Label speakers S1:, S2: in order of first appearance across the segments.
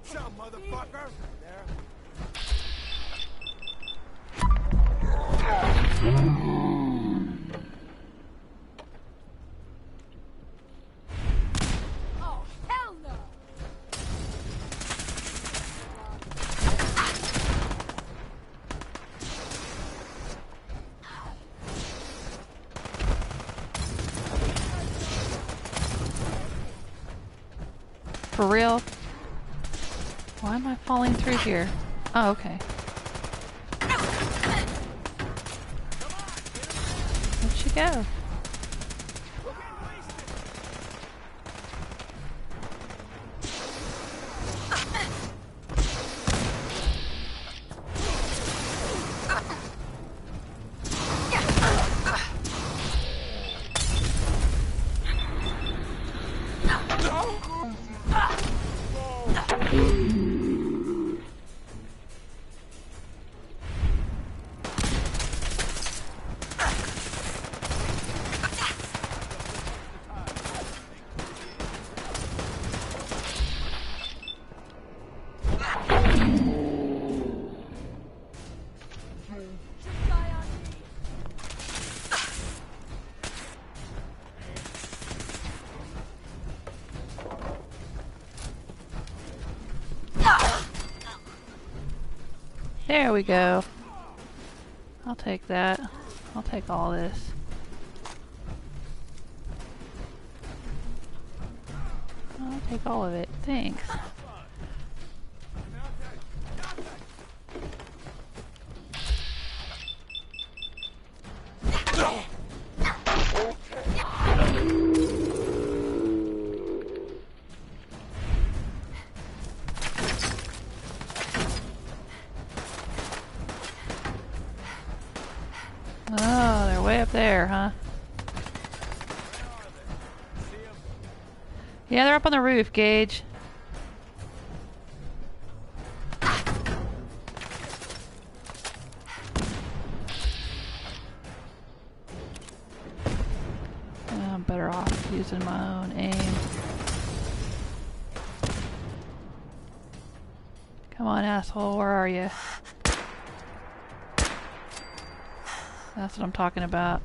S1: Gotcha, motherfucker! There.
S2: Oh, hell no!
S3: For real? Why am I falling through here? Oh, okay. Where'd she go? There we go. I'll take that. I'll take all this. I'll take all of it. Thanks. Oh, they're way up there, huh? Yeah, they're up on the roof, Gage. I'm better off using my own aim. Come on, asshole, where are you? That's what I'm talking about.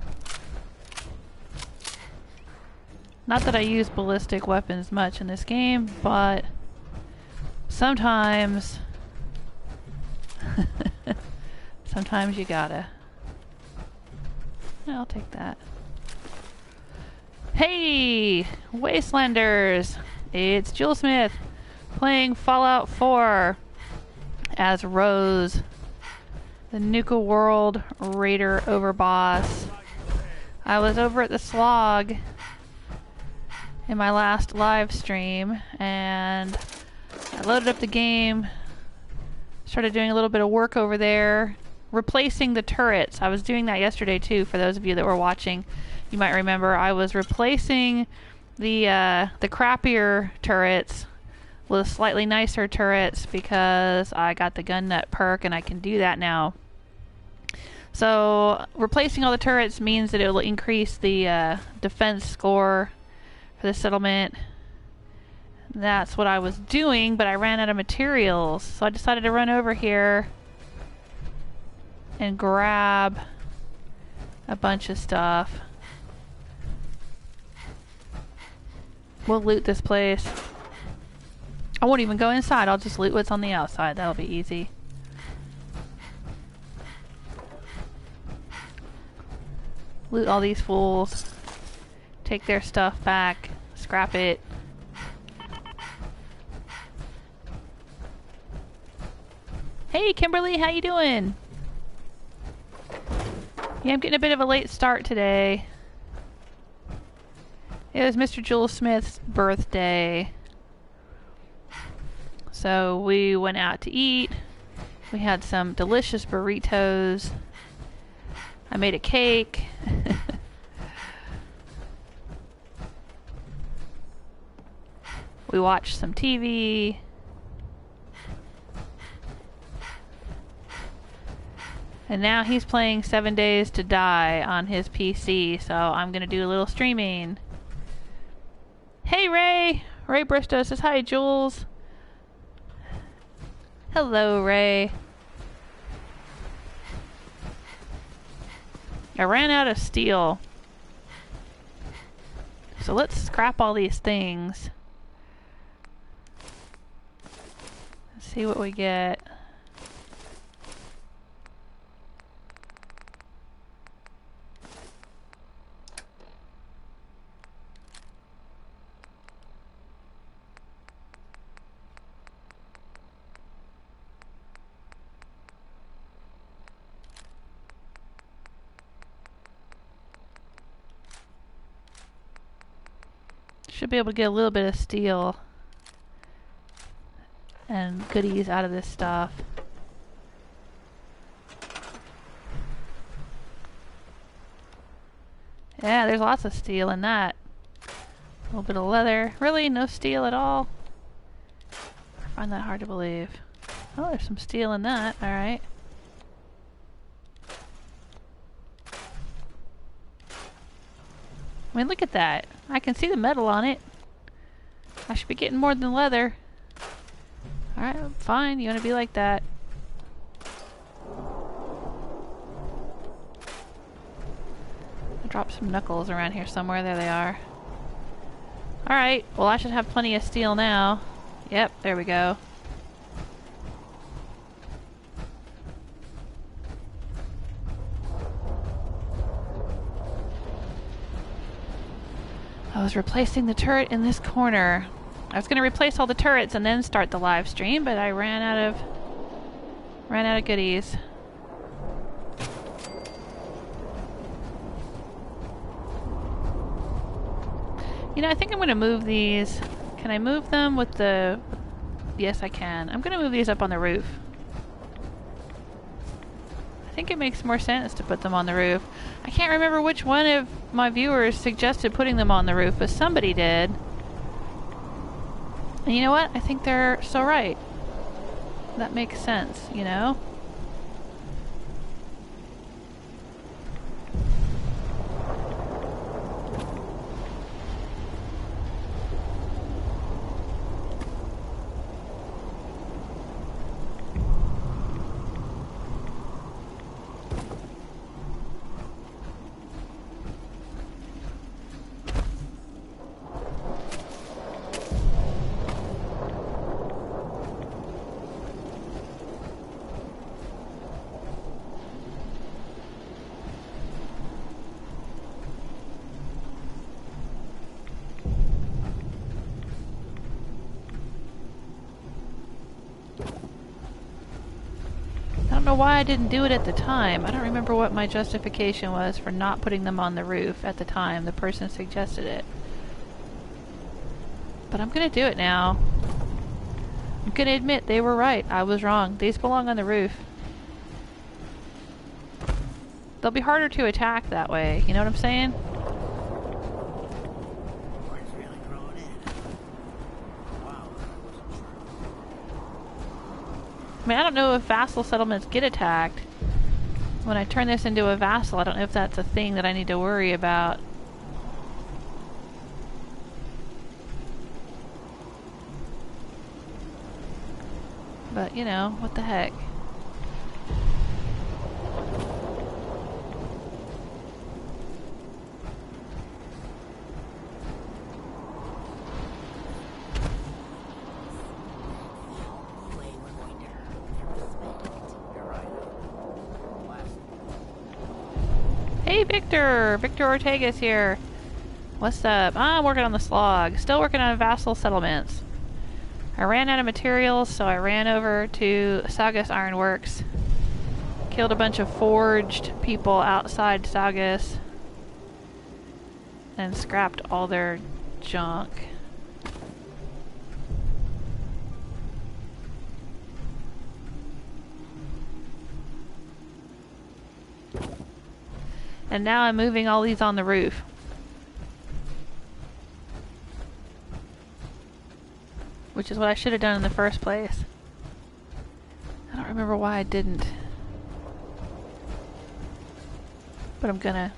S3: Not that I use ballistic weapons much in this game, but sometimes... sometimes you gotta. I'll take that. Hey! Wastelanders! It's Jill Smith playing Fallout 4 as Rose, the Nuka World Raider Overboss. I was over at the Slog in my last live stream and I loaded up the game, started doing a little bit of work over there, replacing the turrets. I was doing that yesterday too, for those of you that were watching. You might remember I was replacing the crappier turrets with slightly nicer turrets because I got the gun nut perk and I can do that now. So replacing all the turrets means that it will increase the defense score for the settlement. That's what I was doing, but I ran out of materials, so I decided to run over here and grab a bunch of stuff. We'll loot this place. I won't even go inside, I'll just loot what's on the outside. That'll be easy. Loot all these fools. Take their stuff back. Scrap it. Hey Kimberly, how you doing? Yeah, I'm getting a bit of a late start today. It was Mr. Joel Smith's birthday. So we went out to eat. We had some delicious burritos. I made a cake. We watched some TV. And now he's playing 7 Days to Die on his PC, so I'm gonna do a little streaming. Hey Ray! Ray Bristow says hi, Jules. Hello, Ray. I ran out of steel. So let's scrap all these things. Let's see what we get. Should be able to get a little bit of steel and goodies out of this stuff. Yeah, there's lots of steel in that. A little bit of leather. Really? No steel at all? I find that hard to believe. Oh, there's some steel in that. Alright. I mean, look at that. I can see the metal on it. I should be getting more than leather. Alright, fine. You want to be like that. I dropped some knuckles around here somewhere. There they are. Alright, well I should have plenty of steel now. Yep, there we go. I was replacing the turret in this corner. I was going to replace all the turrets and then start the live stream, but I ran out of goodies. You know, I think I'm going to move these. Can I move them with the... Yes, I can. I'm going to move these up on the roof. I think it makes more sense to put them on the roof. I can't remember which one of my viewers suggested putting them on the roof, but somebody did. And you know what? I think they're so right. That makes sense, you know? I don't know why I didn't do it at the time. I don't remember what my justification was for not putting them on the roof at the time the person suggested it. But I'm gonna do it now. I'm gonna admit they were right. I was wrong. These belong on the roof. They'll be harder to attack that way. You know what I'm saying? I mean, I don't know if vassal settlements get attacked. When I turn this into a vassal, I don't know if that's a thing that I need to worry about. But, you know, what the heck. Hey Victor! Victor Ortega's here. What's up? I'm working on the Slog. Still working on vassal settlements. I ran out of materials, so I ran over to Saugus Ironworks. Killed a bunch of forged people outside Saugus. And scrapped all their junk. And now I'm moving all these on the roof. Which is what I should have done in the first place. I don't remember why I didn't. But I'm gonna.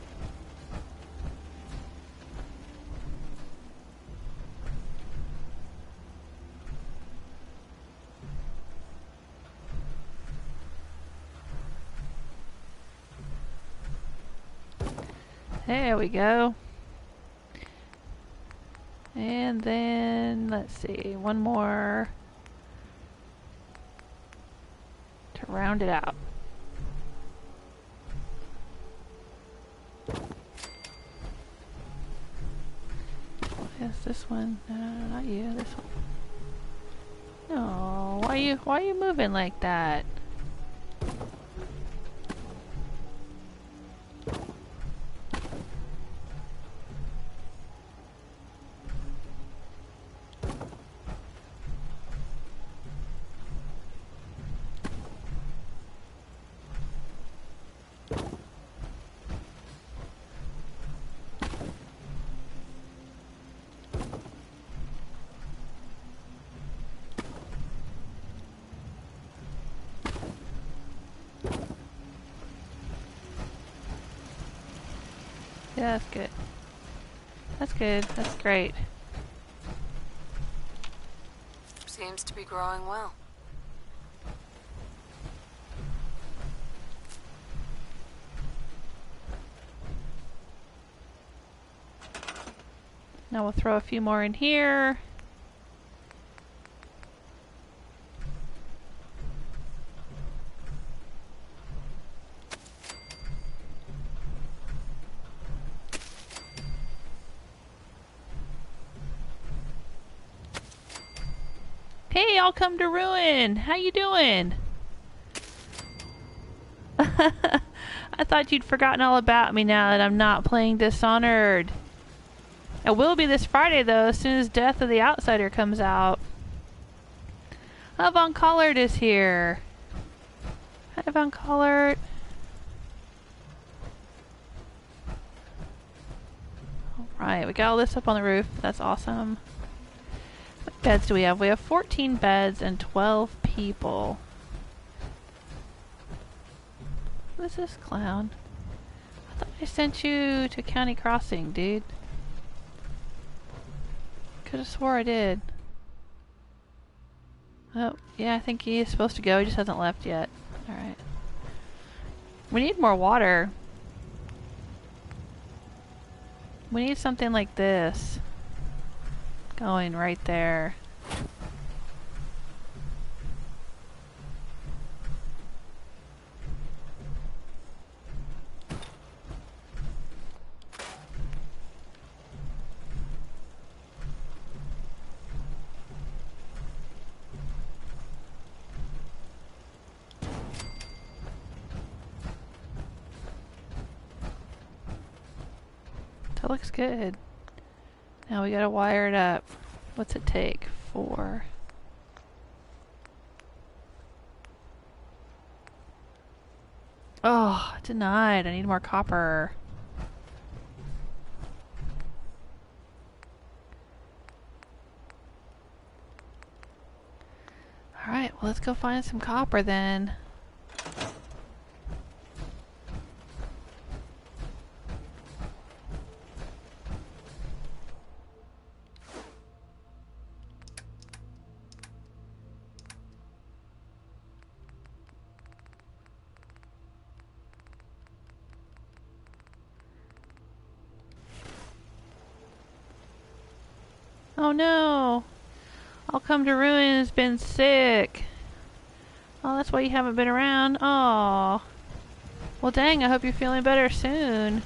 S3: There we go. And then, let's see, one more to round it out. Yes, this one. No, not you. This one. No, why are you moving like that? Yeah, that's good. That's good. That's great.
S4: Seems to be growing well.
S3: Now we'll throw a few more in here. Hey, I'll come to ruin. How you doing? I thought you'd forgotten all about me now that I'm not playing Dishonored. It will be this Friday though, as soon as Death of the Outsider comes out. Von Collard is here. Hi, Von Collard. Alright, we got all this up on the roof. That's awesome. What beds do we have? We have 14 beds and 12 people. Who is this clown? I thought I sent you to County Crossing, dude. Could have swore I did. Oh, yeah, I think he is supposed to go. He just hasn't left yet. Alright. We need more water. We need something like this. Going right there. That looks good. Now we gotta wire it up. What's it take? 4. Oh, denied. I need more copper. Alright, well let's go find some copper then. Oh no! I'll come to ruin has been sick. Oh, that's why you haven't been around. Oh. Well dang, I hope you're feeling better soon.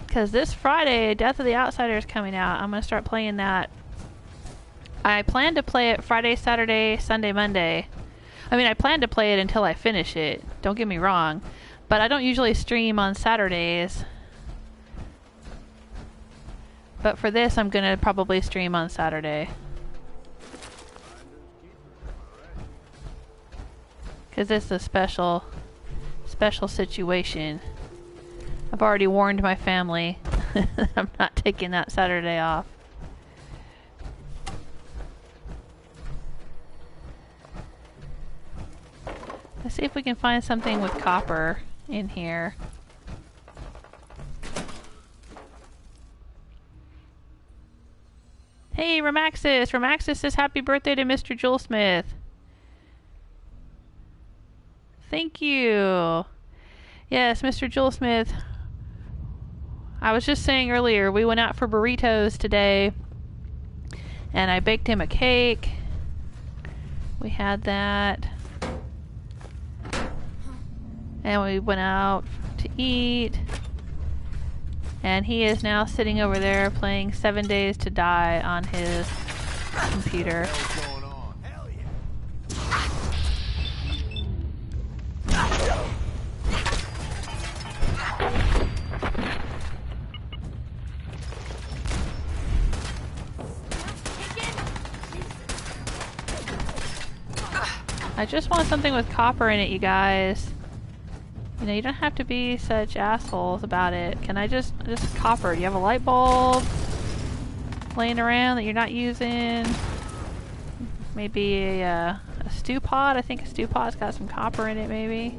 S3: Because this Friday, Death of the Outsider is coming out. I'm going to start playing that. I plan to play it Friday, Saturday, Sunday, Monday. I mean, I plan to play it until I finish it. Don't get me wrong. But I don't usually stream on Saturdays. But for this, I'm gonna probably stream on Saturday. Because it's a special situation. I've already warned my family. I'm not taking that Saturday off. Let's see if we can find something with copper in here. Hey, Remaxis! Remaxis says happy birthday to Mr. Joel Smith. Thank you. Yes, Mr. Jewelsmith. I was just saying earlier, we went out for burritos today, and I baked him a cake. We had that. And we went out to eat. And he is now sitting over there playing 7 Days to Die on his computer. I just want something with copper in it, you guys. You know, you don't have to be such assholes about it. Can I just copper? Do you have a light bulb laying around that you're not using? Maybe a stew pot? I think a stew pot's got some copper in it, maybe.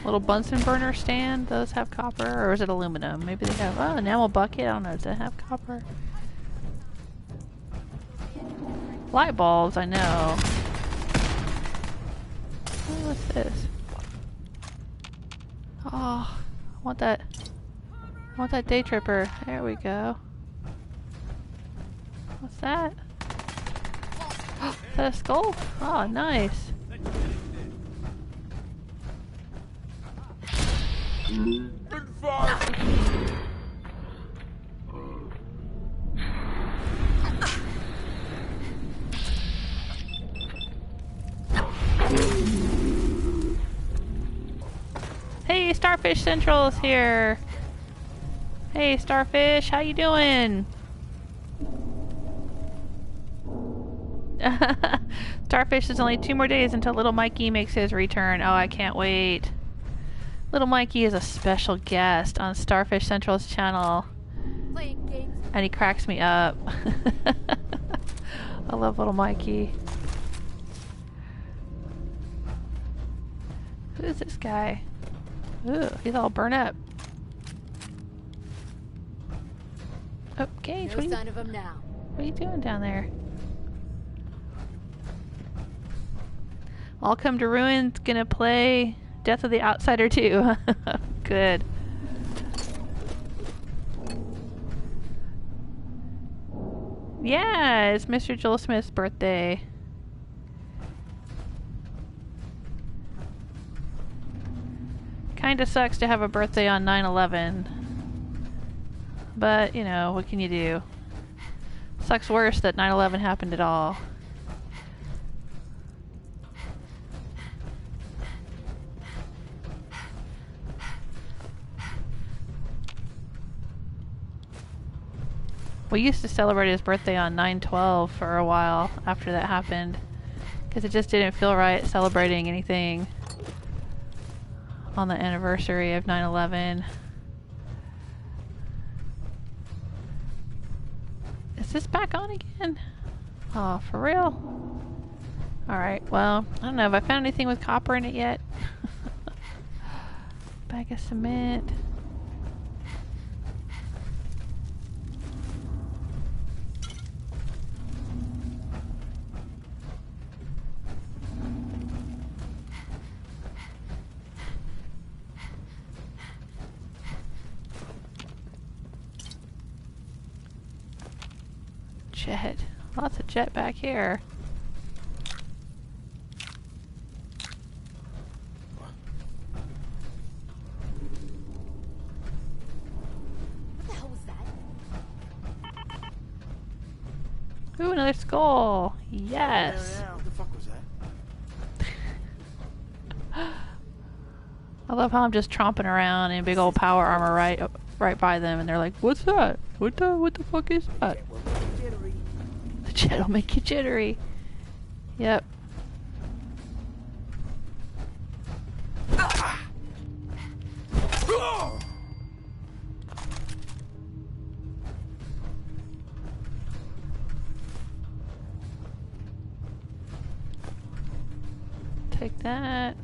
S3: Little Bunsen burner stand, those have copper, or is it aluminum? Maybe they have, oh, enamel bucket, I don't know, does it have copper? Light bulbs, I know. Oh, what's this? Oh, I want that day tripper. There we go. What's that? Is that a skull? Oh, nice. Hey, Starfish Central's here. Hey, Starfish, how you doing? Starfish, there's only 2 more days until little Mikey makes his return. Oh, I can't wait. Little Mikey is a special guest on Starfish Central's channel.
S2: Playing games.
S3: And he cracks me up. I love little Mikey. Who is this guy? Ooh, he's all burnt up. Oh, Gage,
S2: No sign of him now.
S3: what are you doing down there? I'll come to Ruin's gonna play Death of the Outsider 2. Good. Yeah, it's Mr. Joel Smith's birthday. Kinda sucks to have a birthday on 9/11. But, you know, what can you do? Sucks worse that 9/11 happened at all. We used to celebrate his birthday on 9/12 for a while after that happened, because it just didn't feel right celebrating anything on the anniversary of 9/11. Is this back on again? Oh, for real? Alright, well, I don't know. Have I found anything with copper in it yet? Bag of cement. Jet. Lots of jet back here.
S2: What the hell was that?
S3: Ooh, another skull. Yes.
S1: What the fuck was that?
S3: I love how I'm just tromping around in big old power armor right by them, and they're like, "What's that? What the fuck is that?" The jet will make you jittery. Yep. Take that.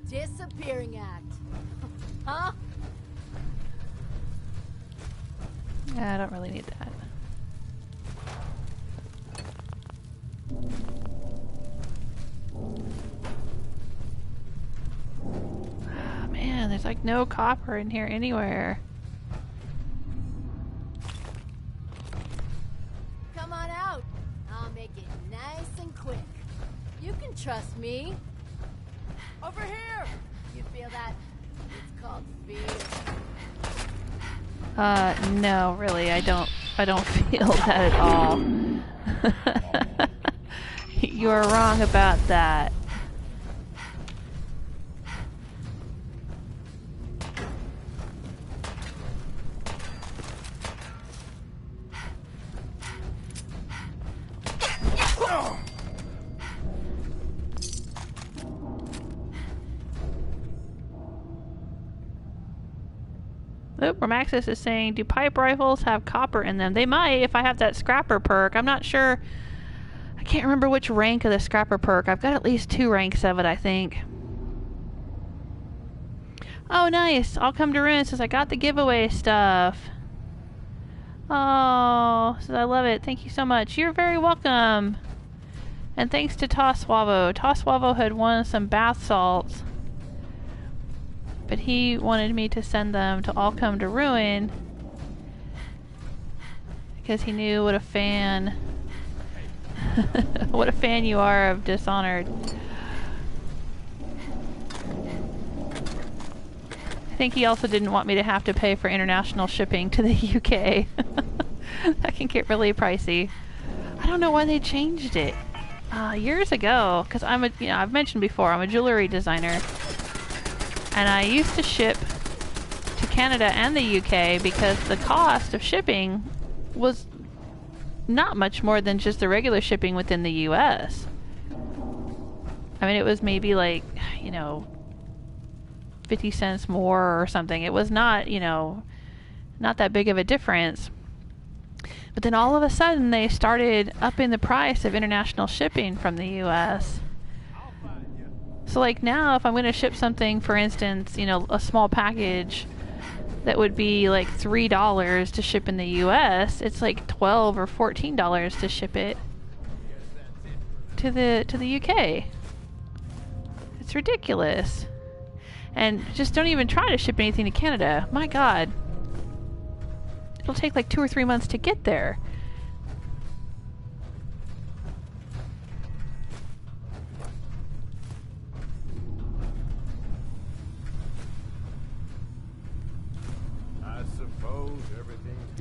S2: Disappearing act. Huh?
S3: Yeah, I don't really need that. like no copper in here anywhere.
S2: Come on out. I'll make it nice and quick. You can trust me.
S1: Over here!
S2: You feel that? It's called fear.
S3: No, really, I don't feel that at all. You are wrong about that. Oop, Romaxis is saying, do pipe rifles have copper in them? They might if I have that scrapper perk. I'm not sure. I can't remember which rank of the scrapper perk. I've got at least 2 ranks of it, I think. Oh, nice. I'll come to Ruin says I got the giveaway stuff. Oh, says I love it. Thank you so much. You're very welcome. And thanks to Toswavo. Toswavo had won some bath salts. But he wanted me to send them to All Come to Ruin because he knew what a fan what a fan you are of Dishonored. I think he also didn't want me to have to pay for international shipping to the UK. That can get really pricey. I don't know why they changed it. Years ago, because I've mentioned before, I'm a jewelry designer. And I used to ship to Canada and the UK because the cost of shipping was not much more than just the regular shipping within the US. I mean, it was maybe like, 50 cents more or something. It was not, not that big of a difference. But then all of a sudden they started upping the price of international shipping from the US. So like now if I'm going to ship something, for instance, a small package that would be like $3 to ship in the US, it's like $12 or $14 to ship it to the UK. It's ridiculous. And just don't even try to ship anything to Canada. My God. It'll take like 2 or 3 months to get there.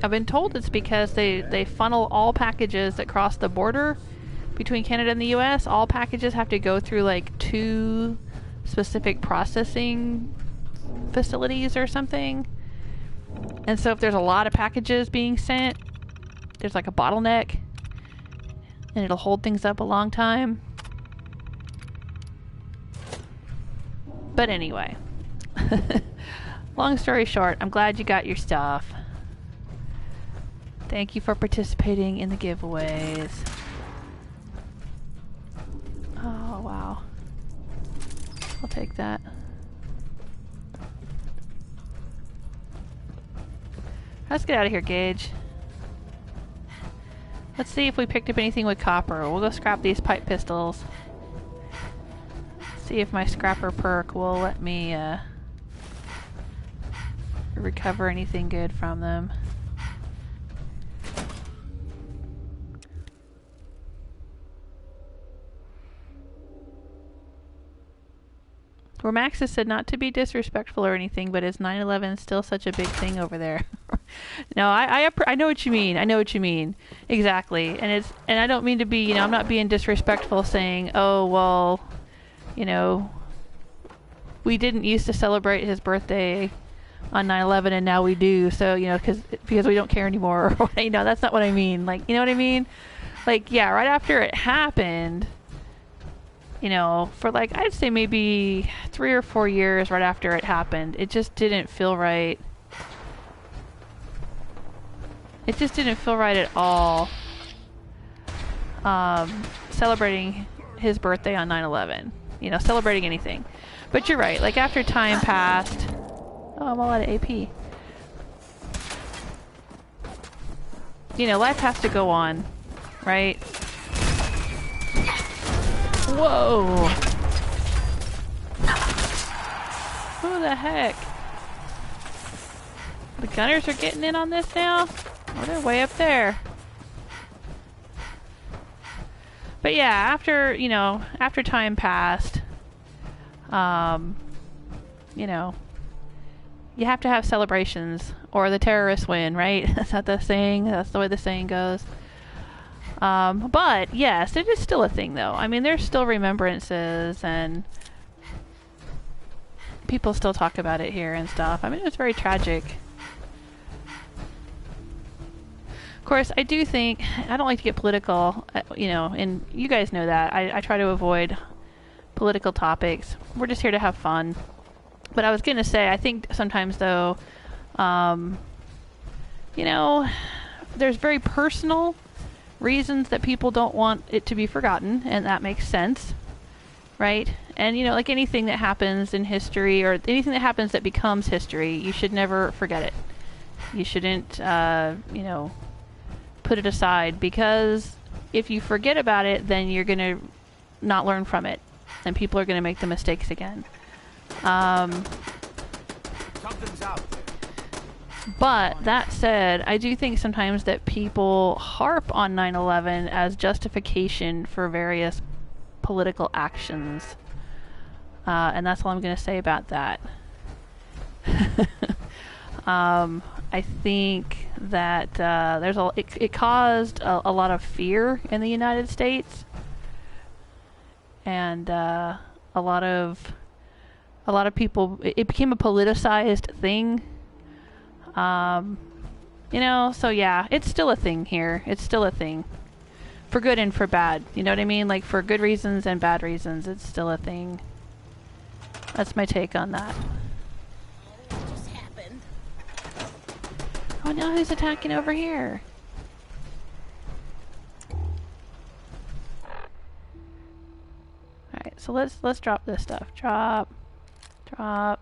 S3: I've been told it's because they funnel all packages that cross the border between Canada and the US. All packages have to go through like 2 specific processing facilities or something. And so if there's a lot of packages being sent, there's like a bottleneck and it'll hold things up a long time. But anyway, long story short, I'm glad you got your stuff. Thank you for participating in the giveaways. Oh, wow. I'll take that. Let's get out of here, Gage. Let's see if we picked up anything with copper. We'll go scrap these pipe pistols. See if my scrapper perk will let me recover anything good from them. Where Max has said not to be disrespectful or anything, but is 9/11 still such a big thing over there? No, I know what you mean. I know what you mean. Exactly. And I don't mean to be, I'm not being disrespectful saying, oh, well, we didn't used to celebrate his birthday on 9/11 and now we do. So, because we don't care anymore. That's not what I mean. Like, you know what I mean? Like, yeah, right after it happened, for like, I'd say maybe 3 or 4 years right after it happened, it just didn't feel right. It just didn't feel right at all. Celebrating his birthday on 9/11. Celebrating anything. But you're right, like after time passed... Oh, I'm all out of AP. Life has to go on, right? Whoa! Who the heck? The gunners are getting in on this now? Oh, they're way up there. But yeah, after, you know, after time passed, you know, you have to have celebrations or the terrorists win, right? That's not the saying. That's the way the saying goes. But yes, it is still a thing though. I mean, there's still remembrances and people still talk about it here and stuff. I mean, it's very tragic. Of course, I do think, I don't like to get political, you know, and you guys know that. I try to avoid political topics. We're just here to have fun. But I was going to say, I think sometimes, though, you know, there's very personal reasons that people don't want it to be forgotten, and that makes sense, right? And, you know, like anything that happens in history, or anything that happens that becomes history, you should never forget it. You shouldn't, you know, put it aside, because if you forget about it, then you're going to not learn from it, and people are going to make the mistakes again.
S1: Something's out.
S3: But that said, I do think sometimes that people harp on 9/11 as justification for various political actions. And that's all I'm going to say about that. I think that it caused a lot of fear in the United States, and a lot of people. It became a politicized thing. You know, so yeah, it's still a thing here. It's still a thing, for good and for bad. You know what I mean? Like for good reasons and bad reasons, it's still a thing. That's my take on that.
S2: What just happened?
S3: Oh, now who's attacking over here? Alright, so let's drop this stuff. Drop. I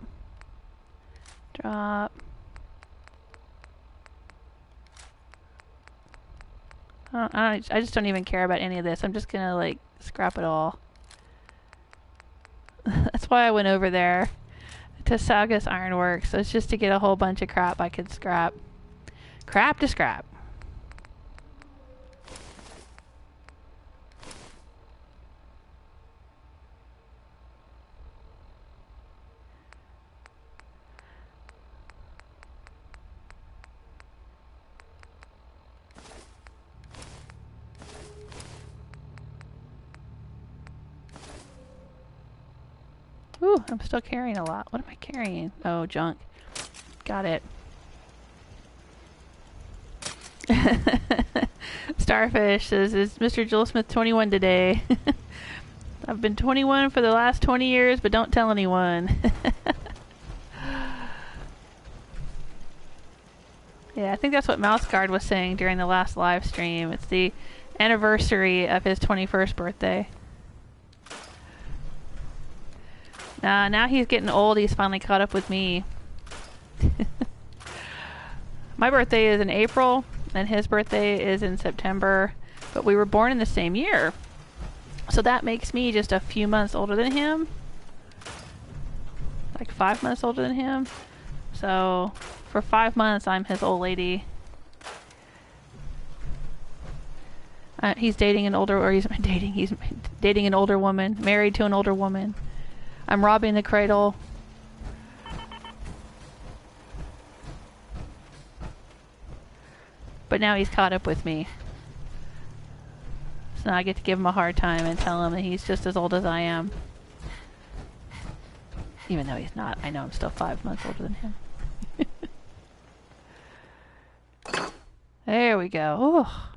S3: just don't even care about any of this. I'm just gonna like scrap it all. That's why I went over there to Saugus Ironworks. So it's just to get a whole bunch of crap I could scrap. Crap to scrap. Ooh, I'm still carrying a lot. What am I carrying? Oh, junk. Got it. Starfish says, is Mr. Joel Smith 21 today? I've been 21 for the last 20 years, but don't tell anyone. Yeah, I think that's what Mouseguard was saying during the last live stream. It's the anniversary of his 21st birthday. Now he's getting old. He's finally caught up with me. My birthday is in April, and his birthday is in September. But we were born in the same year. So that makes me just a few months older than him. Like 5 months older than him. So for 5 months, I'm his old lady. He's dating an older, or he's dating an older woman, married to an older woman. I'm robbing the cradle. But now he's caught up with me. So now I get to give him a hard time and tell him that he's just as old as I am. Even though he's not. I know I'm still 5 months older than him. There we go. Oh,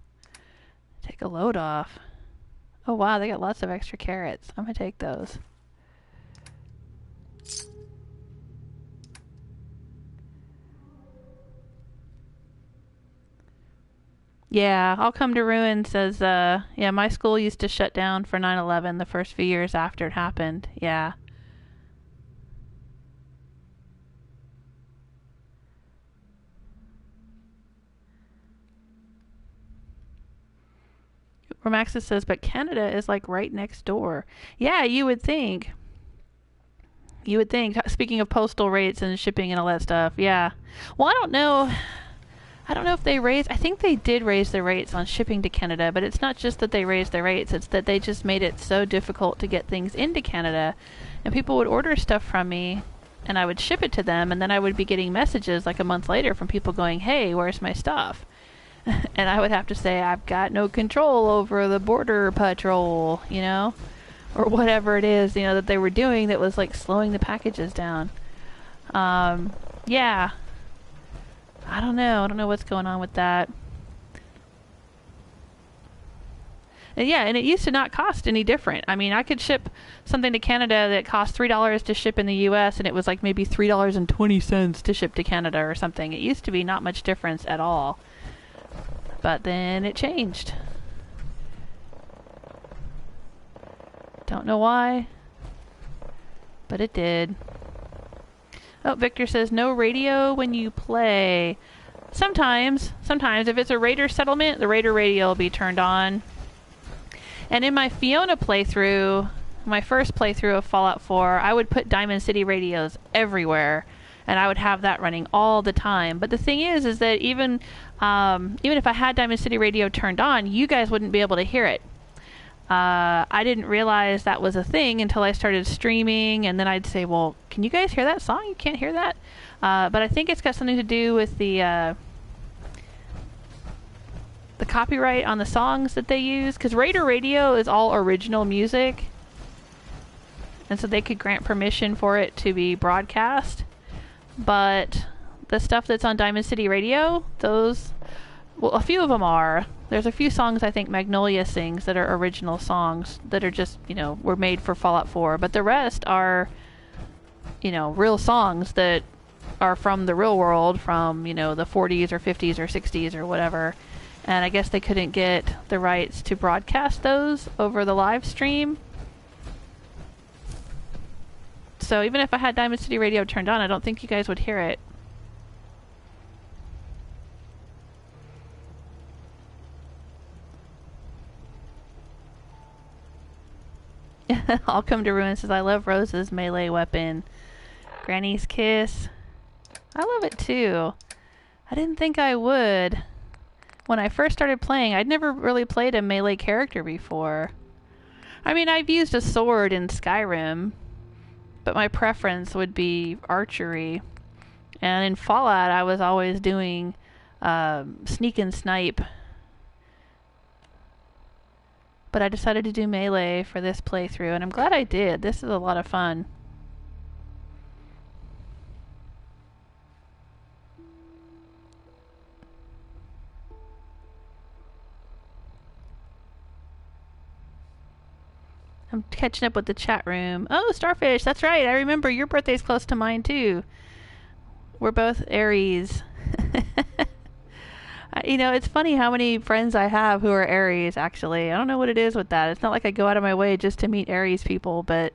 S3: take a load off. Oh wow, they got lots of extra carrots. I'm gonna take those. Yeah, I'll come to ruin says, yeah, my school used to shut down for 9/11 the first few years after it happened. Yeah. Romaxis says, but Canada is like right next door. Yeah, you would think. You would think. Speaking of postal rates and shipping and all that stuff, yeah. Well, I don't know. I don't know if they raised... I think they did raise the rates on shipping to Canada, but it's not just that they raised the rates, it's that they just made it so difficult to get things into Canada. And people would order stuff from me, and I would ship it to them, and then I would be getting messages like a month later from people going, hey, where's my stuff? And I would have to say, I've got no control over the border patrol, you know? Or whatever it is, you know, that they were doing that was like slowing the packages down. Yeah. I don't know what's going on with that. And yeah, and it used to not cost any different. I mean, I could ship something to Canada that cost $3 to ship in the US, and it was like maybe $3.20 to ship to Canada or something. It used to be not much difference at all. But then it changed. Don't know why, but it did. Oh, Victor says, no radio when you play. Sometimes, if it's a raider settlement, the raider radio will be turned on. And in my Fiona playthrough, my first playthrough of Fallout 4, I would put Diamond City radios everywhere, and I would have that running all the time. But the thing is that even if I had Diamond City radio turned on, you guys wouldn't be able to hear it. I didn't realize that was a thing until I started streaming, and then I'd say, well, can you guys hear that song? You can't hear that? But I think it's got something to do with the copyright on the songs that they use, because Raider Radio is all original music, and so they could grant permission for it to be broadcast. But the stuff that's on Diamond City Radio, those, well, a few of them are. There's a few songs I think Magnolia sings that are original songs that are just, you know, were made for Fallout 4. But the rest are, you know, real songs that are from the real world, from, you know, the 40s or 50s or 60s or whatever. And I guess they couldn't get the rights to broadcast those over the live stream. So even if I had Diamond City Radio turned on, I don't think you guys would hear it. I'll come to ruin says, I love Rose's melee weapon. Granny's Kiss. I love it too. I didn't think I would. When I first started playing, I'd never really played a melee character before. I mean, I've used a sword in Skyrim, but my preference would be archery. And in Fallout, I was always doing sneak and snipe. But I decided to do melee for this playthrough, and I'm glad I did. This is a lot of fun. I'm catching up with the chat room. Oh, Starfish, that's right. I remember your birthday's close to mine, too. We're both Aries. You know, it's funny how many friends I have who are Aries, actually. I don't know what it is with that. It's not like I go out of my way just to meet Aries people, but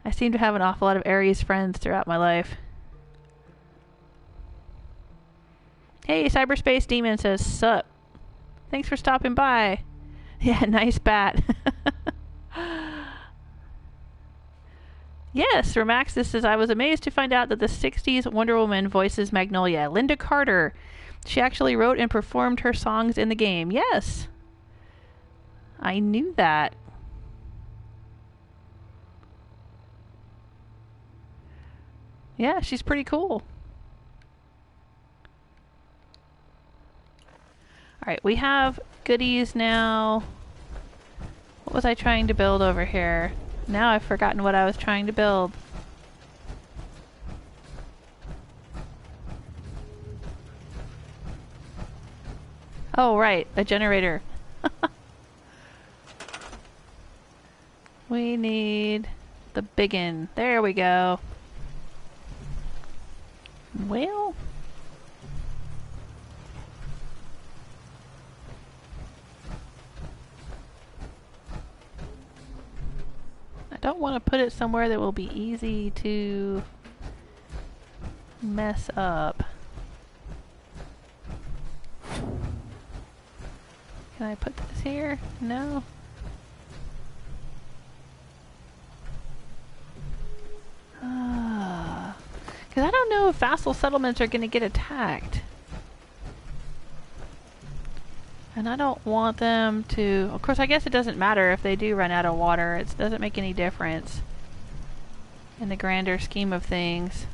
S3: I seem to have an awful lot of Aries friends throughout my life. Hey, Cyberspace Demon says, sup. Thanks for stopping by. Yeah, nice bat. Yes, Remaxis says, I was amazed to find out that the 60s Wonder Woman voices Magnolia. Linda Carter. She actually wrote and performed her songs in the game. Yes. I knew that. Yeah, she's pretty cool. Alright, we have goodies now. What was I trying to build over here? Now I've forgotten what I was trying to build. Oh, right, a generator. We need the biggin. There we go. Well, I don't want to put it somewhere that will be easy to mess up. Can I put this here? No. Because I don't know if vassal settlements are going to get attacked. And I don't want them to... Of course, I guess it doesn't matter if they do run out of water. It doesn't make any difference in the grander scheme of things.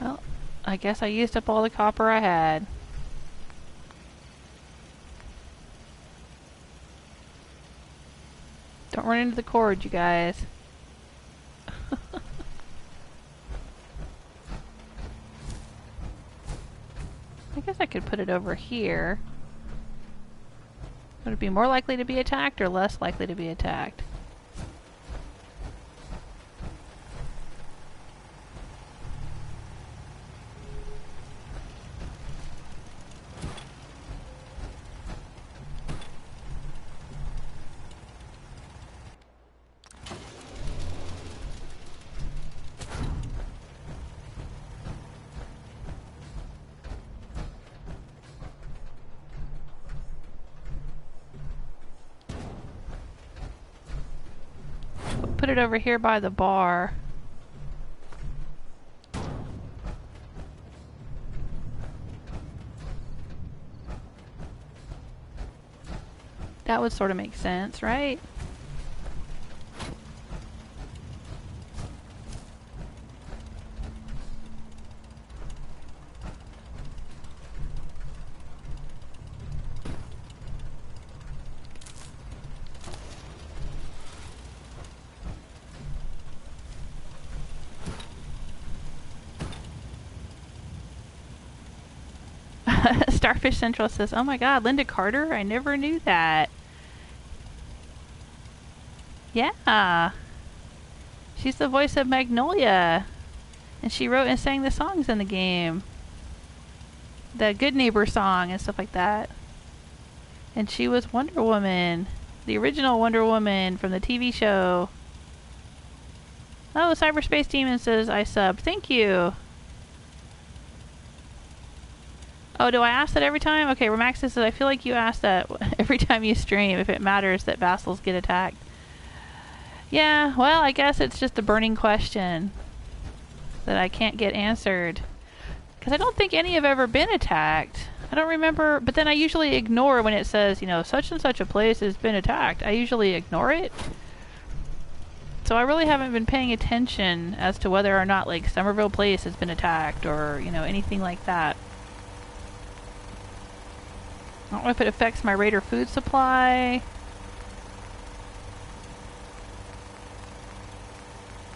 S3: Well, I guess I used up all the copper I had. Don't run into the cord, you guys. I guess I could put it over here. Would it be more likely to be attacked or less likely to be attacked? Put it over here by the bar. That would sort of make sense, right? Starfish Central says, "Oh my God, Linda Carter! I never knew that." Yeah, she's the voice of Magnolia, and she wrote and sang the songs in the game, the Good Neighbor song and stuff like that. And she was Wonder Woman, the original Wonder Woman from the TV show. Oh, Cyberspace Demon says, "I subbed. Thank you." Oh, do I ask that every time? Okay, Remax says, "I feel like you ask that every time you stream, if it matters that vassals get attacked." Yeah, well, I guess it's just a burning question that I can't get answered. Because I don't think any have ever been attacked. I don't remember, but then I usually ignore when it says, you know, such and such a place has been attacked. I usually ignore it. So I really haven't been paying attention as to whether or not, like, Somerville Place has been attacked or, you know, anything like that. I don't know if it affects my Raider food supply.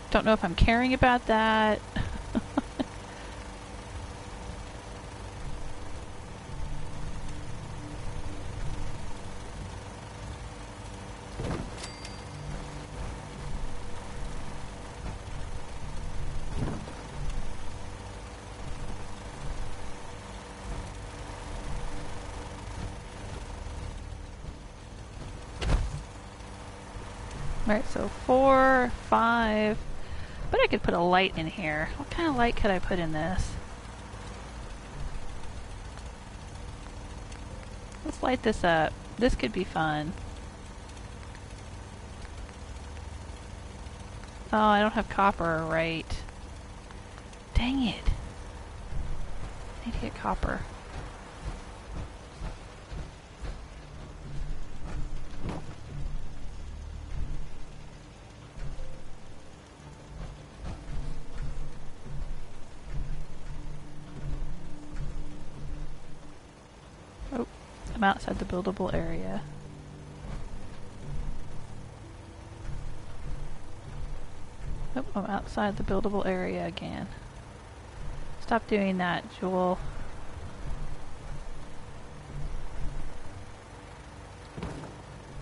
S3: Don't know if I'm caring about that. Alright, so 4, 5. But I could put a light in here. What kind of light could I put in this? Let's light this up. This could be fun. Oh, I don't have copper, right. Dang it. I need to get copper. I'm outside the buildable area. Oh, I'm outside the buildable area again. Stop doing that, Jewel.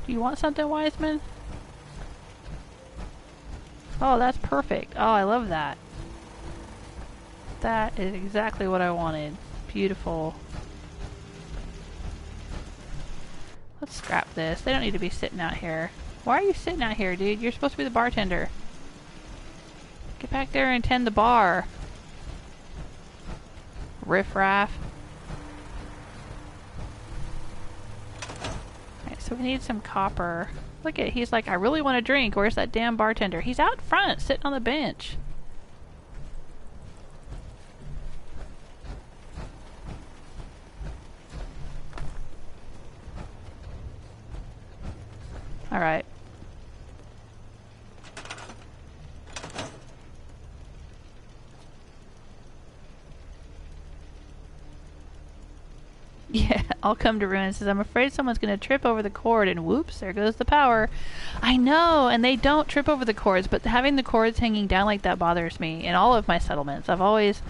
S3: Do you want something, Wiseman? Oh, that's perfect. Oh, I love that. That is exactly what I wanted. Beautiful. Let's scrap this. They don't need to be sitting out here. Why are you sitting out here, dude? You're supposed to be the bartender. Get back there and tend the bar. Riff-raff. Alright, so we need some copper. Look at, he's like, I really want a drink. Where's that damn bartender? He's out front, sitting on the bench. Alright. Yeah, I'll come to ruin. Says, I'm afraid someone's going to trip over the cord and whoops, there goes the power. I know, and they don't trip over the cords, but having the cords hanging down like that bothers me in all of my settlements. I've always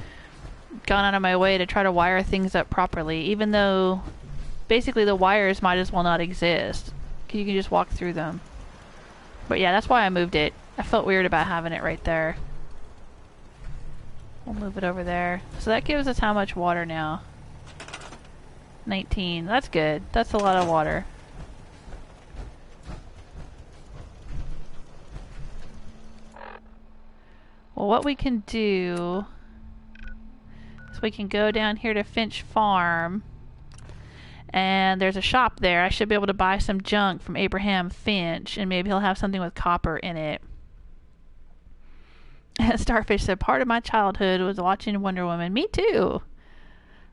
S3: gone out of my way to try to wire things up properly, even though basically the wires might as well not exist. You can just walk through them. But yeah, that's why I moved it. I felt weird about having it right there. We'll move it over there. So that gives us how much water now? 19. That's good. That's a lot of water. Well, what we can do is we can go down here to Finch Farm. And there's a shop there. I should be able to buy some junk from Abraham Finch, and maybe he'll have something with copper in it. Starfish said, part of my childhood was watching Wonder Woman. Me too.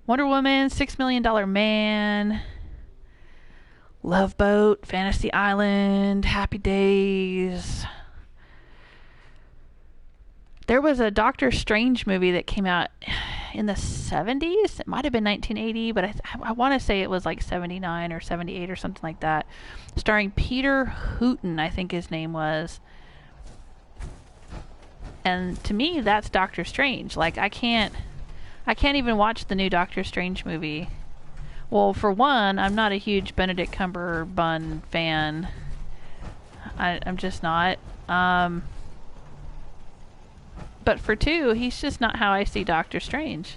S3: Wonder Woman, $6 Million Man, Love Boat, Fantasy Island, Happy Days. There was a Doctor Strange movie that came out in the 70s. It might have been 1980, but I want to say it was like 79 or 78 or something like that. Starring Peter Hooton, I think his name was. And to me, that's Doctor Strange. Like, I can't even watch the new Doctor Strange movie. Well, for one, I'm not a huge Benedict Cumberbatch fan. I'm just not. But for two, he's just not how I see Doctor Strange.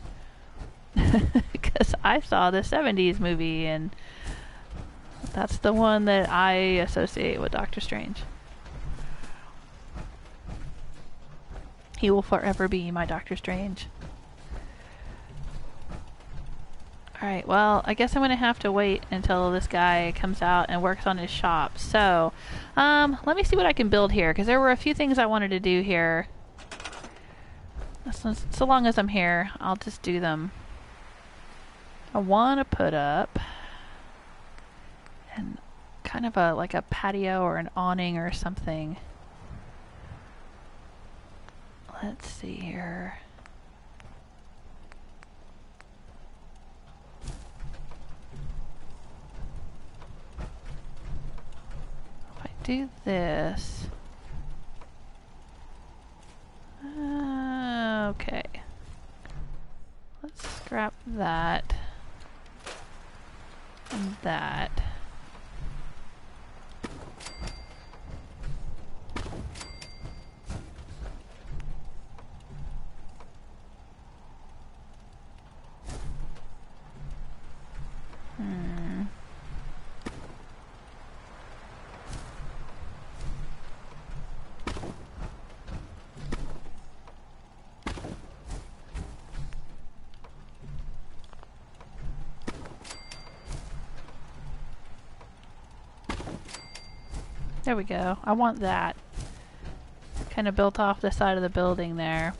S3: Because I saw the 70s movie, and that's the one that I associate with Doctor Strange. He will forever be my Doctor Strange. Alright, well, I guess I'm going to have to wait until this guy comes out and works on his shop. So, let me see what I can build here, because there were a few things I wanted to do here. So long as I'm here, I'll just do them. I want to put up and kind of like a patio or an awning or something. Let's see here. If I do this. Okay. Let's scrap that and that. There we go. I want that. Kind of built off the side of the building there.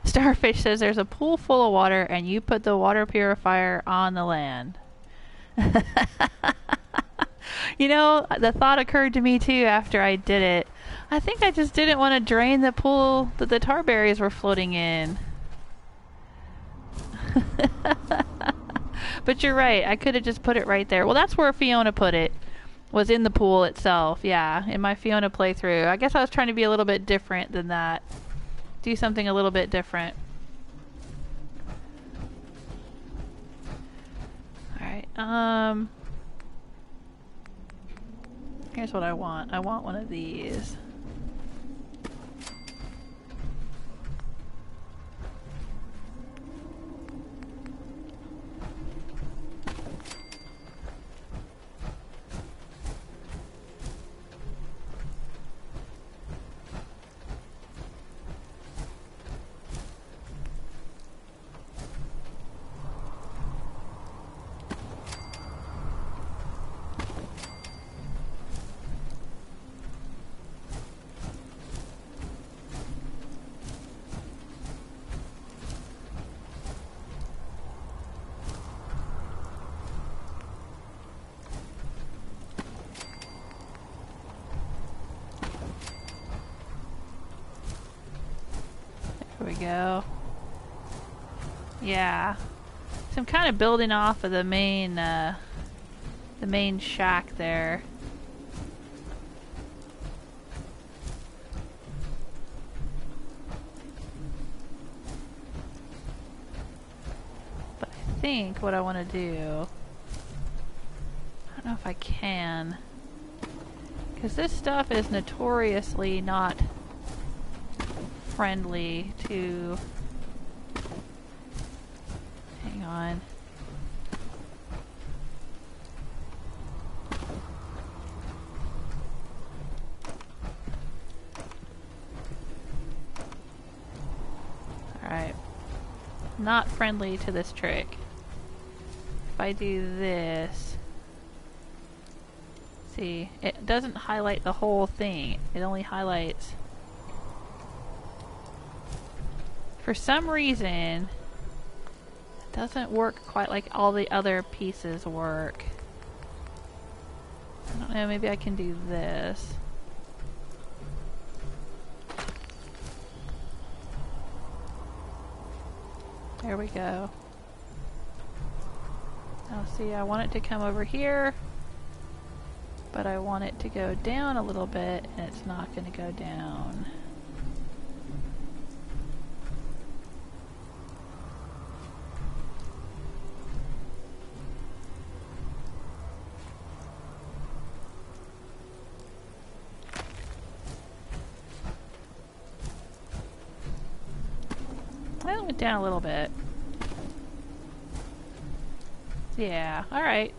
S3: Starfish says there's a pool full of water and you put the water purifier on the land. You know, the thought occurred to me too after I did it. I think I just didn't want to drain the pool that the tar berries were floating in. But you're right, I could have just put it right there. Well, that's where Fiona put it, was in the pool itself. Yeah, in my Fiona playthrough. I guess I was trying to be a little bit different than that. Do something a little bit different. Alright, here's what I want. I want one of these. There we go. Yeah. So I'm kind of building off of the main shack there. But I think what I want to do, I don't know if I can, because this stuff is notoriously not friendly to, hang on, alright, not friendly to this trick. If I do this, see, it doesn't highlight the whole thing, it only highlights. For some reason, it doesn't work quite like all the other pieces work. I don't know, maybe I can do this. There we go. Now see, I want it to come over here, but I want it to go down a little bit, and it's not going to go down. Well, it went down a little bit. Yeah, alright.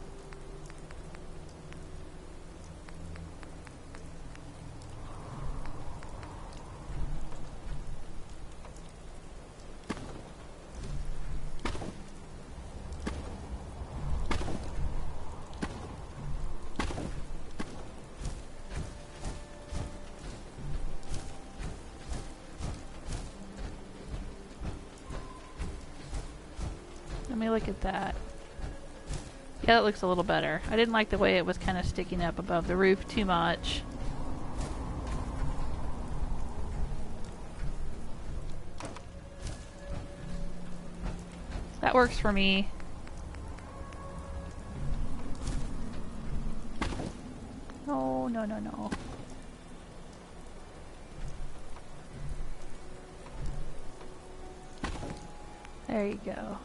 S3: Let me look at that. Yeah, that looks a little better. I didn't like the way it was kind of sticking up above the roof too much. That works for me. Oh, no, no, no. There you go.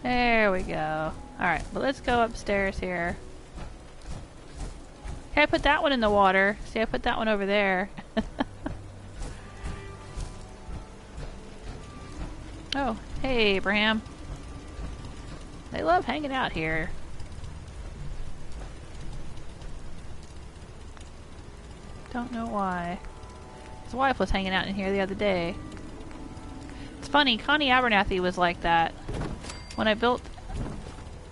S3: There we go. Alright, but let's go upstairs here. Hey, I put that one in the water. See, I put that one over there. Oh, hey, Abraham. They love hanging out here. Don't know why. His wife was hanging out in here the other day. It's funny, Connie Abernathy was like that. When I built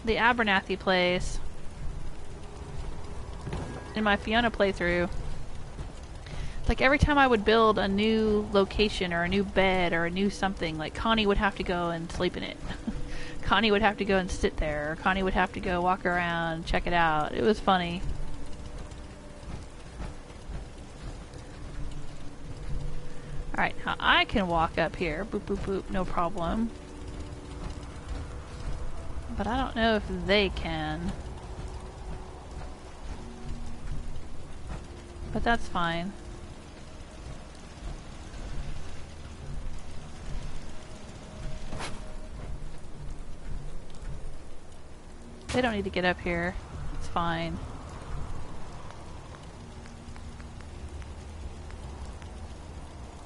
S3: the Abernathy place in my Fiona playthrough, like every time I would build a new location or a new bed or a new something, like Connie would have to go and sleep in it. Connie would have to go and sit there, or Connie would have to go walk around, check it out. It was funny. Alright, now I can walk up here. Boop, boop, boop, no problem. But I don't know if they can. But that's fine. They don't need to get up here. It's fine.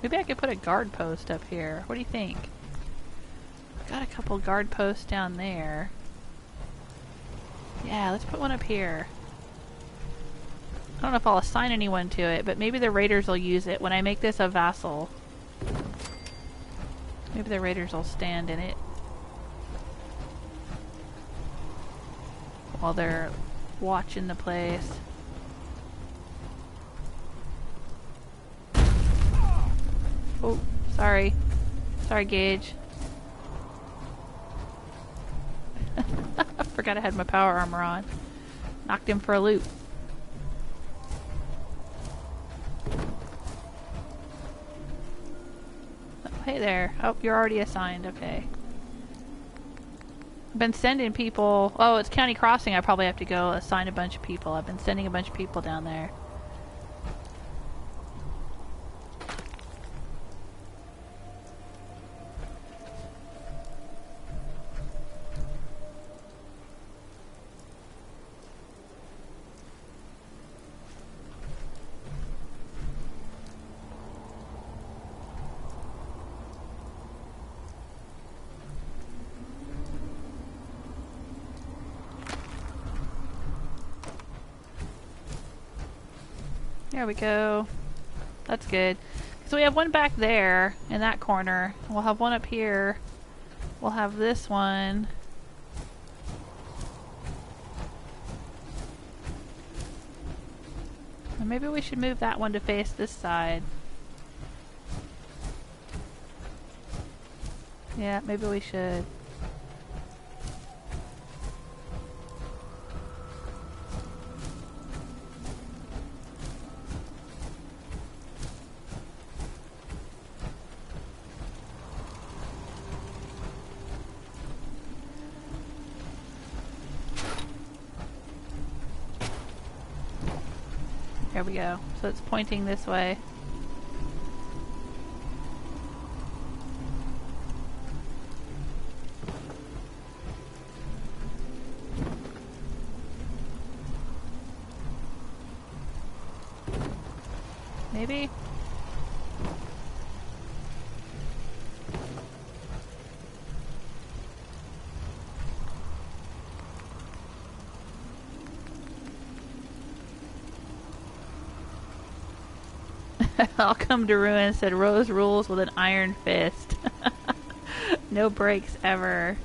S3: Maybe I could put a guard post up here. What do you think? Got a couple guard posts down there. Yeah, let's put one up here. I don't know if I'll assign anyone to it, but maybe the raiders will use it when I make this a vassal. Maybe the raiders will stand in it while they're watching the place. Oh, sorry. Sorry, Gage. I forgot I had my power armor on. Knocked him for a loop. Oh, hey there. Oh, you're already assigned. Okay. I've been sending people... Oh, it's County Crossing. I probably have to go assign a bunch of people. I've been sending a bunch of people down there. There we go. That's good. So we have one back there in that corner. We'll have one up here. We'll have this one. And maybe we should move that one to face this side. Yeah, maybe we should. There we go. So it's pointing this way. Maybe? I'll come to ruin, said Rose rules with an iron fist. No breaks ever.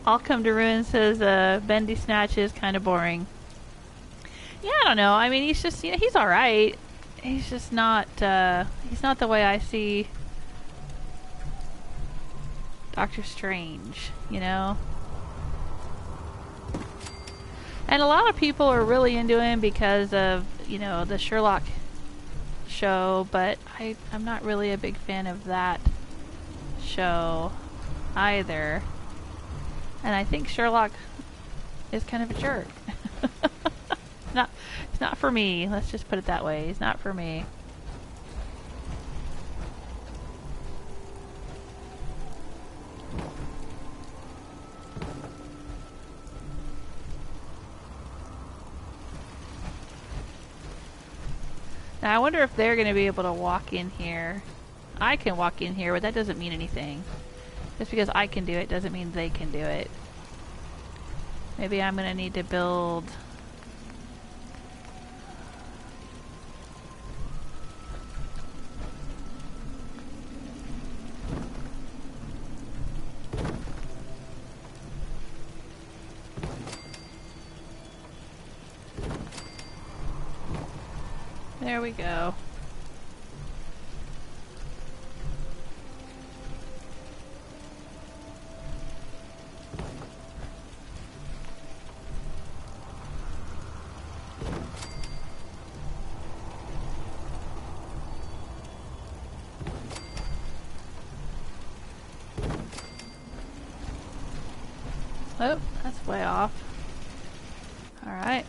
S3: I'll come to ruin, says Bendy Snatch is kind of boring. Yeah, I don't know. I mean, he's just, you know, he's alright. He's just not, he's not the way I see Doctor Strange, you know? And a lot of people are really into him because of, you know, the Sherlock show, but I'm not really a big fan of that show either. And I think Sherlock is kind of a jerk. It's not for me. Let's just put it that way. He's not for me. Now I wonder if they're going to be able to walk in here. I can walk in here, but that doesn't mean anything. Just because I can do it doesn't mean they can do it. Maybe I'm going to need to build... There we go. Oh, that's way off. Alright.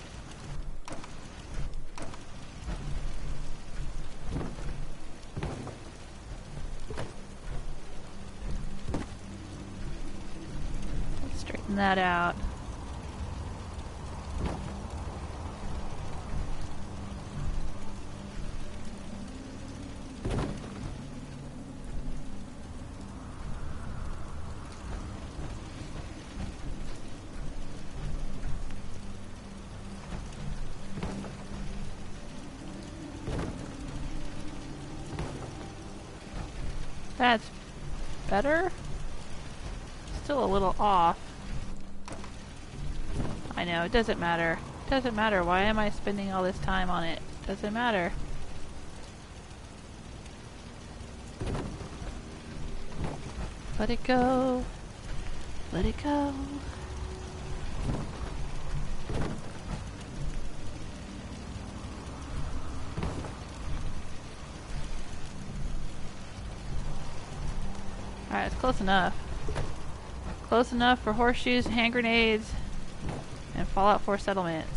S3: Let's straighten that out. That's better? Still a little off. I know, it doesn't matter. It doesn't matter. Why am I spending all this time on it? Doesn't matter. Let it go. Let it go. Alright, it's close enough. Close enough for horseshoes, hand grenades, and Fallout 4 settlements.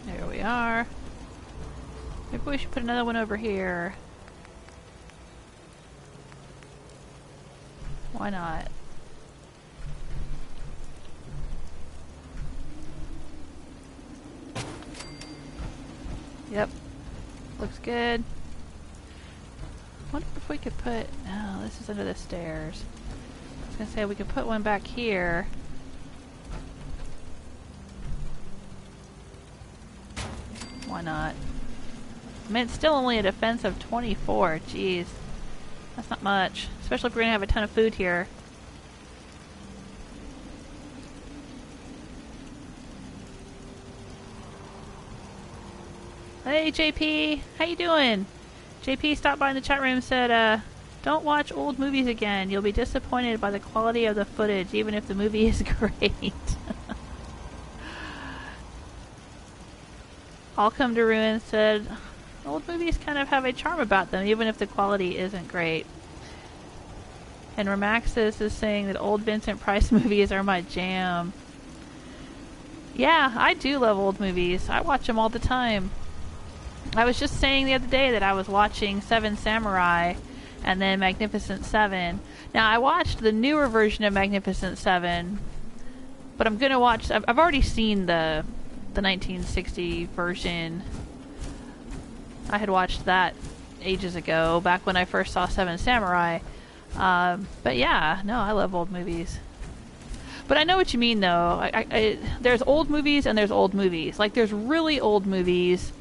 S3: There we are. Maybe we should put another one over here. Why not? Yep. Looks good. Wonder if we could put... No, this is under the stairs. I was gonna say we could put one back here. Why not? I mean, it's still only a defense of 24. Jeez. That's not much. Especially if we're gonna have a ton of food here. Hey JP! How you doing? JP stopped by in the chat room and said, don't watch old movies again. You'll be disappointed by the quality of the footage, even if the movie is great. I'll Come to Ruin said, old movies kind of have a charm about them, even if the quality isn't great. And Remaxis is saying that old Vincent Price movies are my jam. Yeah, I do love old movies. I watch them all the time. I was just saying the other day that I was watching Seven Samurai and then Magnificent Seven. Now, I watched the newer version of Magnificent Seven, but I'm gonna watch... I've already seen the 1960 version. I had watched that ages ago, back when I first saw Seven Samurai. But yeah, no, I love old movies. But I know what you mean, though. There's old movies and there's old movies. Like, there's really old movies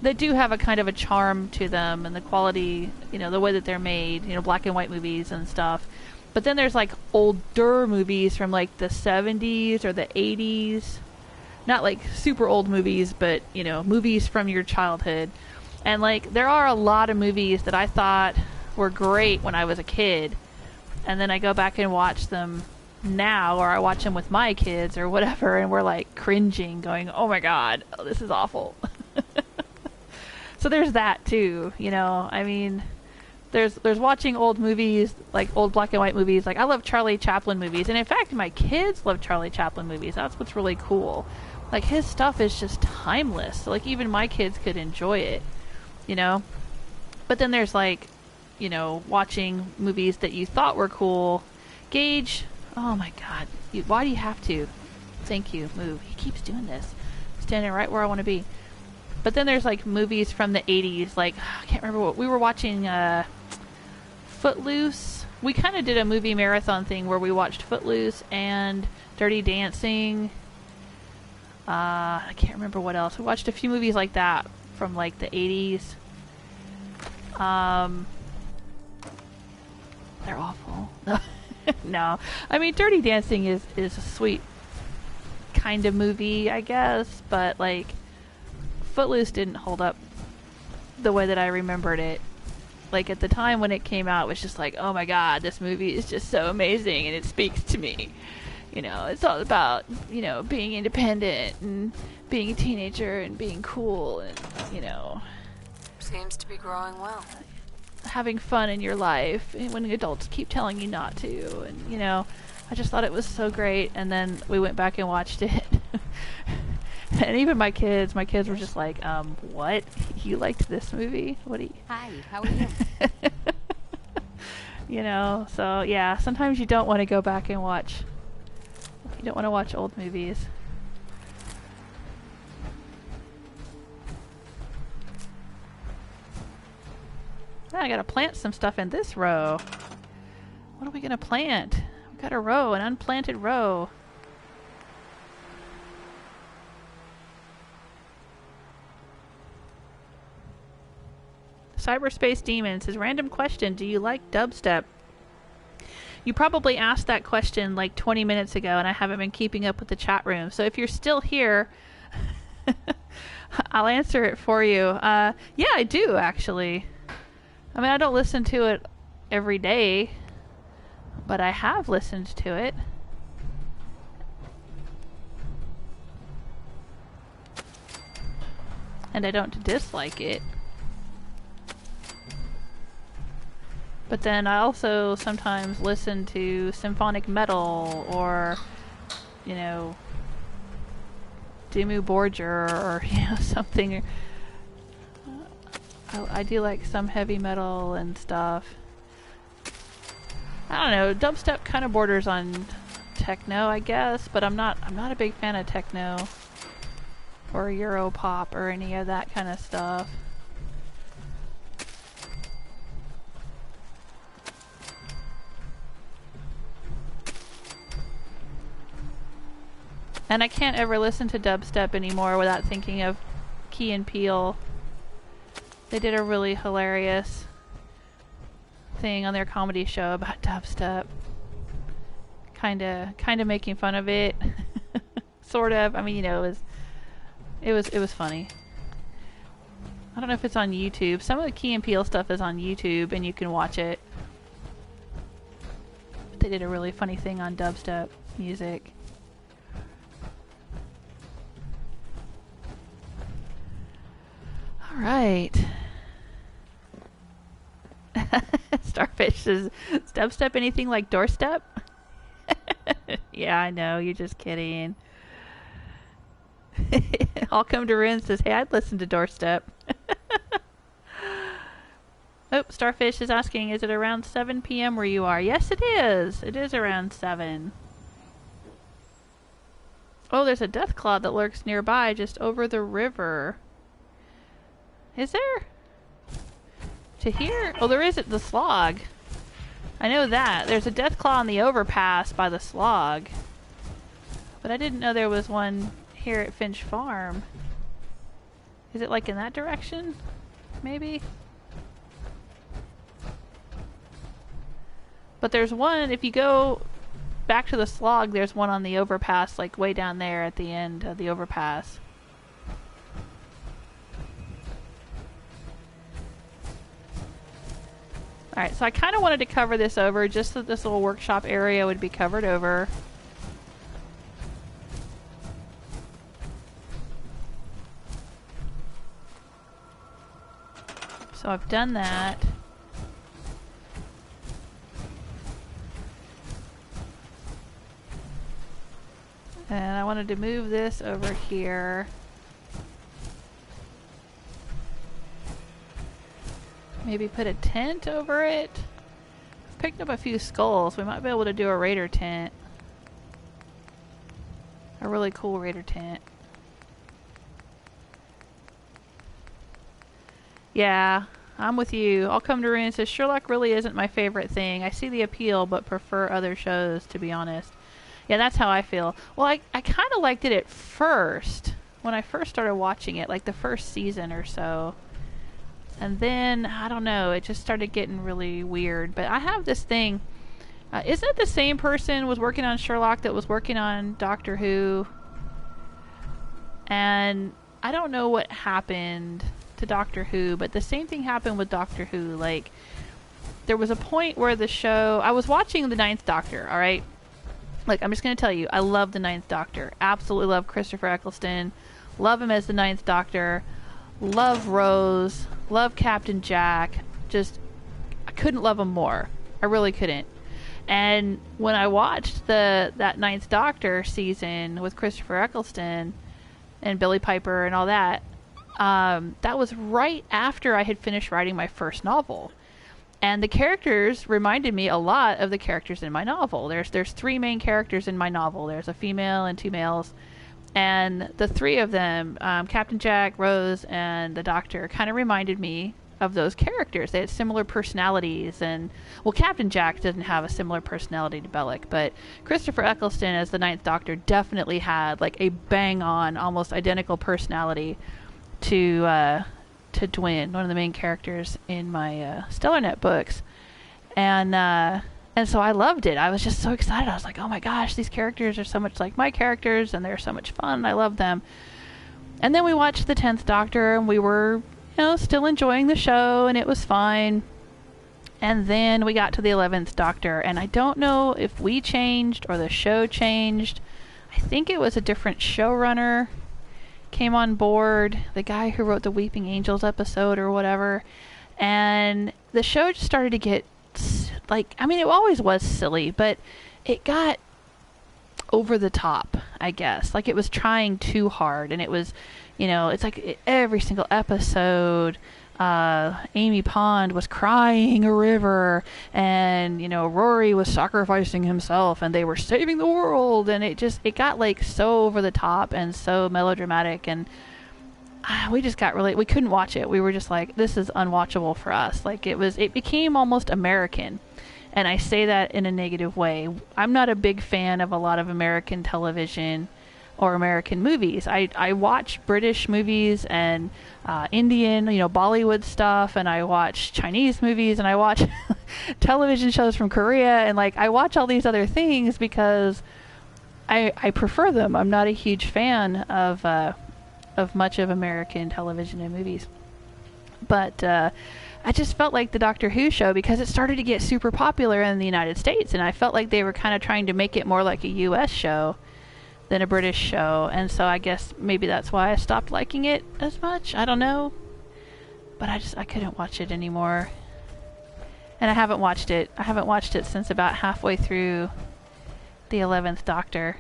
S3: that do have a kind of a charm to them, and the quality, you know, the way that they're made, you know, black and white movies and stuff. But then there's, like, older movies from, like, the 70s or the 80s. Not, like, super old movies, but, you know, movies from your childhood. And, like, there are a lot of movies that I thought were great when I was a kid. And then I go back and watch them now, or I watch them with my kids or whatever, and we're, like, cringing, going, oh my god, this is awful. So there's that, too, you know? I mean, there's watching old movies, like, old black and white movies. Like, I love Charlie Chaplin movies. And, in fact, my kids love Charlie Chaplin movies. That's what's really cool. Like, his stuff is just timeless. So, like, even my kids could enjoy it, you know? But then there's, like, you know, watching movies that you thought were cool. Gage, oh my god. Why do you have to? Thank you, move. He keeps doing this. Standing right where I want to be. But then there's, like, movies from the 80s. Like, I can't remember what... We were watching, Footloose. We kind of did a movie marathon thing where we watched Footloose and Dirty Dancing. I can't remember what else. We watched a few movies like that from, like, the 80s. They're awful. No. I mean, Dirty Dancing is a sweet kind of movie, I guess, but like Footloose didn't hold up the way that I remembered it. Like at the time when it came out, it was just like, oh my god, this movie is just so amazing and it speaks to me. You know, it's all about, you know, being independent and being a teenager and being cool and, you know,
S4: Seems to be growing well.
S3: having fun in your life when adults keep telling you not to. And, you know, I just thought it was so great. And then we went back and watched it. And even my kids were just like, what? You liked this movie? What do you...
S2: Hi, how are you?
S3: You know, so yeah, sometimes you don't want to go back and watch. You don't want to watch old movies. Now I gotta plant some stuff in this row. What are we gonna plant? We've got a row, an unplanted row. Cyberspace Demon says, random question, do you like dubstep? You probably asked that question like 20 minutes ago and I haven't been keeping up with the chat room. So if you're still here, I'll answer it for you. Yeah, I do actually. I mean, I don't listen to it every day, but I have listened to it. And I don't dislike it. But then I also sometimes listen to symphonic metal or, you know, Dimmu Borgir or, you know, something. I do like some heavy metal and stuff. I don't know, dubstep kind of borders on techno, I guess, but I'm not a big fan of techno or Europop or any of that kind of stuff. And I can't ever listen to dubstep anymore without thinking of Key and Peele. They did a really hilarious thing on their comedy show about dubstep. Kinda making fun of it. Sort of. I mean, you know, it was funny. I don't know if it's on YouTube. Some of the Key and Peele stuff is on YouTube and you can watch it. But they did a really funny thing on dubstep music. Right. Starfish says, is dubstep anything like doorstep? Yeah, I know, you're just kidding. I'll come to Rin says, hey, I'd listen to doorstep. Oh, Starfish is asking, is it around 7 p.m. where you are? Yes, it is. It is around 7. Oh, there's a death cloud that lurks nearby just over the river. Is there? To here? Oh, there is at the Slog. I know that. There's a death claw on the overpass by the Slog. But I didn't know there was one here at Finch Farm. Is it like in that direction? Maybe? But there's one, if you go back to the Slog, there's one on the overpass, like way down there at the end of the overpass. Alright, so I kind of wanted to cover this over just so that this little workshop area would be covered over. So I've done that. And I wanted to move this over here. Maybe put a tent over it. I've picked up a few skulls. We might be able to do a raider tent. A really cool raider tent. Yeah, I'm with you. I'll come to Rune and says, Sherlock really isn't my favorite thing. I see the appeal, but prefer other shows, to be honest. Yeah, that's how I feel. Well, I kind of liked it at first. When I first started watching it, like the first season or so. And then, I don't know, it just started getting really weird. But I have this thing. Isn't it the same person was working on Sherlock that was working on Doctor Who? And I don't know what happened to Doctor Who, but the same thing happened with Doctor Who. Like, there was a point where the show... I was watching the Ninth Doctor, alright? Like, I'm just going to tell you, I love the Ninth Doctor. Absolutely love Christopher Eccleston. Love him as the Ninth Doctor. Love Rose. Love Captain Jack. Just, I couldn't love him more. I really couldn't. And when I watched that Ninth Doctor season with Christopher Eccleston and Billie Piper and all that, that was right after I had finished writing my first novel. And the characters reminded me a lot of the characters in my novel. There's 3 main characters in my novel. There's a female and 2 males. And the 3 of them, Captain Jack, Rose, and the Doctor, kind of reminded me of those characters. They had similar personalities. And, well, Captain Jack doesn't have a similar personality to Bellick, but Christopher Eccleston as the Ninth Doctor definitely had like a bang-on, almost identical personality to Dwin, one of the main characters in my StellarNet books. And so I loved it. I was just so excited. I was like, oh my gosh, these characters are so much like my characters, and they're so much fun. I love them. And then we watched the 10th Doctor, and we were, still enjoying the show, and it was fine. And then we got to the 11th Doctor, and I don't know if we changed or the show changed. I think it was a different showrunner came on board, the guy who wrote the Weeping Angels episode or whatever, and the show just started to get, like, I mean, it always was silly, but it got over the top, I guess. Like, it was trying too hard, and it was, it's like every single episode, Amy Pond was crying a river, and Rory was sacrificing himself, and they were saving the world, and it got like so over the top and so melodramatic, and we just got we couldn't watch it. We were just like, this is unwatchable for us. Like, it became almost American, and I say that in a negative way. I'm not a big fan of a lot of American television or American movies. I watch British movies and Indian, Bollywood stuff, and I watch Chinese movies, and I watch television shows from Korea, and like I watch all these other things because I prefer them. I'm not a huge fan of much of American television and movies. But I just felt like the Doctor Who show, because it started to get super popular in the United States, and I felt like they were kind of trying to make it more like a US show than a British show, and so I guess maybe that's why I stopped liking it as much. I don't know, but I couldn't watch it anymore, and I haven't watched it since about halfway through the 11th Doctor.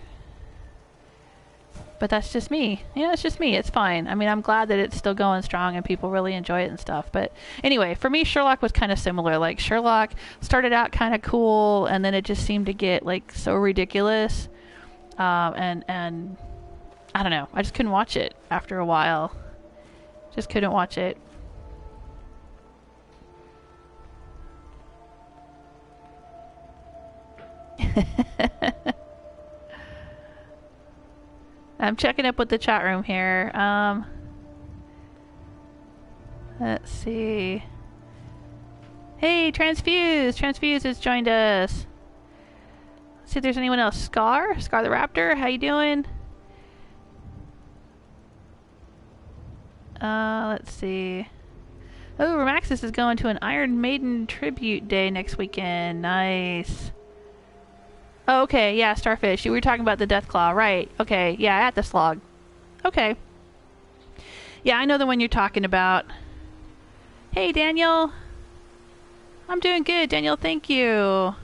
S3: But that's just me. It's just me. It's fine. I mean, I'm glad that it's still going strong and people really enjoy it and stuff. But anyway, for me, Sherlock was kind of similar. Like, Sherlock started out kind of cool, and then it just seemed to get like so ridiculous. And I don't know. I just couldn't watch it after a while. Just couldn't watch it. I'm checking up with the chat room here. Let's see. Hey, Transfuse! Transfuse has joined us. Let's see if there's anyone else. Scar the Raptor, how you doing? Let's see. Oh, Remaxis is going to an Iron Maiden tribute day next weekend. Nice. Oh, okay, yeah, Starfish. You were talking about the Deathclaw, right? Okay, yeah, at the Slog. Okay. Yeah, I know the one you're talking about. Hey, Daniel. I'm doing good, Daniel. Thank you.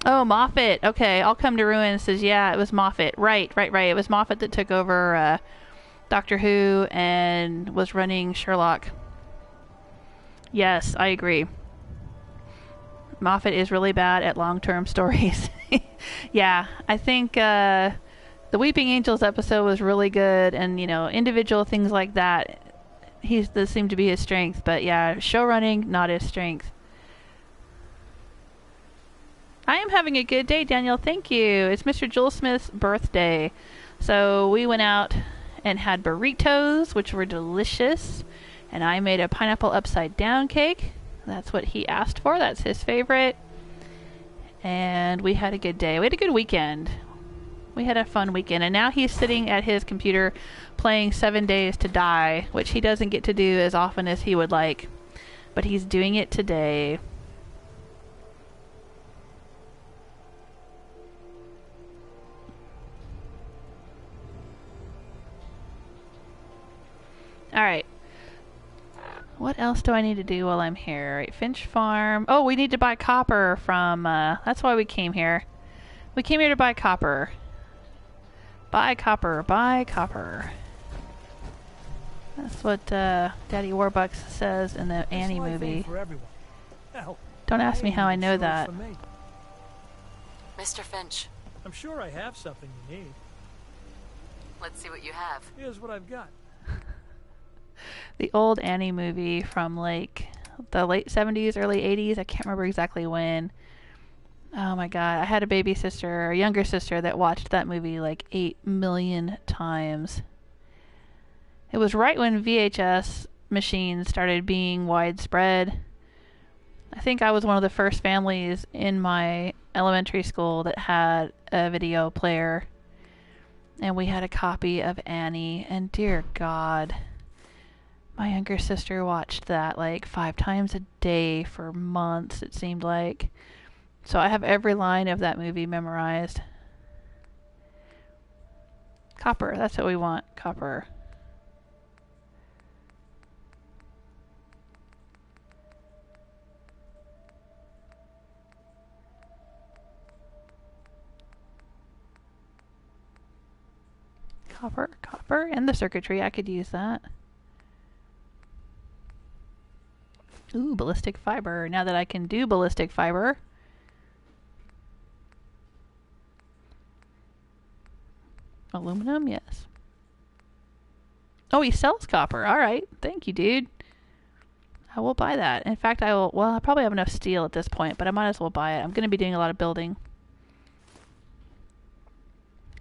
S3: Oh, Moffat. Okay, I'll come to ruin says, yeah, it was Moffat. Right. It was Moffat that took over Doctor Who and was running Sherlock. Yes, I agree. Moffat is really bad at long-term stories. Yeah, I think the Weeping Angels episode was really good, and, individual things like that, this seemed to be his strength. But yeah, show running, not his strength. I am having a good day, Daniel. Thank you. It's Mr. Joel Smith's birthday. So we went out and had burritos, which were delicious. And I made a pineapple upside down cake. That's what he asked for. That's his favorite. and we had a good day. We had a good weekend. We had a fun weekend, and now he's sitting at his computer playing 7 Days to Die, which he doesn't get to do as often as he would like, but he's doing it today. Alright. What else do I need to do while I'm here? Right, Finch Farm. Oh, we need to buy copper from, that's why we came here. We came here to buy copper. Buy copper, buy copper. That's what, Daddy Warbucks says in the Annie movie. Don't ask me how I know that.
S4: Mr. Finch,
S1: I'm sure I have something you need.
S4: let's see what you have.
S1: Here's what I've got.
S3: The old Annie movie from like the late 70s, early 80s. I can't remember exactly when. Oh my god, I had a baby sister, or younger sister, that watched that movie like 8 million times. It was right when VHS machines started being widespread. I think I was one of the first families in my elementary school that had a video player. And we had a copy of Annie, and dear God, my younger sister watched that like 5 times a day for months, it seemed like. So I have every line of that movie memorized. Copper, that's what we want, copper. Copper, copper, and the circuitry, I could use that. Ooh, ballistic fiber. Now that I can do ballistic fiber. Aluminum, yes. Oh, he sells copper. Alright, thank you, dude. I will buy that. In fact, I will, well, I probably have enough steel at this point, but I might as well buy it. I'm going to be doing a lot of building.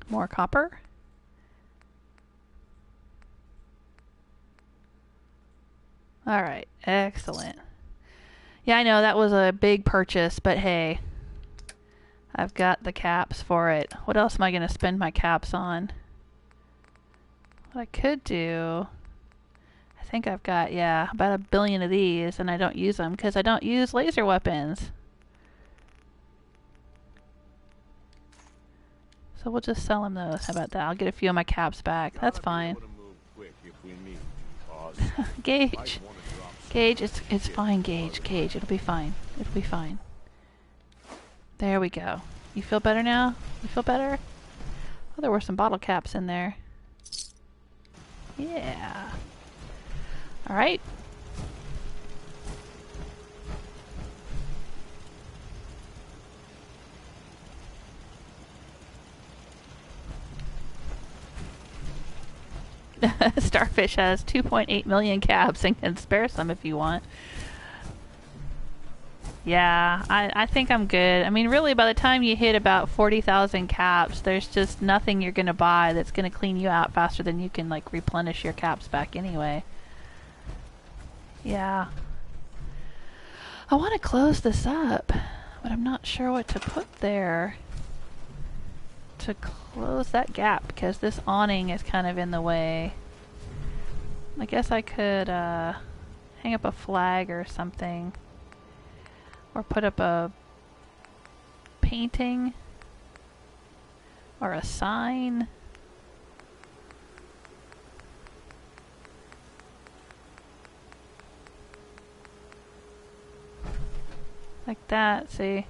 S3: More copper. Alright, excellent. Yeah, I know that was a big purchase, but hey, I've got the caps for it. What else am I going to spend my caps on? What I could do, I think I've got, yeah, about 1 billion of these, and I don't use them because I don't use laser weapons. So we'll just sell them those. How about that? I'll get a few of my caps back. That's fine. Gage. Gage, it's fine, Gage. Gage, it'll be fine. It'll be fine. There we go. You feel better now? You feel better? Oh, there were some bottle caps in there. Yeah. Alright. Starfish has 2.8 million caps and can spare some if you want. Yeah, I think I'm good. I mean, really, by the time you hit about 40,000 caps, there's just nothing you're going to buy that's going to clean you out faster than you can, like, replenish your caps back anyway. Yeah. I want to close this up, but I'm not sure what to put there to close that gap, because this awning is kind of in the way. I guess I could hang up a flag or something. Or put up a painting. Or a sign. Like that, see?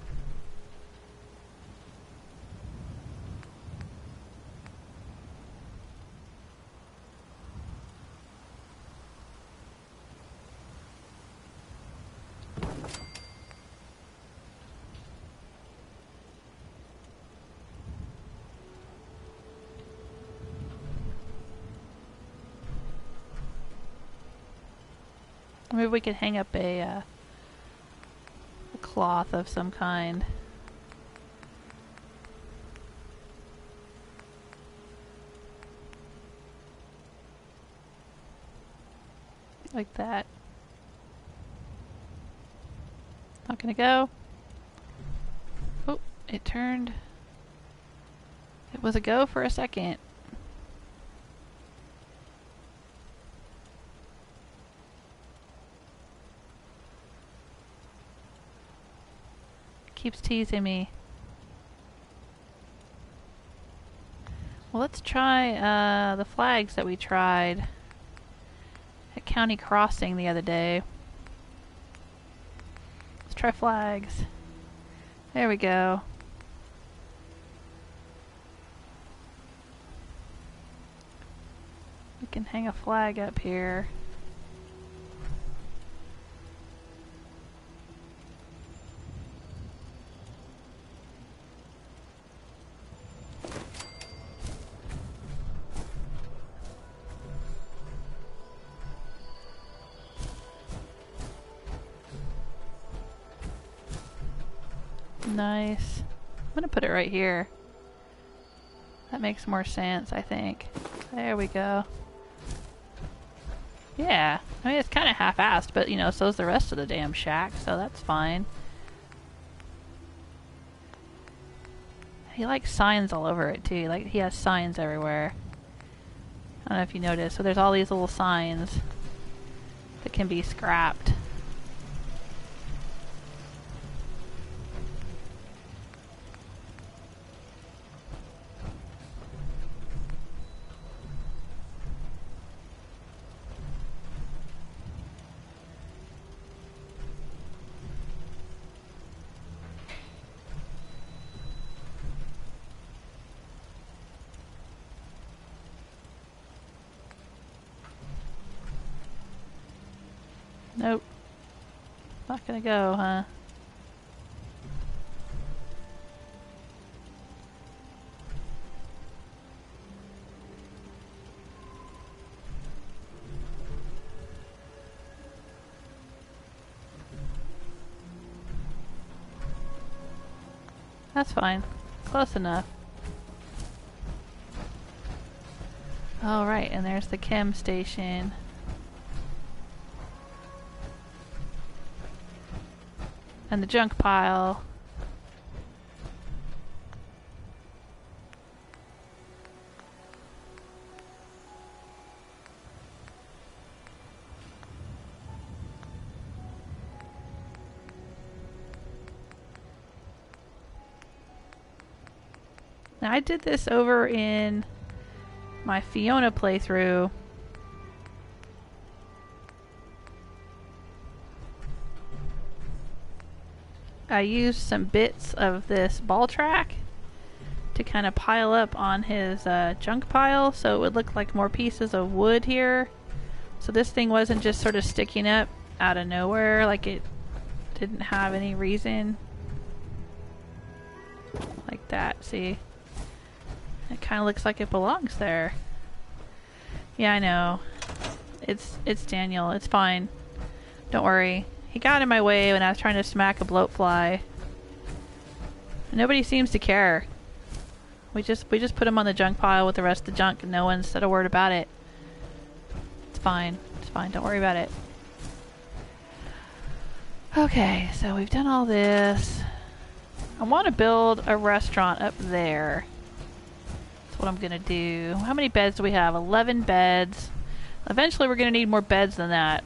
S3: Maybe we could hang up a cloth of some kind. Like that. Not gonna go. Oh, It turned... It was a go for a second. Keeps teasing me. Well, let's try the flags that we tried at County Crossing the other day. Let's try flags. There we go. We can hang a flag up here. Nice. I'm gonna put it right here. That makes more sense, I think. There we go. Yeah, I mean, it's kind of half-assed, but, you know, so's the rest of the damn shack, so that's fine. He likes signs all over it, too. Like, he has signs everywhere. I don't know if you noticed. So there's all these little signs that can be scrapped. Nope. Not gonna go, huh? That's fine. Close enough. Alright, and there's the chem station. And the junk pile. Now I did this over in my Fiona playthrough. I used some bits of this ball track to kind of pile up on his junk pile, so it would look like more pieces of wood here. So this thing wasn't just sort of sticking up out of nowhere, like it didn't have any reason. Like that, see? It kind of looks like it belongs there. Yeah, I know. It's Daniel. It's fine. Don't worry. He got in my way when I was trying to smack a bloatfly. Nobody seems to care. We just put him on the junk pile with the rest of the junk and no one said a word about it. It's fine. It's fine. Don't worry about it. Okay, so we've done all this. I want to build a restaurant up there. That's what I'm gonna do. How many beds do we have? 11 beds. Eventually we're gonna need more beds than that.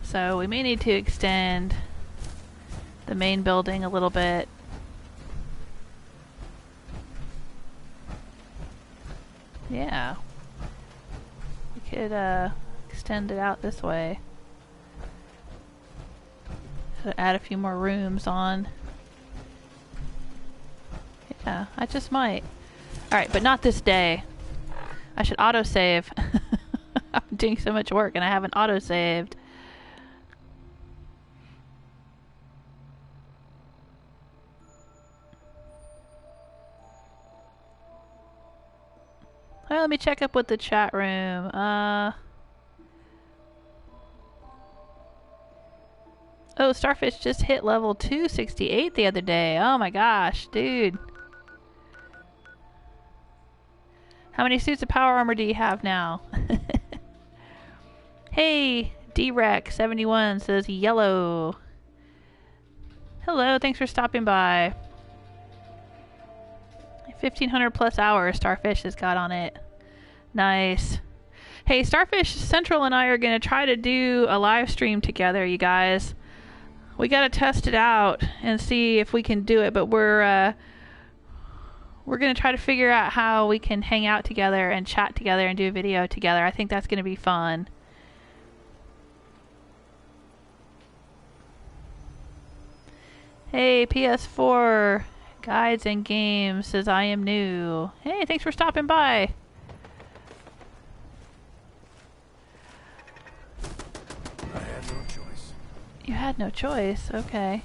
S3: So we may need to extend the main building a little bit. Yeah. We could extend it out this way. Should add a few more rooms on. Yeah, I just might. Alright, but not this day. I should autosave. I'm doing so much work and I haven't autosaved. Well, let me check up with the chat room. Oh, Starfish just hit level 268 the other day. Oh my gosh, dude. How many suits of power armor do you have now? Hey, DREC71 says yellow. Hello, thanks for stopping by. 1,500 plus hours Starfish has got on it. Nice. Hey, Starfish Central and I are going to try to do a live stream together, you guys. We got to test it out and see if we can do it, but we're going to try to figure out how we can hang out together and chat together and do a video together. I think that's going to be fun. Hey, PS4 Guides and Games says I am new. Hey, thanks for stopping by.
S1: I had no choice.
S3: You had no choice? Okay.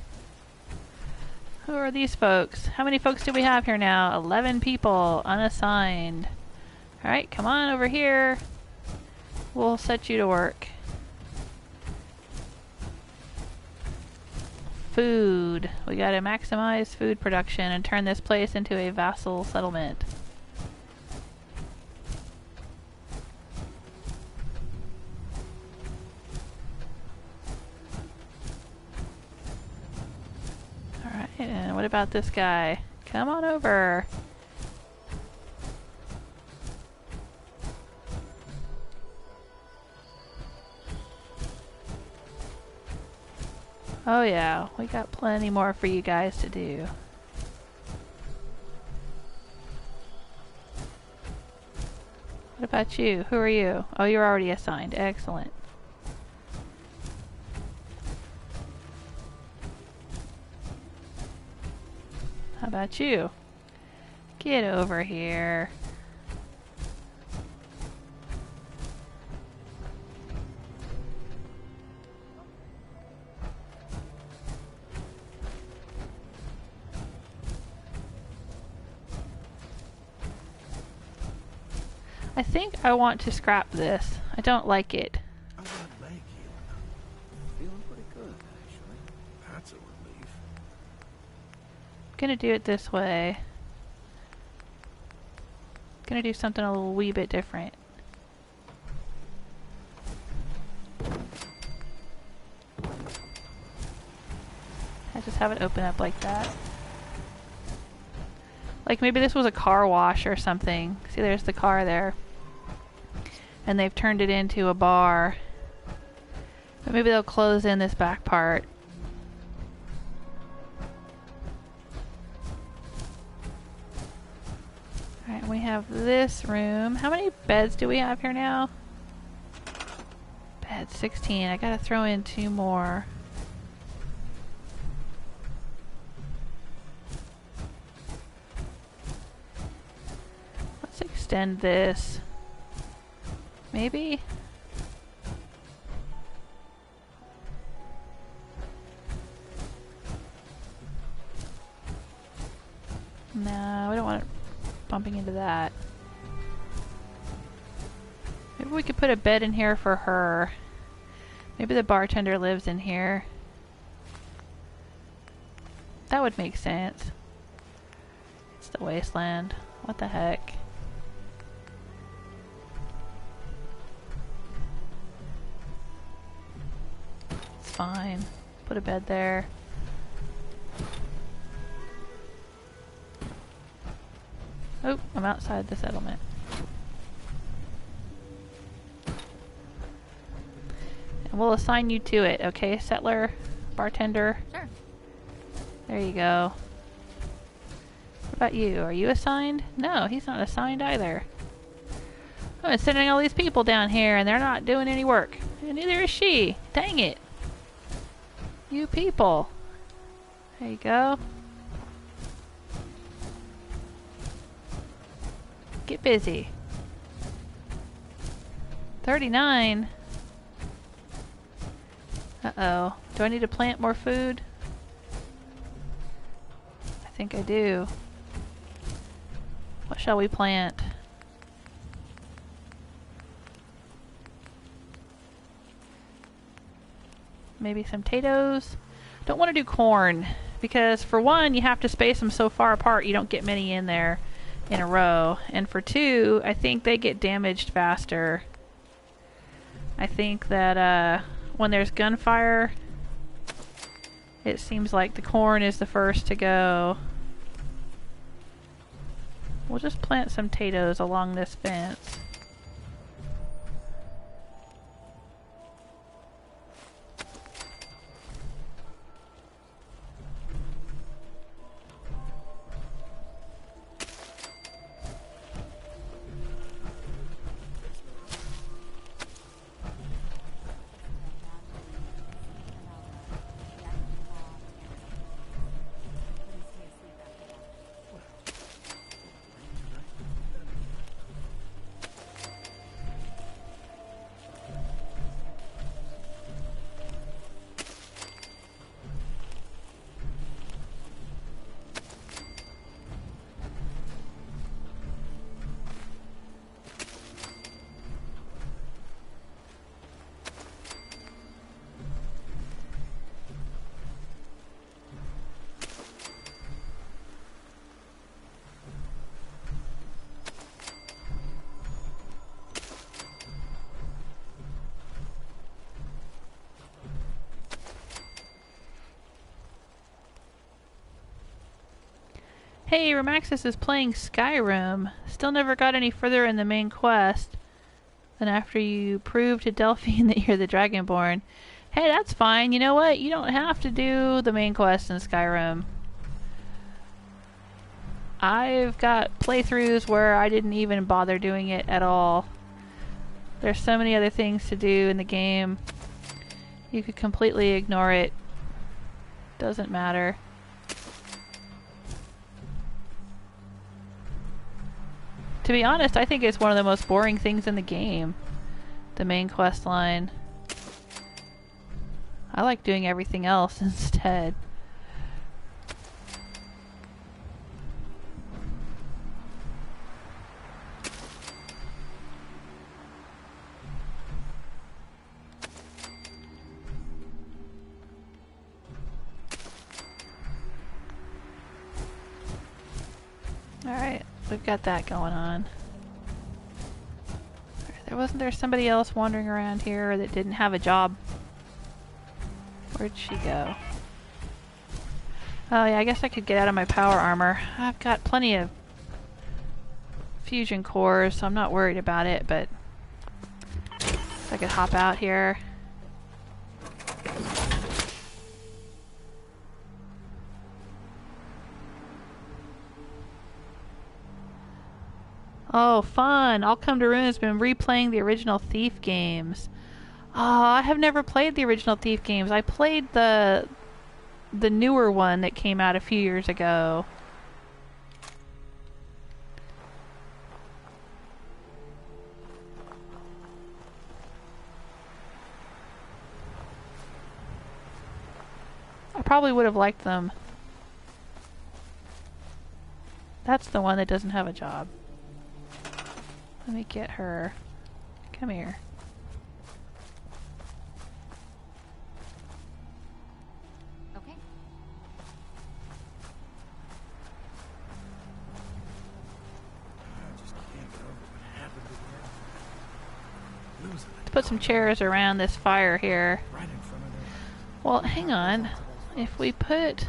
S3: Who are these folks? How many folks do we have here now? 11 people, unassigned. Alright, come on over here. We'll set you to work. Food. We gotta maximize food production and turn this place into a vassal settlement. Alright, and what about this guy? Come on over. Oh yeah, we got plenty more for you guys to do. What about you? Who are you? Oh, you're already assigned. Excellent. How about you? Get over here. I think I want to scrap this. I don't like it.
S1: I got leg healing up. Feeling pretty good, actually. That's a relief.
S3: Gonna do it this way. Gonna do something a little wee bit different. I just have it open up like that. Like maybe this was a car wash or something. See, there's the car there. And they've turned it into a bar. But maybe they'll close in this back part. Alright, we have this room. How many beds do we have here now? Bed 16. I gotta throw in 2 more. Let's extend this. Maybe? No, we don't want it bumping into that. Maybe we could put a bed in here for her. Maybe the bartender lives in here. That would make sense. It's the wasteland. What the heck? It's fine. Put a bed there. Oh, I'm outside the settlement. And we'll assign you to it, okay? Settler, bartender.
S2: Sure.
S3: There you go. What about you? Are you assigned? No, he's not assigned either. I'm sending all these people down here and they're not doing any work. And neither is she. Dang it. You people. There you go. Get busy. 39. Uh-oh. Do I need to plant more food? I think I do. What shall we plant? Maybe some potatoes. Don't want to do corn because for one, you have to space them so far apart you don't get many in there in a row. And for two, I think they get damaged faster. I think that when there's gunfire, it seems like the corn is the first to go. We'll just plant some potatoes along this fence. Hey, Remaxis is playing Skyrim. Still never got any further in the main quest than after you prove to Delphine that you're the Dragonborn. Hey, that's fine. You know what? You don't have to do the main quest in Skyrim. I've got playthroughs where I didn't even bother doing it at all. There's so many other things to do in the game. You could completely ignore it. Doesn't matter. To be honest, I think it's one of the most boring things in the game. The main quest line. I like doing everything else instead. Alright, we've got that going on. Wasn't there somebody else wandering around here that didn't have a job? Where'd she go? Oh yeah, I guess I could get out of my power armor. I've got plenty of fusion cores, so I'm not worried about it, but I could hop out here. Oh, fun! I'll Come to Ruin has been replaying the original Thief games. Oh, I have never played the original Thief games. I played the newer one that came out a few years ago. I probably would have liked them. That's the one that doesn't have a job. Let me get her. Come here.
S2: Okay.
S1: I just can't get over what happened to them.
S3: Let's put some chairs around this fire here.
S1: Right in front of them.
S3: Well, hang on. If we put...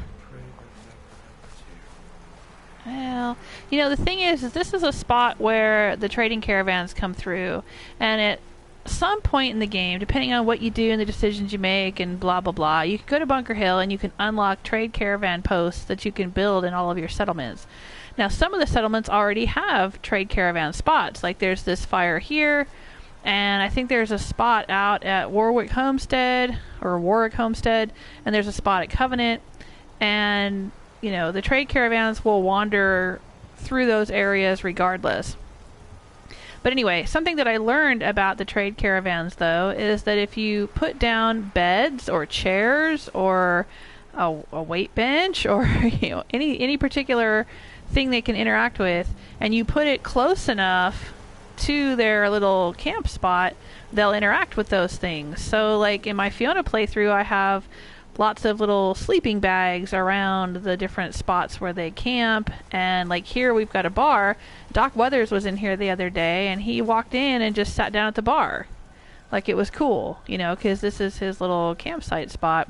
S3: Well, you know, the thing is this is a spot where the trading caravans come through, and at some point in the game, depending on what you do and the decisions you make and blah blah blah, you can go to Bunker Hill and you can unlock trade caravan posts that you can build in all of your settlements. Now, some of the settlements already have trade caravan spots, like there's this fire here, and I think there's a spot out at Warwick Homestead, and there's a spot at Covenant, and you know, the trade caravans will wander through those areas regardless. But anyway, something that I learned about the trade caravans, though, is that if you put down beds or chairs or a weight bench or you know any particular thing they can interact with, and you put it close enough to their little camp spot, they'll interact with those things. So, like in my Fiona playthrough, I have lots of little sleeping bags around the different spots where they camp, and like here we've got a bar. Doc Weathers was in here the other day and he walked in and just sat down at the bar. like it was cool, you know, because this is his little campsite spot.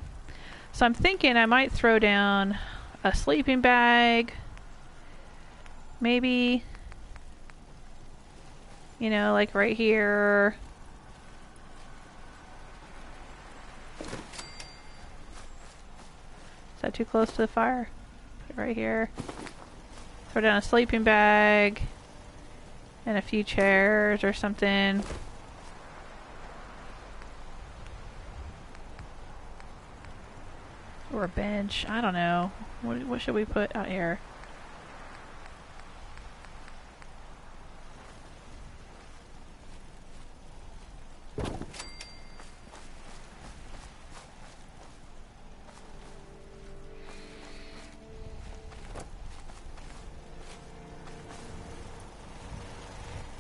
S3: So I'm thinking I might throw down a sleeping bag, maybe, you know, like right here. Is that too close to the fire? Put it right here. Throw down a sleeping bag and a few chairs or something. Or a bench. I don't know. What should we put out here?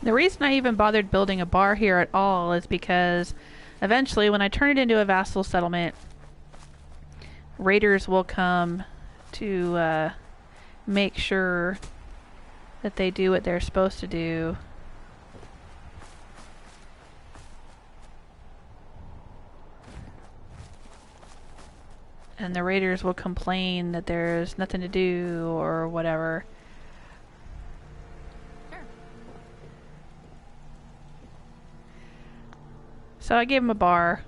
S3: The reason I even bothered building a bar here at all is because eventually when I turn it into a vassal settlement, raiders will come to make sure that they do what they're supposed to do. And the raiders will complain that there's nothing to do or whatever. So I gave him a bar.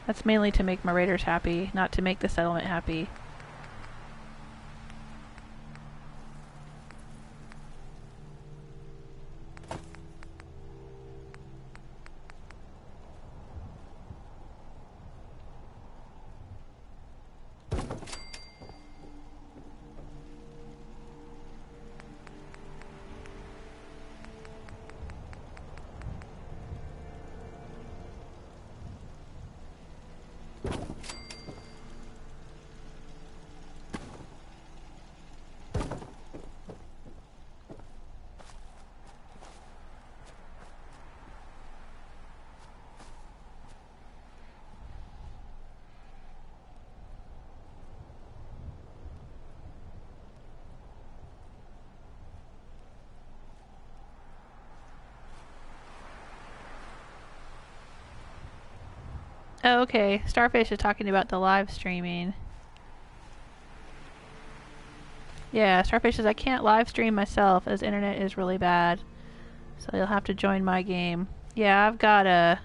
S3: That's mainly to make my raiders happy, not to make the settlement happy. Oh, okay. Starfish is talking about the live streaming. Yeah, Starfish says I can't live stream myself as internet is really bad. So you'll have to join my game. Yeah, I've got a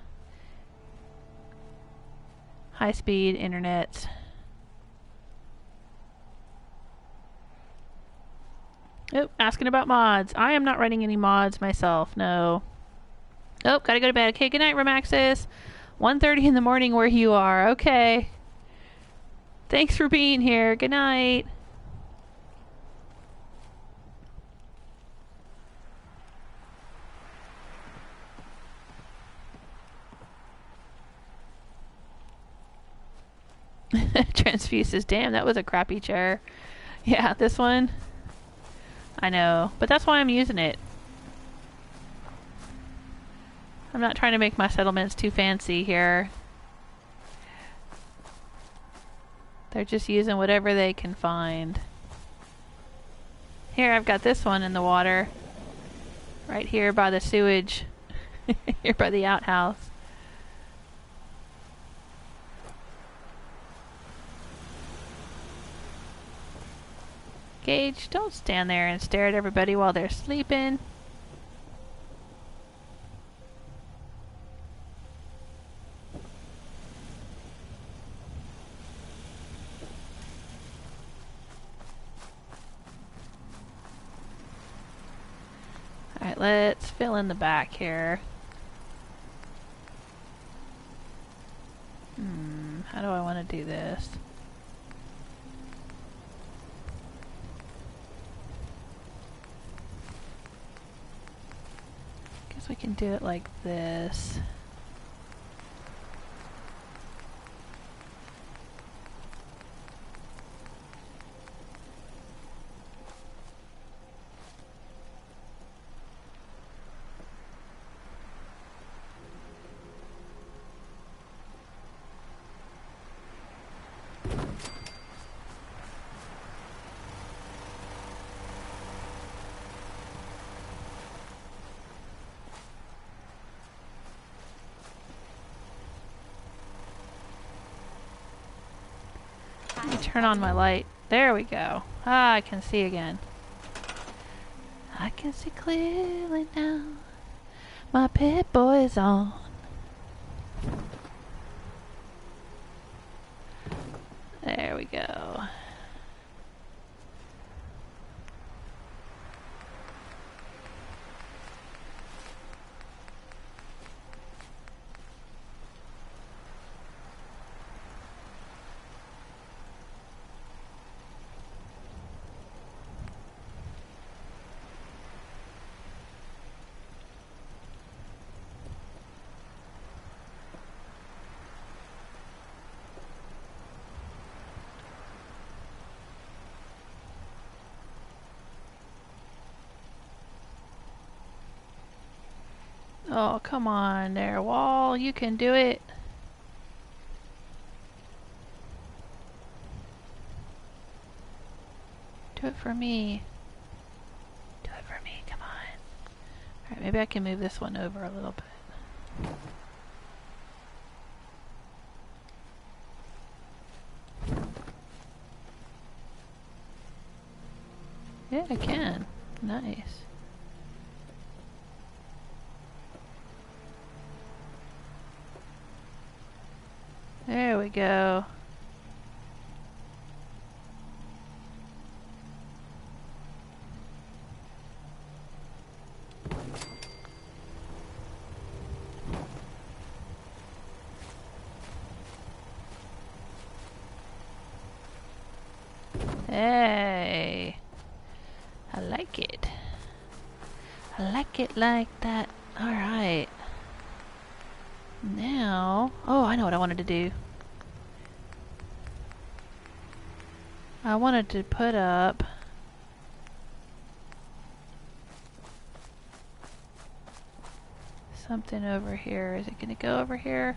S3: high-speed internet. Oh, asking about mods. I am not running any mods myself, no. Oh, gotta go to bed. Okay, good night, Remaxis. 1:30 in the morning where you are. Okay. Thanks for being here. Good night. Transfuse says, damn, that was a crappy chair. Yeah, this one. I know, but that's why I'm using it. I'm not trying to make my settlements too fancy here. They're just using whatever they can find. Here, I've got this one in the water. Right here by the sewage. Here by the outhouse. Gage, don't stand there and stare at everybody while they're sleeping. Alright, let's fill in the back here. How do I want to do this? Guess we can do it like this. turn on my light. There we go. Ah, I can see again. I can see clearly now. My pit boy's on. There we go. Oh, come on there, wall. You can do it. Do it for me. Do it for me, come on. Alright, maybe I can move this one over a little bit. Yeah, I can. Nice. There we go. Hey, I like it. I like it like that. All right. Now, oh, I know what I wanted to do. I wanted to put up something over here. Is it going to go over here?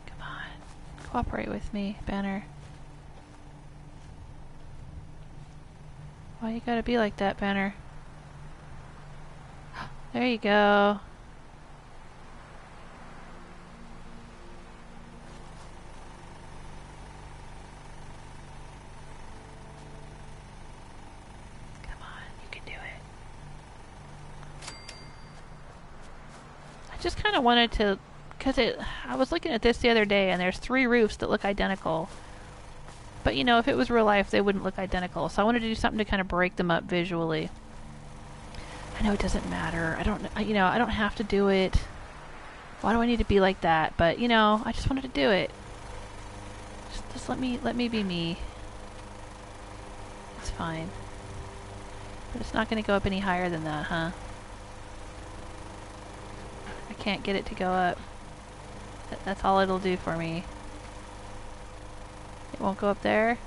S3: Come on. Cooperate with me, Banner. Why you gotta be like that, Banner? There you go. I just kind of wanted to, because I was looking at this the other day and there's 3 roofs that look identical. But you know, if it was real life, they wouldn't look identical. So I wanted to do something to kind of break them up visually. I know it doesn't matter. I don't have to do it. Why do I need to be like that? But you know, I just wanted to do it. Just let me be me. It's fine. But it's not going to go up any higher than that, huh? I can't get it to go up. That's all it'll do for me. It won't go up there?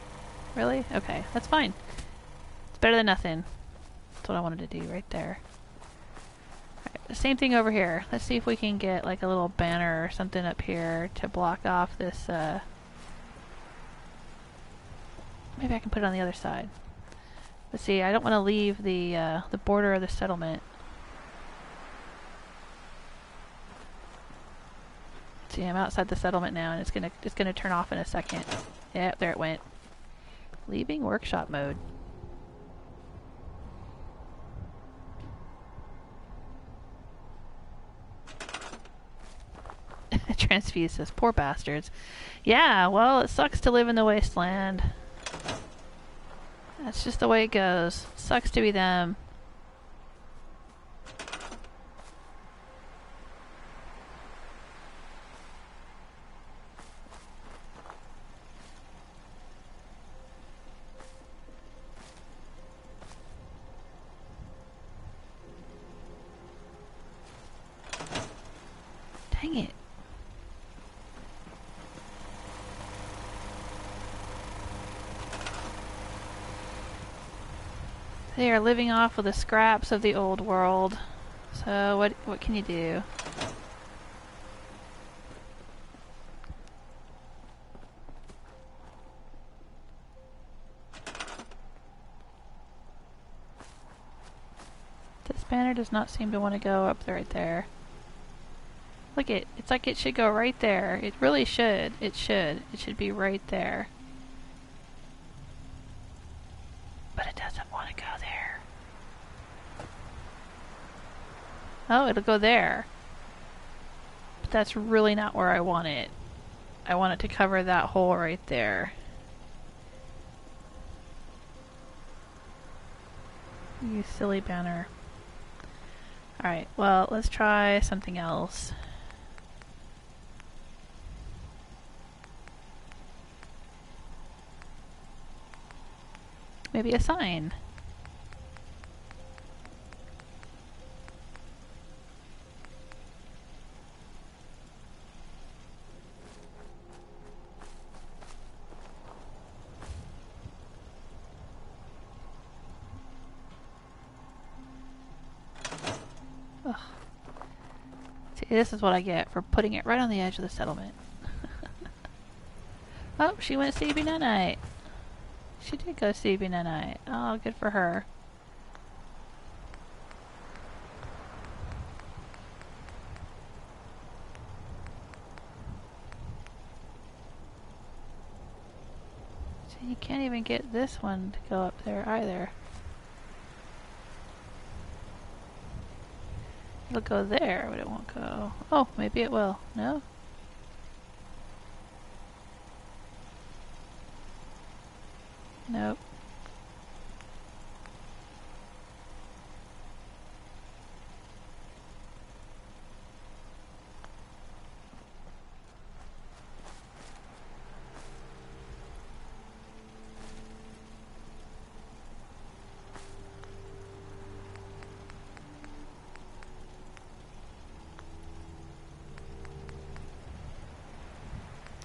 S3: Really? Okay, that's fine. It's better than nothing. That's what I wanted to do right there. Right, the same thing over here. Let's see if we can get like a little banner or something up here to block off this, maybe I can put it on the other side. Let's see, I don't want to leave the border of the settlement. See, I'm outside the settlement now, and it's gonna turn off in a second. Yep, there it went. Leaving workshop mode. Transfuse says, poor bastards. Yeah, well, it sucks to live in the wasteland. That's just the way it goes. Sucks to be them. Dang it. They are living off of the scraps of the old world. So what can you do? This banner does not seem to want to go up right there. Look it's like it should go right there. It really should. It should be right there. Oh, it'll go there. But that's really not where I want it. I want it to cover that hole right there. You silly banner. Alright, well, let's try something else. Maybe a sign. Ugh. See, this is what I get for putting it right on the edge of the settlement. Oh, she went Stevie Night. She did go Stevie Night. Oh, good for her. So you can't even get this one to go up there either. It'll go there, but it won't go. Oh, maybe it will. No? Nope.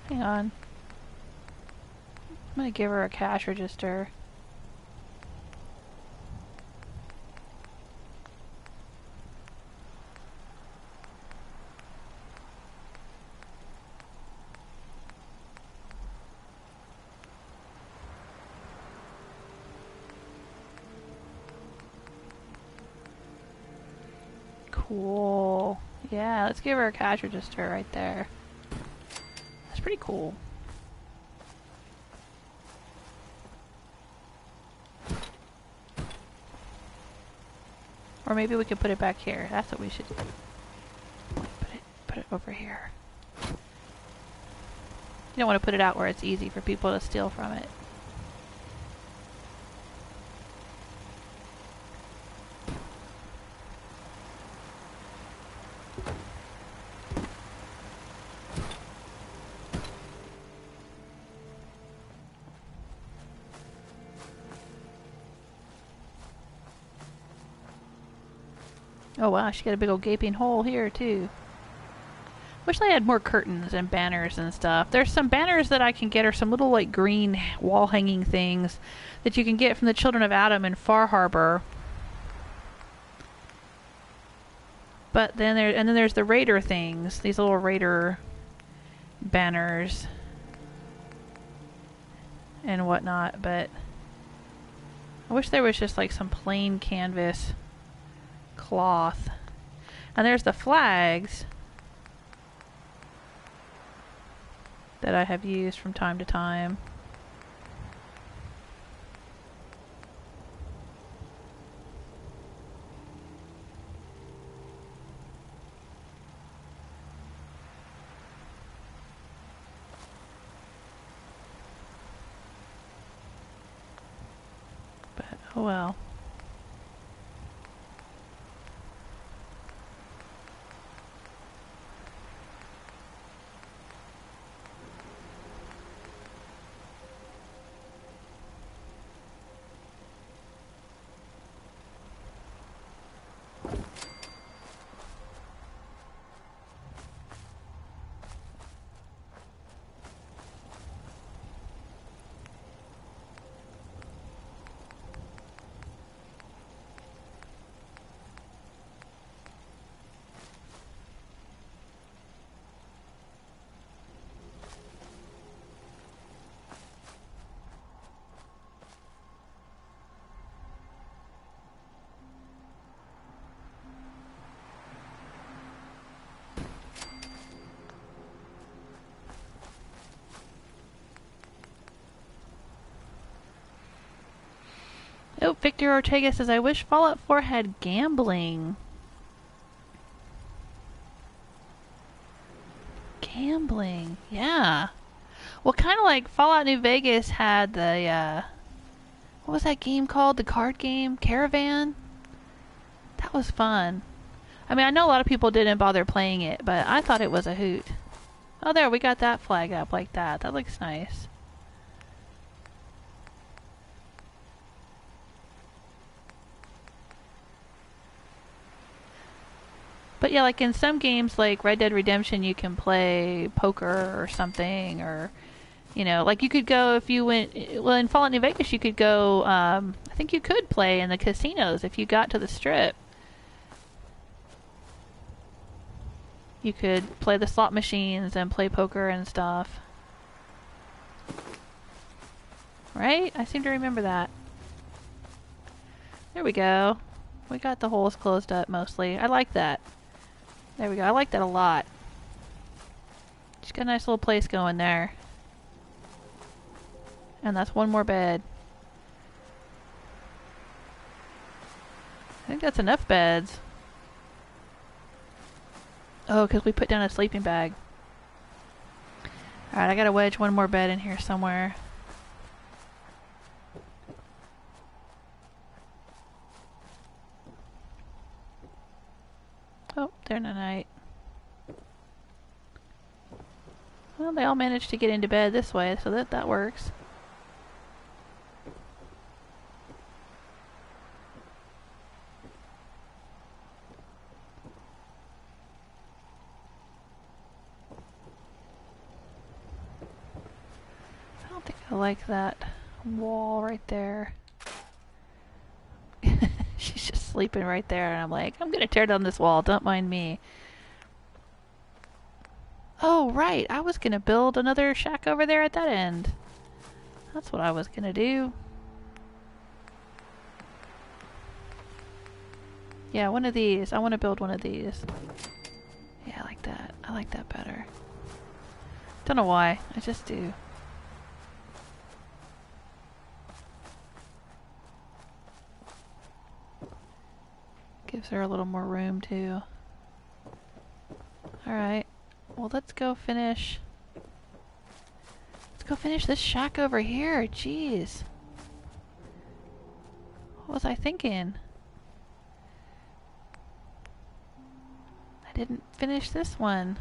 S3: Hang on. I'm gonna give her a cash register. Cool. Yeah, let's give her a cash register right there. That's pretty cool. Or maybe we could put it back here. That's what we should do. Put it over here. You don't want to put it out where it's easy for people to steal from it. Oh wow, she got a big old gaping hole here too. Wish they had more curtains and banners and stuff. There's some banners that I can get, or some little like green wall hanging things that you can get from the Children of Adam in Far Harbor. But then there's the Raider things, these little Raider banners and whatnot. But I wish there was just like some plain canvas cloth. And there's the flags that I have used from time to time. But oh well. Oh, Victor Ortega says, I wish Fallout 4 had gambling. Gambling. Yeah. Well, kind of like Fallout New Vegas had the, what was that game called? The card game? Caravan? That was fun. I mean, I know a lot of people didn't bother playing it, but I thought it was a hoot. Oh, there, we got that flag up like that. That looks nice. But yeah, like in some games like Red Dead Redemption, you can play poker or something, or, you know, like you could go if you went, well, in Fallout New Vegas, you could go, I think you could play in the casinos if you got to the Strip. You could play the slot machines and play poker and stuff. Right? I seem to remember that. There we go. We got the holes closed up mostly. I like that. There we go. I like that a lot. Just got a nice little place going there. And that's one more bed. I think that's enough beds. Oh, because we put down a sleeping bag. Alright, I gotta wedge one more bed in here somewhere. Oh, they're night. Well, they all managed to get into bed this way, so that works. I don't think I like that wall right there. She's just sleeping right there, and I'm like, I'm gonna tear down this wall, don't mind me. Oh, right, I was gonna build another shack over there at that end. That's what I was gonna do. Yeah, one of these. I want to build one of these. Yeah, I like that. I like that better. Don't know why. I just do. Gives her a little more room, too. Alright. Well, let's go finish... Let's go finish this shack over here. Jeez. What was I thinking? I didn't finish this one.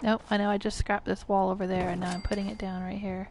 S3: Nope, I know I just scrapped this wall over there and now I'm putting it down right here.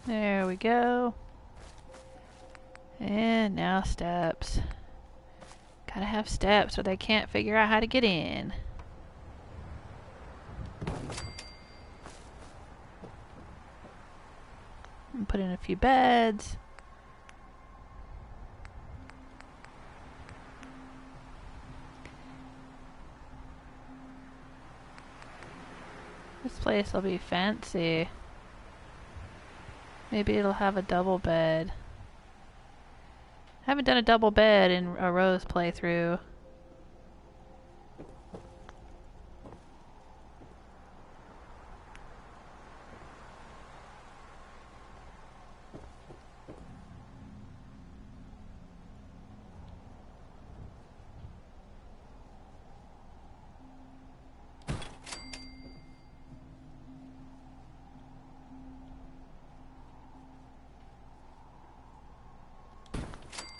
S3: There we go. And now steps. Gotta have steps or they can't figure out how to get in. And put in a few beds. This place will be fancy. Maybe it'll have a double bed. I haven't done a double bed in a Rose playthrough.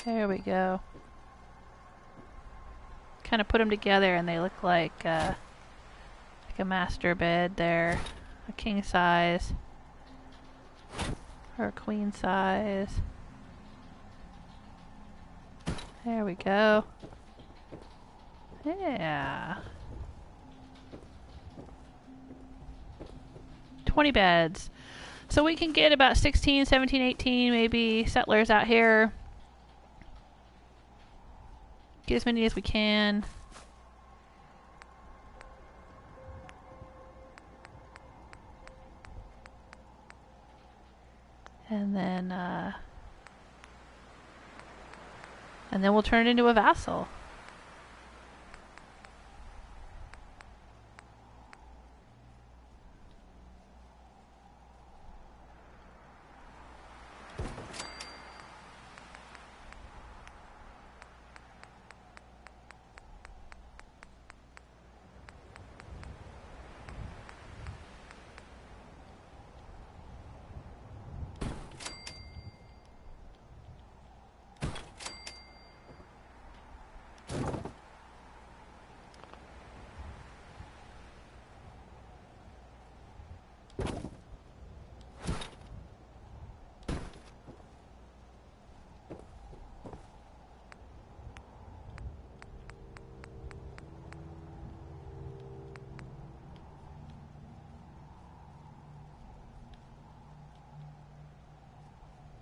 S3: There we go. Kind of put them together and they look like a master bed there. A king size. Or a queen size. There we go. Yeah. 20 beds. So we can get about 16, 17, 18 maybe settlers out here. Get as many as we can. And then we'll turn it into a vassal.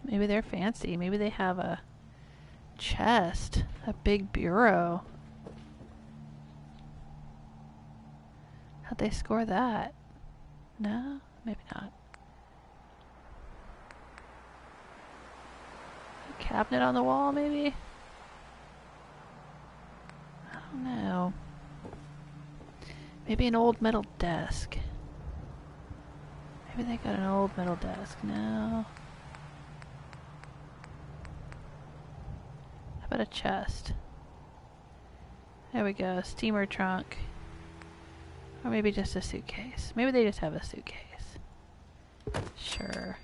S3: Maybe they're fancy. Maybe they have a chest, a big bureau. How'd they score that? No, maybe not. A cabinet on the wall, maybe? I don't know. Maybe an old metal desk. Maybe they got an old metal desk. No. How about a chest? There we go. Steamer trunk. Or maybe just a suitcase. Maybe they just have a suitcase. Sure.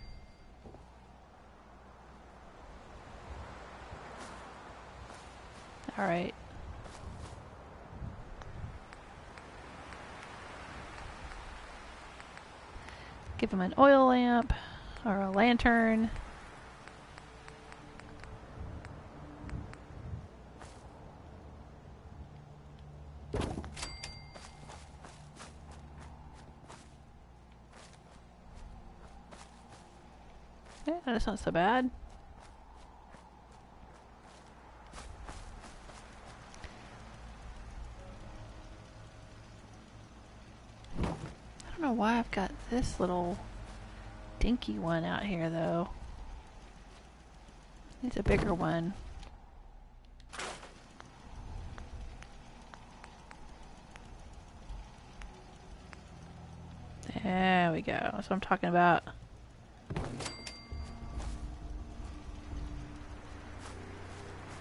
S3: Alright. Give them an oil lamp or a lantern. Yeah, that's not so bad. I don't know why I've got this little dinky one out here though. It's a bigger one. There we go. That's what I'm talking about.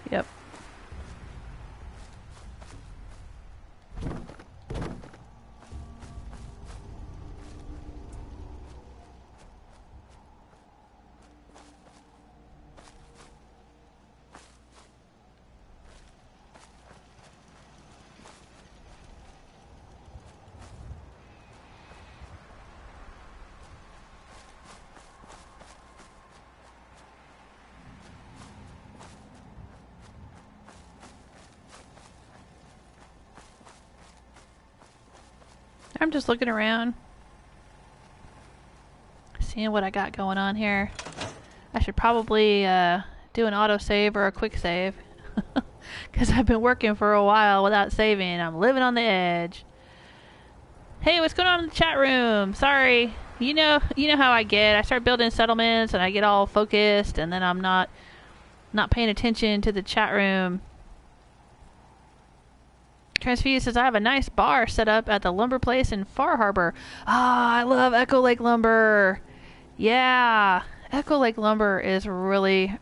S3: Yep. I'm just looking around, seeing what I got going on here. I should probably do an autosave or a quick save because I've been working for a while without saving. I'm living on the edge. Hey, what's going on in the chat room? Sorry, You know how I get. I start building settlements and I get all focused, and then I'm not paying attention to the chat room. Transfuse says, I have a nice bar set up at the lumber place in Far Harbor. Ah, I love Echo Lake Lumber. Yeah, Echo Lake Lumber is a really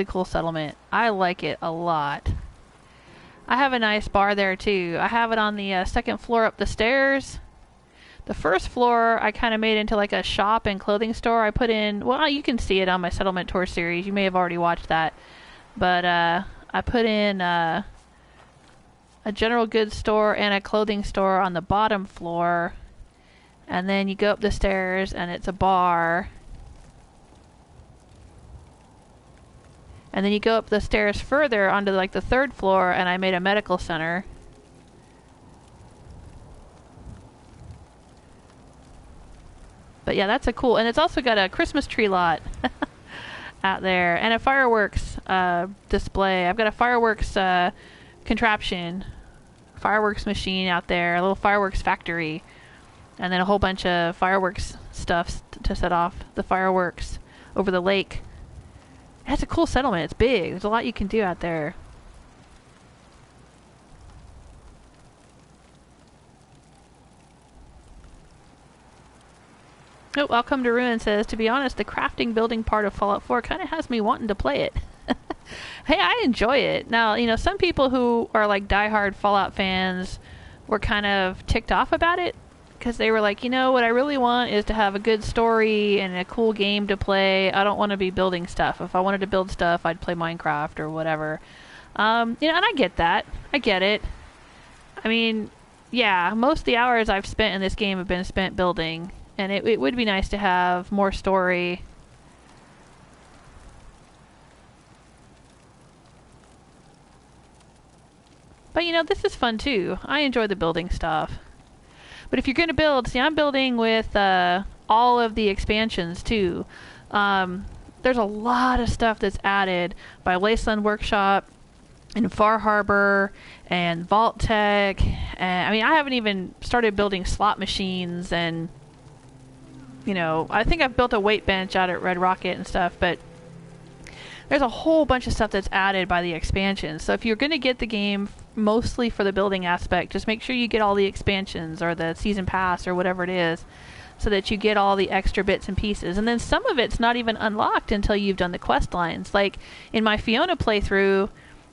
S3: cool settlement. I like it a lot. I have a nice bar there too. I have it on the second floor up the stairs. The first floor I kind of made into like a shop and clothing store. I put in, well, you can see it on my settlement tour series. You may have already watched that. But I put in a general goods store and a clothing store on the bottom floor, and then you go up the stairs and it's a bar, and then you go up the stairs further onto like the third floor, and I made a medical center. But yeah, that's a cool, and it's also got a Christmas tree lot out there and a fireworks display. I've got a fireworks contraption, fireworks machine out there, a little fireworks factory, and then a whole bunch of fireworks stuff to set off the fireworks over the lake. That's a cool settlement. It's big. There's a lot you can do out there. Oh, Welcome to Ruin says, to be honest, the crafting building part of Fallout 4 kind of has me wanting to play it. Hey, I enjoy it. Now, some people who are like diehard Fallout fans were kind of ticked off about it because they were like, what I really want is to have a good story and a cool game to play. I don't want to be building stuff. If I wanted to build stuff, I'd play Minecraft or whatever. And I get that. I get it. I mean, yeah, most of the hours I've spent in this game have been spent building, and it would be nice to have more story. But this is fun too. I enjoy the building stuff. But if you're going to build, see, I'm building with all of the expansions too. There's a lot of stuff that's added by Wasteland Workshop and Far Harbor and Vault Tech. And I haven't even started building slot machines, and I think I've built a weight bench out at Red Rocket and stuff, but there's a whole bunch of stuff that's added by the expansions. So if you're going to get the game mostly for the building aspect, just make sure you get all the expansions or the season pass or whatever it is, so that you get all the extra bits and pieces. And then some of it's not even unlocked until you've done the quest lines. Like in my Fiona playthrough,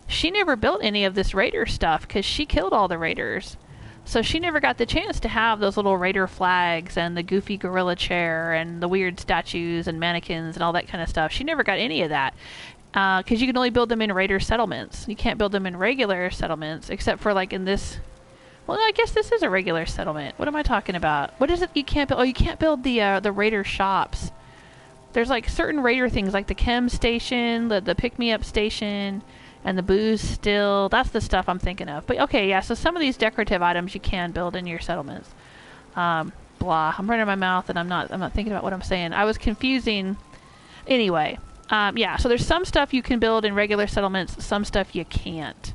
S3: she never built any of this raider stuff because she killed all the raiders. So she never got the chance to have those little raider flags and the goofy gorilla chair and the weird statues and mannequins and all that kind of stuff. She never got any of that because you can only build them in raider settlements. You can't build them in regular settlements, except for like in this. Well, I guess this is a regular settlement. What am I talking about? What is it you can't build? Oh, you can't build the raider shops. There's like certain raider things, like the chem station, the pick-me-up station, and the booze still. That's the stuff I'm thinking of. But okay, yeah, so some of these decorative items you can build in your settlements. Blah. I'm running my mouth and I'm not thinking about what I'm saying. I was confusing. Anyway, yeah, so there's some stuff you can build in regular settlements, some stuff you can't.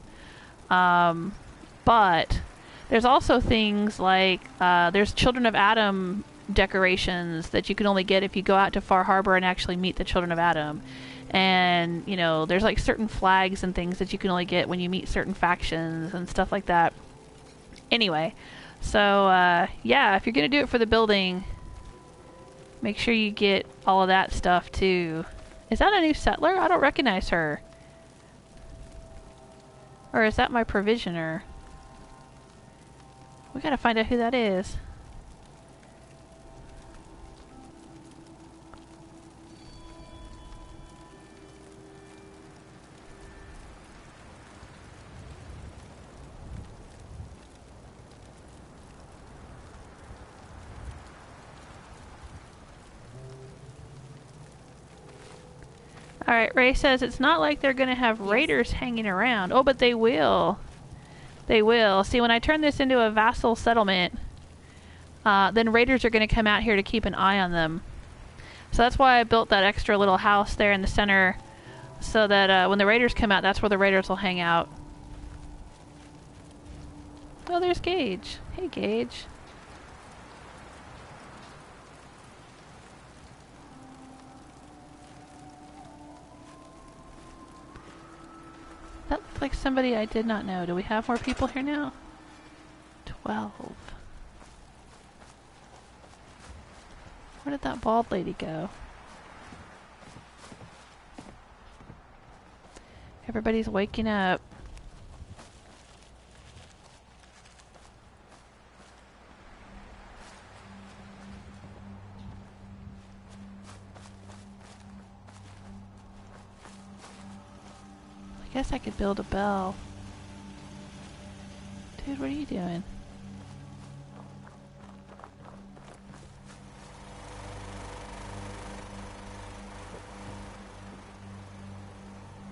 S3: But there's also things like there's Children of Adam decorations that you can only get if you go out to Far Harbor and actually meet the Children of Adam. And, there's like certain flags and things that you can only get when you meet certain factions and stuff like that. Anyway, so, yeah, if you're going to do it for the building, make sure you get all of that stuff too. Is that a new settler? I don't recognize her. Or is that my provisioner? We gotta find out who that is. Alright, Ray says it's not like they're going to have raiders hanging around. Oh, but they will. They will. See, when I turn this into a vassal settlement, then raiders are going to come out here to keep an eye on them. So that's why I built that extra little house there in the center, so that when the raiders come out, that's where the raiders will hang out. Oh, there's Gage. Hey, Gage. Looked like somebody I did not know. Do we have more people here now? 12. Where did that bald lady go? Everybody's waking up. I guess I could build a bell. Dude, what are you doing?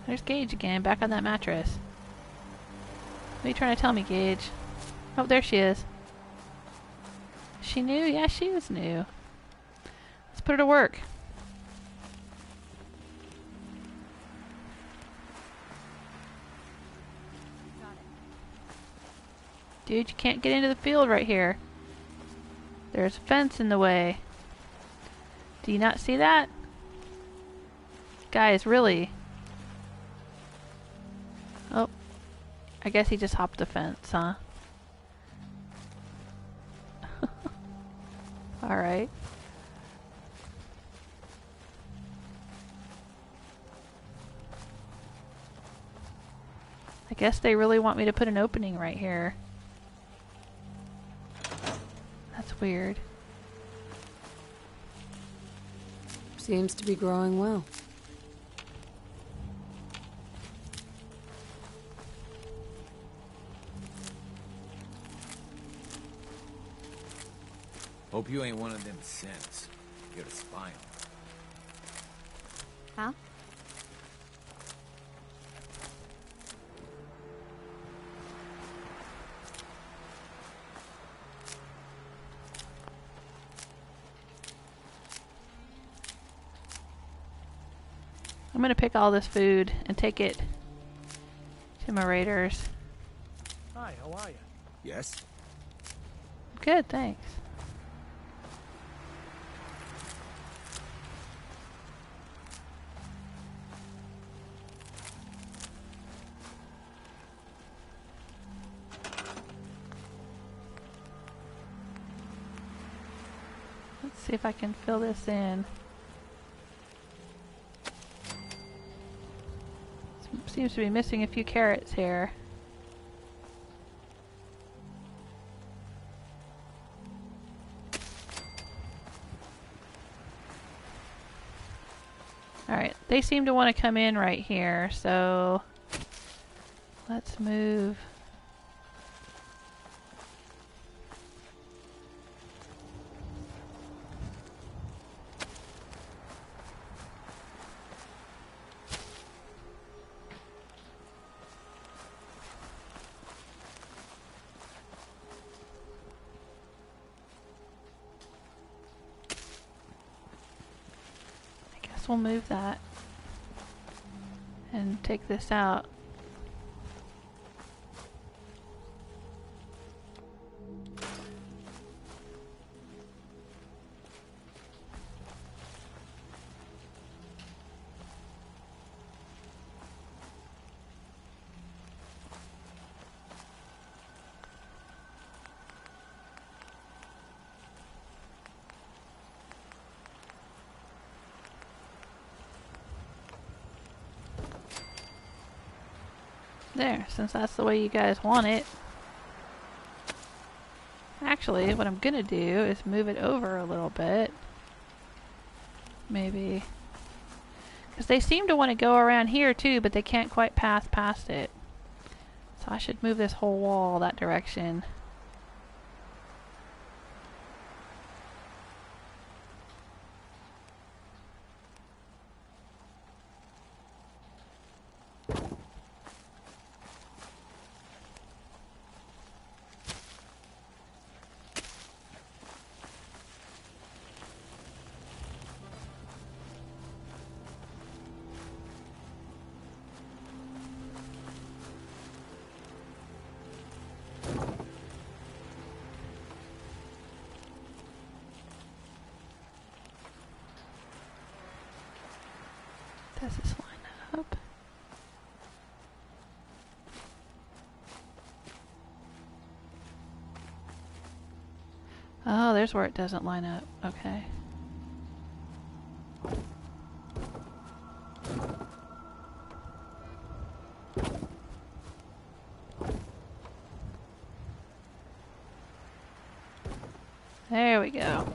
S3: There's Gage again, back on that mattress. What are you trying to tell me, Gage? Oh, there she is. Is she new? Yeah, she is new. Let's put her to work. Dude, you can't get into the field right here. There's a fence in the way. Do you not see that? Guys, really? Oh. I guess he just hopped the fence, huh? Alright. I guess they really want me to put an opening right here. That's weird.
S5: Seems to be growing well.
S1: Hope you ain't one of them synths. You're a spy on them.
S2: Huh?
S3: I'm gonna pick all this food and take it to my raiders.
S6: Hi, how are you?
S1: Yes?
S3: Good, thanks. Let's see if I can fill this in. Seems to be missing a few carrots here. Alright, they seem to want to come in right here, so let's move. We'll move that and take this out. There, since that's the way you guys want it. Actually, what I'm gonna do is move it over a little bit. Maybe. Because they seem to want to go around here too, but they can't quite pass past it. So I should move this whole wall that direction. Does this line up? Oh, there's where it doesn't line up. Okay. There we go.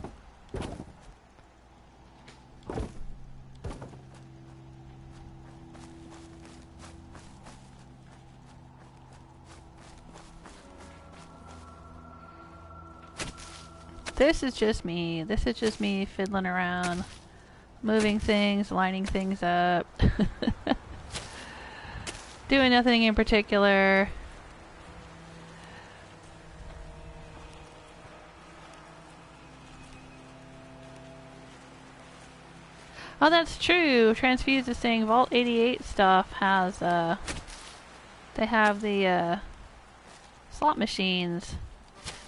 S3: This is just me. This is just me fiddling around, moving things, lining things up. Doing nothing in particular. Oh, that's true. Transfuse is saying Vault 88 stuff has, they have the, slot machines.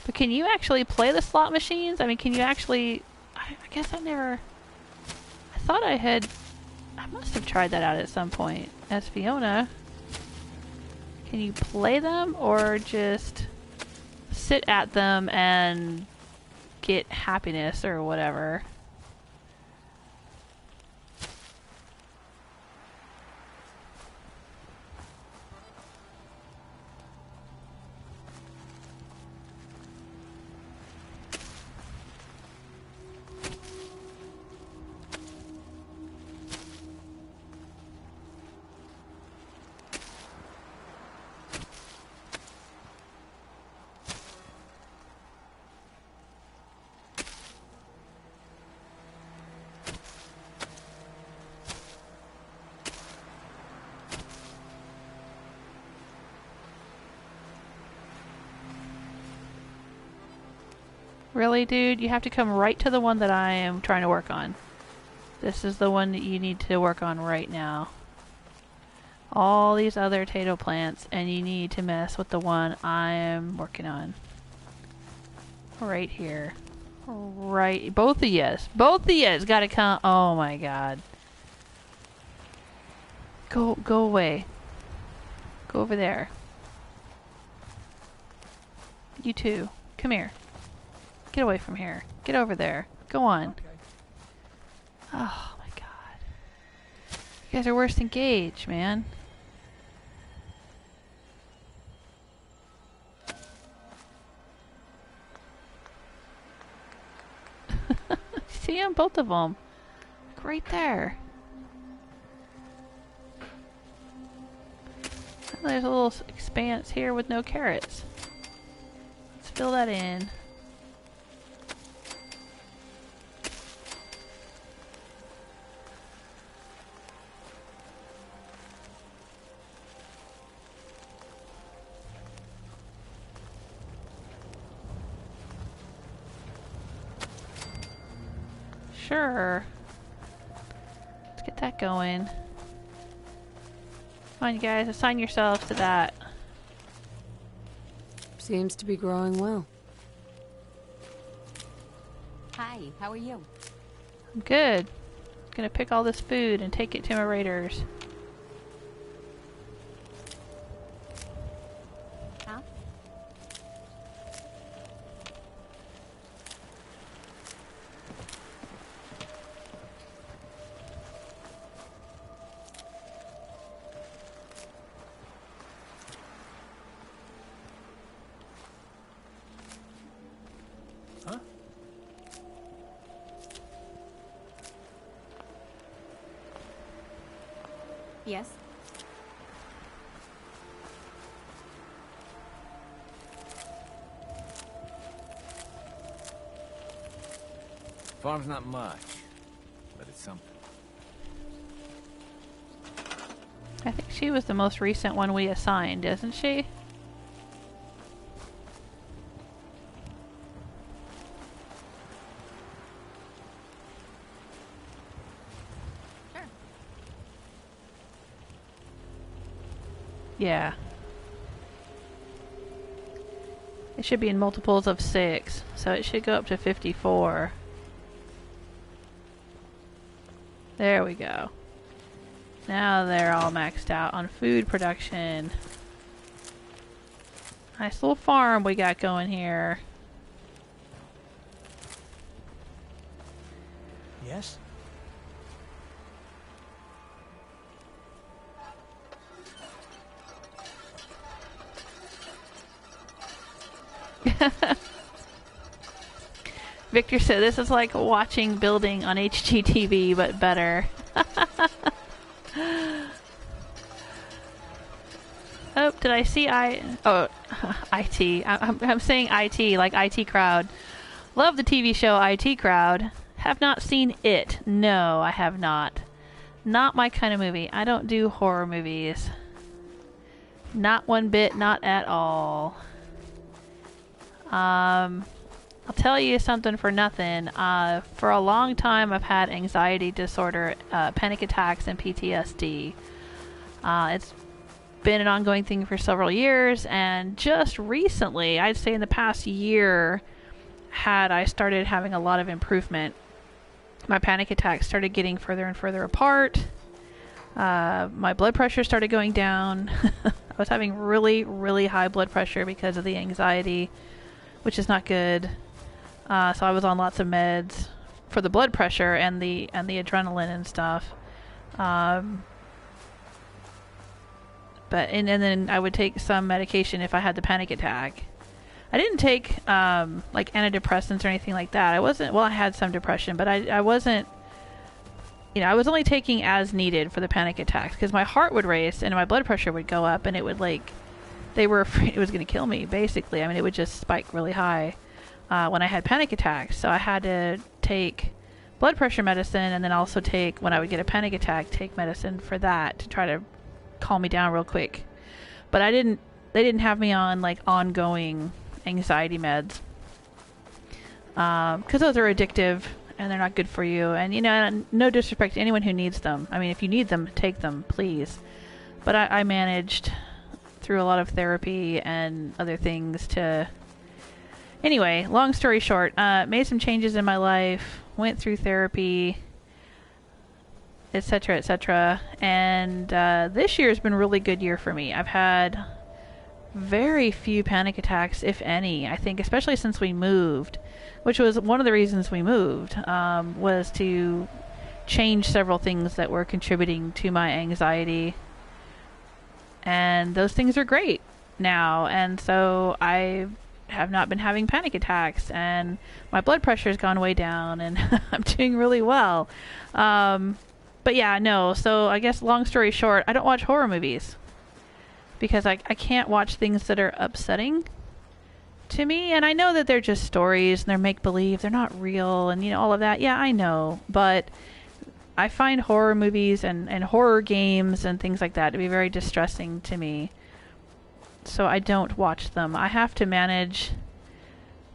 S3: But can you actually play the slot machines? I mean, can you actually... I guess I never... I thought I had... I must have tried that out at some point. As Fiona. Can you play them or just sit at them and get happiness or whatever? Really, dude? You have to come right to the one that I am trying to work on. This is the one that you need to work on right now. All these other potato plants, and you need to mess with the one I am working on. Right here. Right. Both of yous. Both of yous gotta come. Oh my god. Go away. Go over there. You too. Come here. Get away from here. Get over there. Go on.
S6: Okay.
S3: Oh my god. You guys are worse than Gage, man. See them? Both of them. Like right there. And there's a little expanse here with no carrots. Let's fill that in. Sure. Let's get that going. Come on, you guys, assign yourselves to that.
S5: Seems to be growing well.
S7: Hi, how are you?
S3: I'm good. Gonna pick all this food and take it to my raiders.
S7: Huh?
S6: Huh?
S7: Yes?
S1: Farm's not much, but it's something.
S3: I think she was the most recent one we assigned, isn't she?
S7: Sure.
S3: Yeah. It should be in multiples of 6, so it should go up to 54. There we go. Now they're all maxed out on food production. Nice little farm we got going here.
S6: Yes?
S3: Victor said this is like watching building on HGTV, but better. Oh, did I see IT. I'm saying IT, like IT Crowd. Love the TV show IT Crowd. Have not seen it. No, I have not. Not my kind of movie. I don't do horror movies. Not one bit, not at all. I'll tell you something for nothing. For a long time, I've had anxiety disorder, panic attacks, and PTSD. It's been an ongoing thing for several years, and just recently, I'd say in the past year, I started having a lot of improvement. My panic attacks started getting further and further apart. My blood pressure started going down. I was having really, really high blood pressure because of the anxiety, which is not good. So I was on lots of meds for the blood pressure and the adrenaline and stuff. And then I would take some medication if I had the panic attack. I didn't take like antidepressants or anything like that. I had some depression, but I wasn't, I was only taking as needed for the panic attacks because my heart would race and my blood pressure would go up, and it would they were afraid it was going to kill me, basically. I mean, it would just spike really high when I had panic attacks. So I had to take blood pressure medicine, and then also when I would get a panic attack, take medicine for that to try to calm me down real quick. But they didn't have me on like ongoing anxiety meds because those are addictive and they're not good for you. And no disrespect to anyone who needs them. I mean, if you need them, take them, please. But I managed through a lot of therapy and other things to... Anyway, long story short, made some changes in my life, went through therapy, etc., etc. And this year has been a really good year for me. I've had very few panic attacks, if any. I think especially since we moved, which was one of the reasons we moved, was to change several things that were contributing to my anxiety. And those things are great now. And so I have not been having panic attacks, and my blood pressure has gone way down, and I'm doing really well. But yeah, no. So I guess long story short, I don't watch horror movies because I can't watch things that are upsetting to me. And I know that they're just stories and they're make-believe. They're not real and, all of that. Yeah, I know. But I find horror movies and horror games and things like that to be very distressing to me. So I don't watch them. I have to manage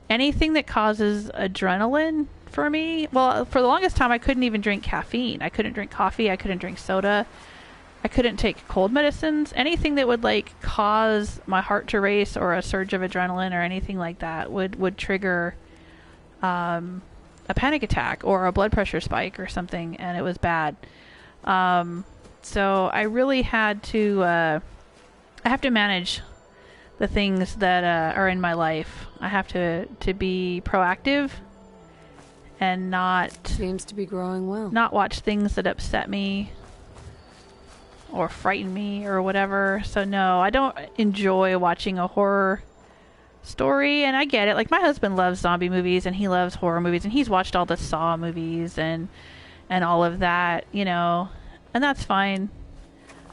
S3: anything that causes adrenaline for me. Well, for the longest time, I couldn't even drink caffeine. I couldn't drink coffee. I couldn't drink soda. I couldn't take cold medicines. Anything that would cause my heart to race or a surge of adrenaline or anything like that would trigger a panic attack or a blood pressure spike or something, and it was bad. So I really had to... I have to manage the things that are in my life. I have to be proactive and not...
S5: Seems to be growing well.
S3: Not watch things that upset me or frighten me or whatever. So no, I don't enjoy watching a horror story, and I get it. Like, my husband loves zombie movies and he loves horror movies, and he's watched all the Saw movies and all of that, and that's fine.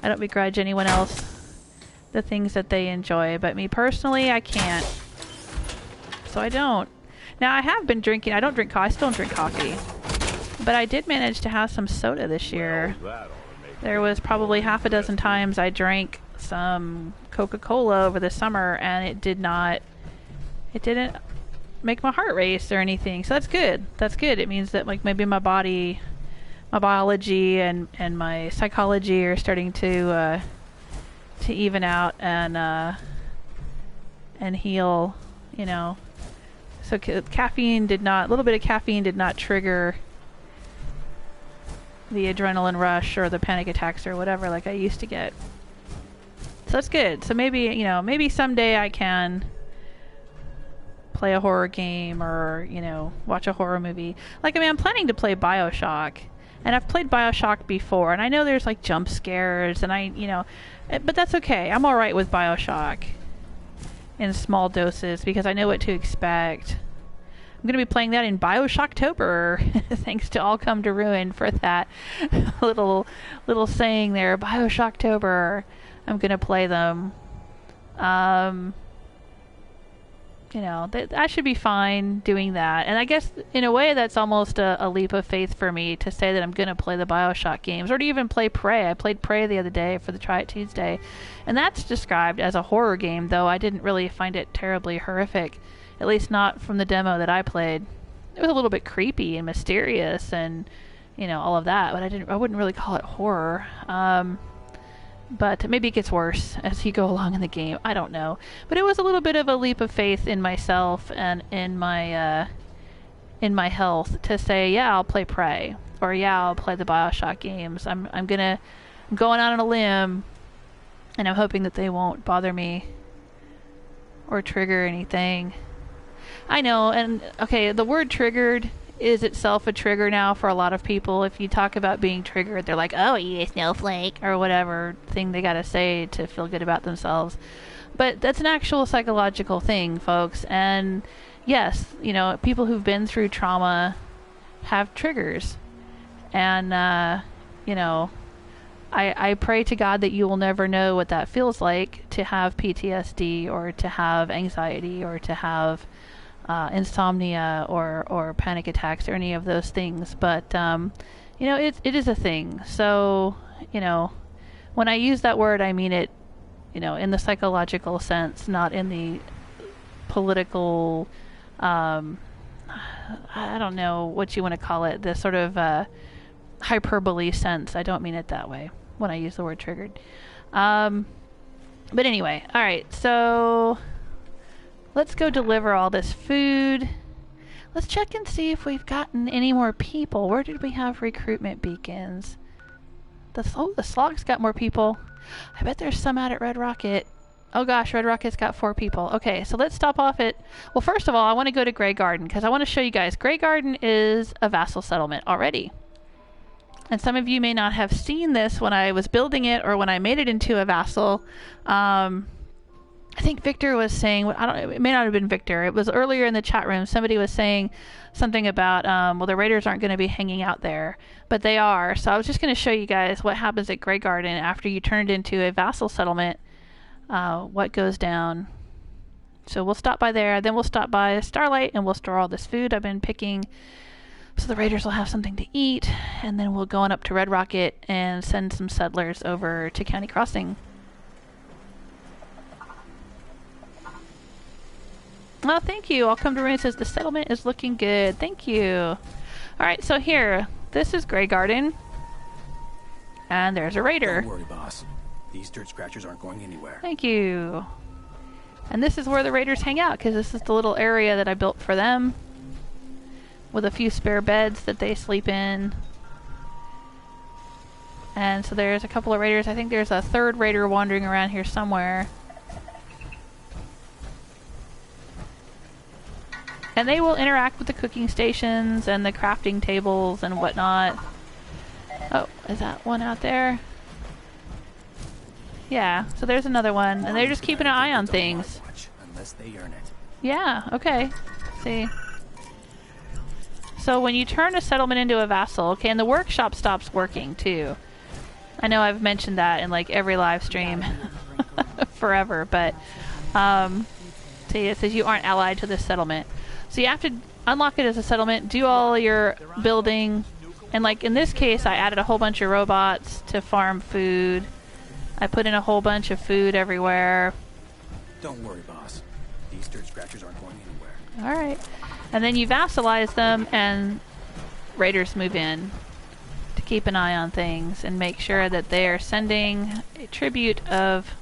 S3: I don't begrudge anyone else the things that they enjoy, but me personally, I can't. So I don't. Now, I have been drinking. I don't drink coffee. I still don't drink coffee. But I did manage to have some soda this year. There was probably half a dozen times I drank some Coca-Cola over the summer, and it didn't make my heart race or anything. So that's good. That's good. It means that maybe my body, my biology and my psychology are starting to even out and heal, So a little bit of caffeine did not trigger the adrenaline rush or the panic attacks or whatever like I used to get. So that's good. So maybe someday I can play a horror game or, you know, watch a horror movie. Like, I mean, I'm planning to play BioShock, and I've played BioShock before, and I know there's, like, jump scares, and you know, but that's okay. I'm alright with BioShock in small doses, because I know what to expect. I'm going to be playing that in BioShocktober, thanks to All Come to Ruin for that little saying there, BioShocktober. I'm going to play them. You know, I should be fine doing that. And I guess, in a way, that's almost a leap of faith for me to say that I'm going to play the BioShock games, or to even play Prey. I played Prey the other day for the Try It Tuesday, and that's described as a horror game, though I didn't really find it terribly horrific, at least not from the demo that I played. It was a little bit creepy and mysterious and, you know, all of that, but I wouldn't really call it horror. But maybe it gets worse as you go along in the game. I don't know. But it was a little bit of a leap of faith in myself and in my health to say, yeah, I'll play Prey, or yeah, I'll play the BioShock games. I'm going out on a limb, and I'm hoping that they won't bother me or trigger anything. I know, and okay, the word triggered is itself a trigger now for a lot of people. If you talk about being triggered, they're like, oh, you snowflake, or whatever thing they gotta say to feel good about themselves. But that's an actual psychological thing, folks. And yes, you know, people who've been through trauma have triggers. And, you know, I pray to God that you will never know what that feels like to have PTSD, or to have anxiety, or to have insomnia, or panic attacks, or any of those things. But you know, it is a thing. So, you know, when I use that word, I mean it, you know, in the psychological sense, not in the political, I don't know what you want to call it, the sort of hyperbole sense. I don't mean it that way when I use the word triggered. But anyway, all right, so let's go deliver all this food. Let's check and see if we've gotten any more people. Where did we have recruitment beacons? The Slog's got more people. I bet there's some out at Red Rocket. Oh gosh, Red Rocket's got 4 people. Okay, so let's stop off at... Well, first of all, I want to go to Grey Garden, because I want to show you guys. Grey Garden is a vassal settlement already. And some of you may not have seen this when I was building it, or when I made it into a vassal. I think Victor was saying, I don't know, it may not have been Victor. It was earlier in the chat room. Somebody was saying something about, well, the raiders aren't going to be hanging out there, but they are. So I was just going to show you guys what happens at Grey Garden after you turn it into a vassal settlement, what goes down. So we'll stop by there, then we'll stop by Starlight, and we'll store all this food I've been picking, so the raiders will have something to eat, and then we'll go on up to Red Rocket and send some settlers over to County Crossing. Oh, thank you. I'll come to Ruin says the settlement is looking good. Thank you. Alright, so here. This is Grey Garden. And there's a raider.
S1: Don't worry, boss. These dirt scratchers aren't going anywhere.
S3: Thank you. And this is where the raiders hang out, because this is the little area that I built for them, with a few spare beds that they sleep in. And so there's a couple of raiders. I think there's a third raider wandering around here somewhere. And they will interact with the cooking stations and the crafting tables and whatnot. Oh, is that one out there? Yeah, so there's another one. And they're just keeping an eye on things.
S1: Unless they earn it.
S3: Yeah, okay. See. So when you turn a settlement into a vassal, okay, and the workshop stops working too. I know I've mentioned that in like every live stream forever, but see, it says you aren't allied to this settlement. So you have to unlock it as a settlement, do all your building, and like in this case I added a whole bunch of robots to farm food. I put in a whole bunch of food everywhere.
S1: Don't worry, boss. These dirt scratchers aren't going anywhere.
S3: Alright. And then you vassalize them and raiders move in to keep an eye on things and make sure that they are sending a tribute of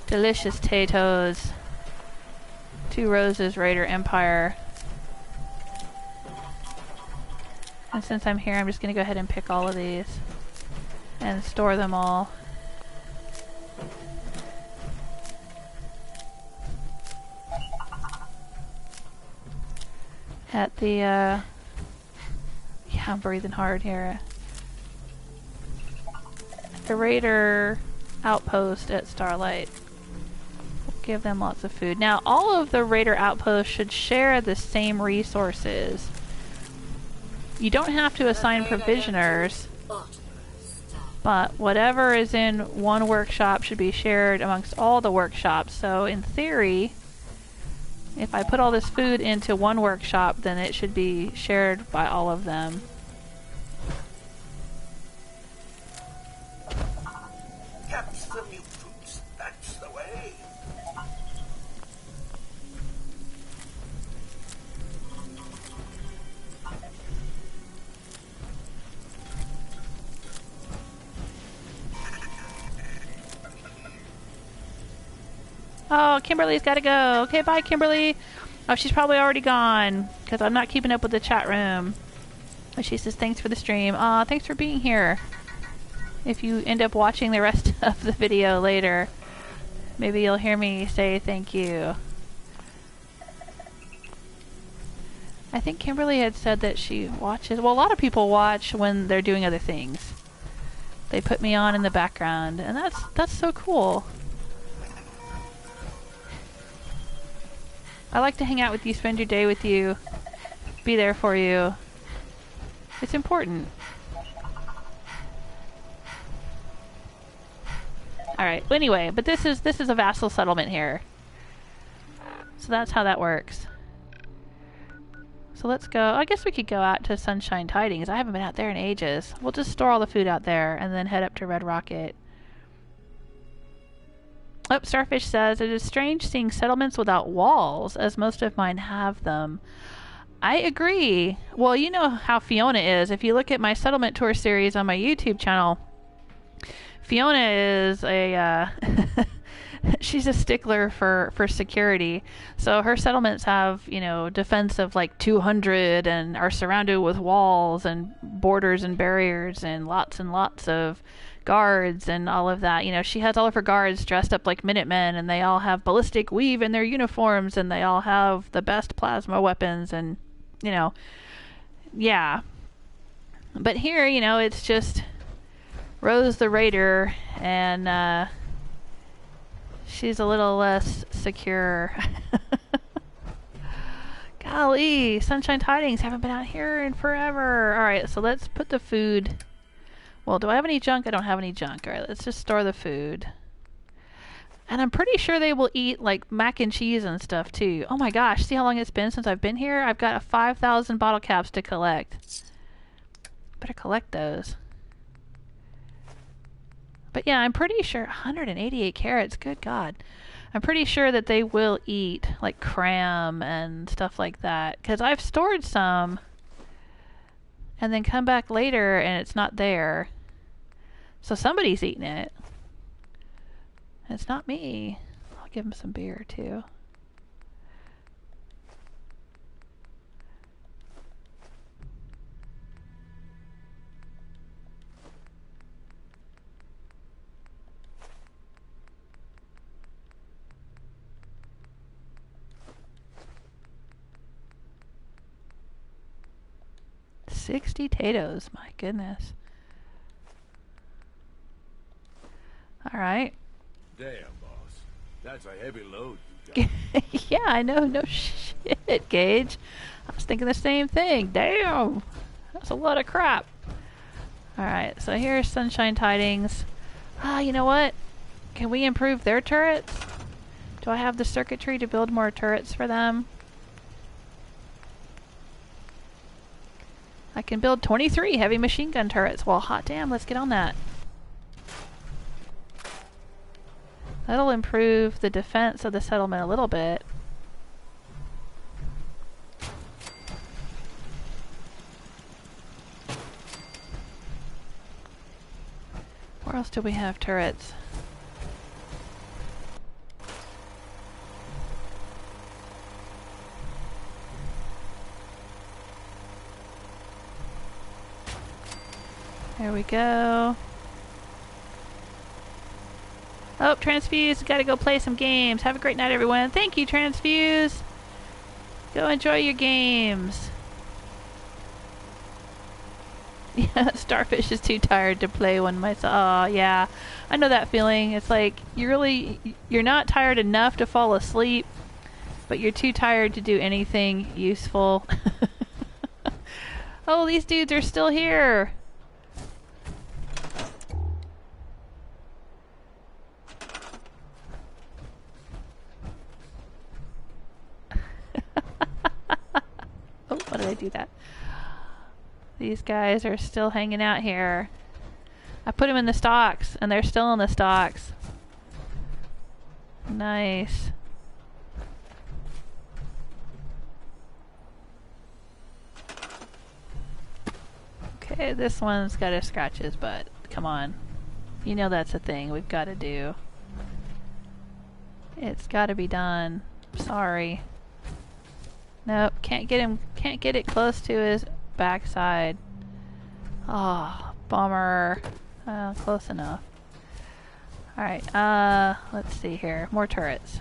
S3: delicious potatoes to Rose's Raider Empire. And since I'm here, I'm just going to go ahead and pick all of these and store them all. at the, yeah, I'm breathing hard here. The Raider outpost at Starlight. We'll give them lots of food. Now, all of the Raider outposts should share the same resources. You don't have to assign provisioners, but whatever is in one workshop should be shared amongst all the workshops. So in theory, if I put all this food into one workshop, then it should be shared by all of them.
S1: Caps the mutants, that's the way.
S3: Oh, Kimberly's gotta go. Okay, bye, Kimberly. Oh, she's probably already gone, because I'm not keeping up with the chat room. Oh, she says, thanks for the stream. Aw, thanks for being here. If you end up watching the rest of the video later, maybe you'll hear me say thank you. I think Kimberly had said that she watches... Well, a lot of people watch when they're doing other things. They put me on in the background, and that's so cool. I like to hang out with you, spend your day with you, be there for you. It's important. Alright, well, anyway, but this is a vassal settlement here. So that's how that works. So let's go. I guess we could go out to Sunshine Tidings. I haven't been out there in ages. We'll just store all the food out there and then head up to Red Rocket. Oh, Starfish says, it is strange seeing settlements without walls, as most of mine have them. I agree. Well, you know how Fiona is. If you look at my settlement tour series on my YouTube channel, Fiona is a, she's a stickler for security. So her settlements have, you know, defense of like 200 and are surrounded with walls and borders and barriers and lots of guards and all of that. You know, she has all of her guards dressed up like Minutemen, and they all have ballistic weave in their uniforms, and they all have the best plasma weapons, and, you know, yeah. But here, you know, it's just Rose the Raider, and she's a little less secure. Golly, Sunshine Tidings, haven't been out here in forever. Alright, so let's put the food... Well, do I have any junk? I don't have any junk. Alright, let's just store the food. And I'm pretty sure they will eat, like, mac and cheese and stuff, too. Oh my gosh, see how long it's been since I've been here? I've got 5,000 bottle caps to collect. Better collect those. But yeah, I'm pretty sure... 188 carrots, good God. I'm pretty sure that they will eat, like, cram and stuff like that. Because I've stored some... and then come back later and it's not there. So somebody's eating it. And it's not me. I'll give him some beer too. $60 potatoes, my goodness. Alright.
S1: Damn, boss. That's a heavy load you got.
S3: Yeah, I know. No shit, Gage. I was thinking the same thing. Damn. That's a lot of crap. Alright, so here's Sunshine Tidings. Ah, you know what? Can we improve their turrets? Do I have the circuitry to build more turrets for them? I can build 23 heavy machine gun turrets. Well, hot damn, let's get on that. That'll improve the defense of the settlement a little bit. Where else do we have turrets? There we go. Oh, Transfuse, gotta go play some games. Have a great night, everyone. Thank you, Transfuse. Go enjoy your games. Yeah, Starfish is too tired to play one myself. Oh, yeah. I know that feeling. It's like you're not tired enough to fall asleep, but you're too tired to do anything useful. Oh, these dudes are still here. Oh, why did I do that? These guys are still hanging out here. I put them in the stocks, and they're still in the stocks. Nice. Okay, this one's got to scratch his butt. Come on. You know that's a thing we've got to do. It's got to be done. Sorry. Nope, can't get him. Can't get it close to his backside. Oh, bummer. Close enough. Alright, let's see here. More turrets.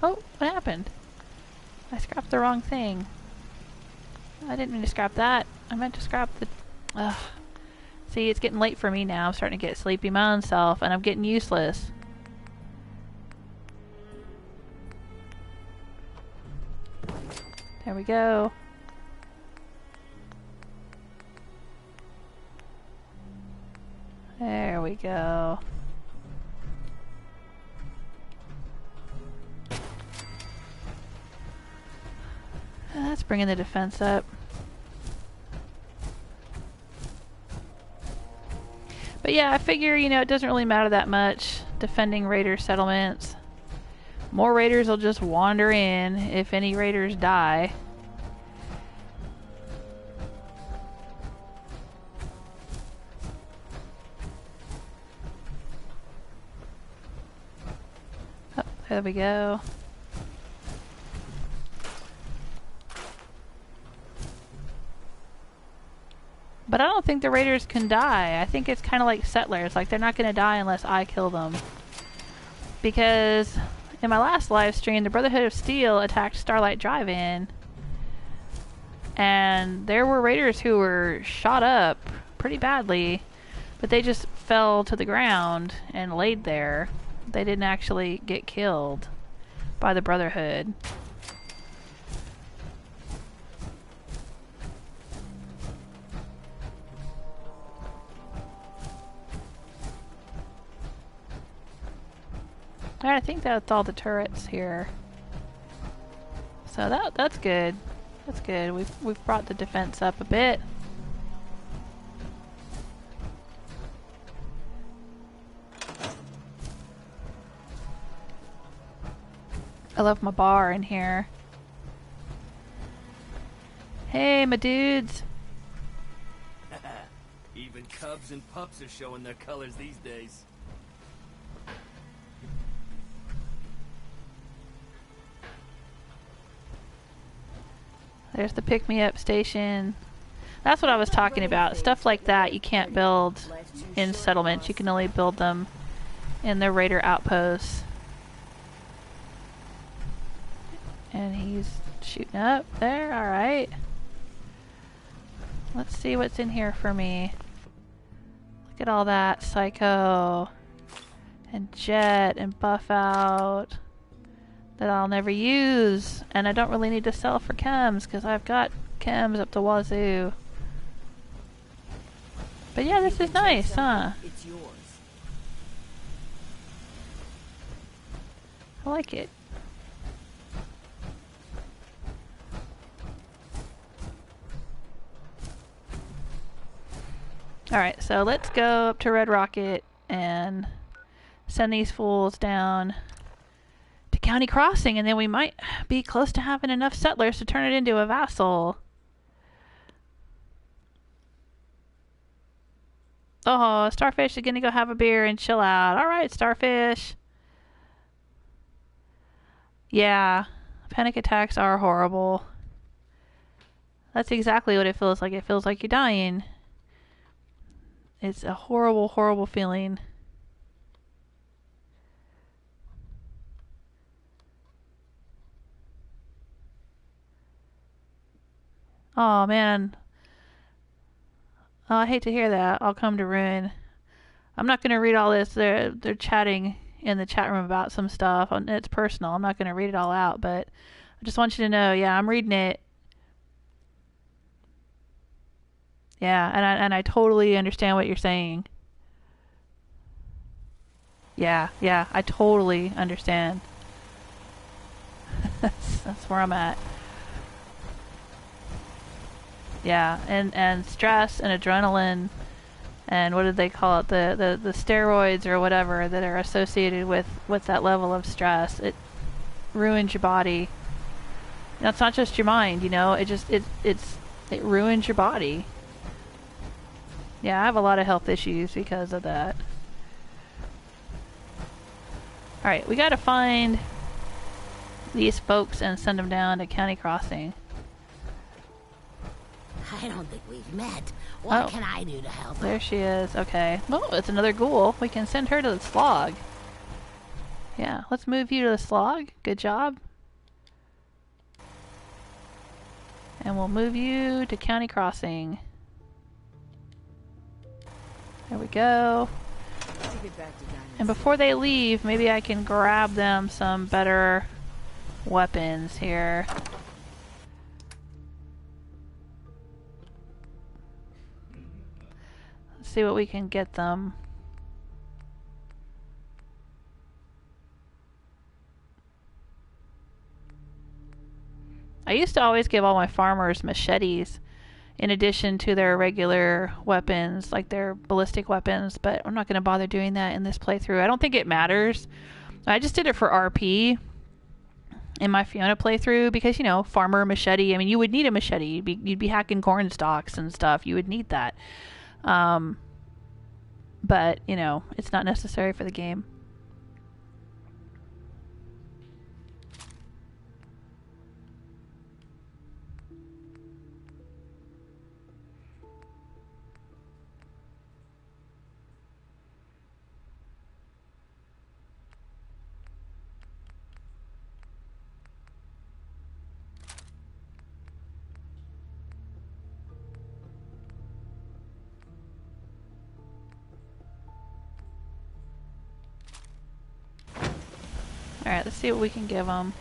S3: Oh, what happened? I scrapped the wrong thing. I didn't mean to scrap that. I meant to scrap the... Ugh. See, it's getting late for me now. I'm starting to get sleepy my own self, and I'm getting useless. There we go. There we go. That's bringing the defense up. But yeah, I figure, you know, it doesn't really matter that much defending raider settlements. More raiders will just wander in if any raiders die. Oh, there we go. But I don't think the raiders can die. I think it's kind of like settlers. Like, they're not going to die unless I kill them. Because in my last live stream, the Brotherhood of Steel attacked Starlight Drive-In. And there were raiders who were shot up pretty badly. But they just fell to the ground and laid there. They didn't actually get killed by the Brotherhood. Alright, I think that's all the turrets here. So that's good. That's good. We've brought the defense up a bit. I love my bar in here. Hey, my dudes.
S1: Even cubs and pups are showing their colors these days.
S3: There's the pick-me-up station. That's what I was talking about. Stuff like that you can't build in settlements. You can only build them in the raider outposts. And he's shooting up there. Alright. Let's see what's in here for me. Look at all that psycho and jet and buff out that I'll never use, and I don't really need to sell for chems because I've got chems up the wazoo. But yeah, this is nice, huh?
S1: It's yours.
S3: I like it. Alright, so let's go up to Red Rocket and send these fools down to County Crossing, and then we might be close to having enough settlers to turn it into a vassal. Oh, Starfish is gonna go have a beer and chill out. Alright, Starfish. Yeah, panic attacks are horrible. That's exactly what it feels like. It feels like you're dying. It's a horrible, horrible feeling. Oh, man. Oh, I hate to hear that. I'll come to ruin. I'm not going to read all this. They're chatting in the chat room about some stuff. It's personal. I'm not going to read it all out, but I just want you to know, yeah, I'm reading it. Yeah, and I totally understand what you're saying. Yeah, I totally understand. That's where I'm at. Yeah, and stress and adrenaline and what did they call it? The steroids or whatever that are associated with that level of stress. It ruins your body. You know, it's not just your mind, you know, it ruins your body. Yeah, I have a lot of health issues because of that. Alright, we gotta find these folks and send them down to County Crossing.
S8: I don't think we've met. What can I do to help?
S3: There she is. Okay. Oh, it's another ghoul. We can send her to the Slog. Yeah, let's move you to the Slog. Good job. And we'll move you to County Crossing. There we go. And before they leave, maybe I can grab them some better weapons here. Let's see what we can get them. I used to always give all my farmers machetes in addition to their regular weapons, like their ballistic weapons, but I'm not going to bother doing that in this playthrough. I don't think it matters. I just did it for RP in my Fiona playthrough because, you know, farmer machete, I mean, you would need a machete. You'd be hacking corn stalks and stuff. You would need that. But, you know, it's not necessary for the game. Alright, let's see what we can give them.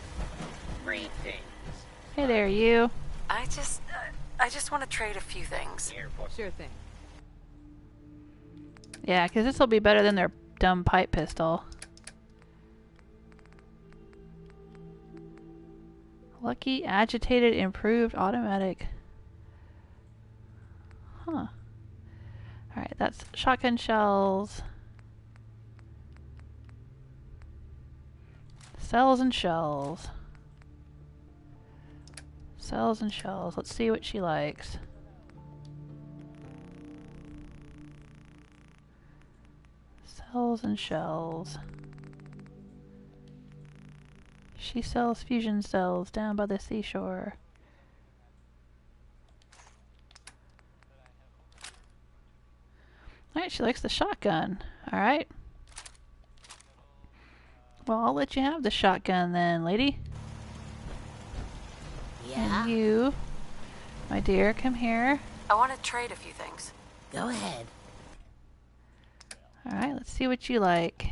S3: Hey there, you.
S4: I just want to trade a few things.
S7: Sure thing.
S3: Yeah, because this will be better than their dumb pipe pistol. Lucky, agitated, improved, automatic. Huh. Alright, that's shotgun shells. Cells and shells. Cells and shells. Let's see what she likes. Cells and shells. She sells fusion cells down by the seashore. Alright, she likes the shotgun. Alright. Well, I'll let you have the shotgun then, lady.
S8: Yeah?
S3: And you, my dear, come here.
S4: I want to trade a few things.
S8: Go ahead.
S3: Alright, let's see what you like.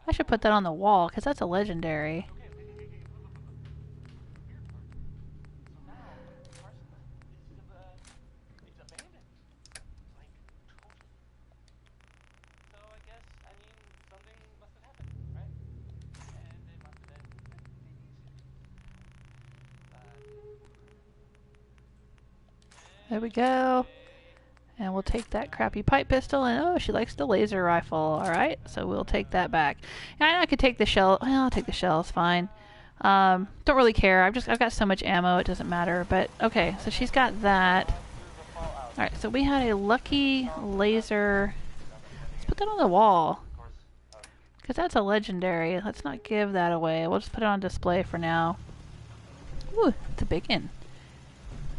S3: I should put that on the wall, because that's a legendary. There we go. And we'll take that crappy pipe pistol, and oh, she likes the laser rifle. Alright, so we'll take that back. Yeah, I know I could take the shell. Well, I'll take the shells, fine. Don't really care. I've got so much ammo, it doesn't matter. But, okay, so she's got that. Alright, so we had a lucky laser. Let's put that on the wall. Because that's a legendary. Let's not give that away. We'll just put it on display for now. Ooh, it's a big one.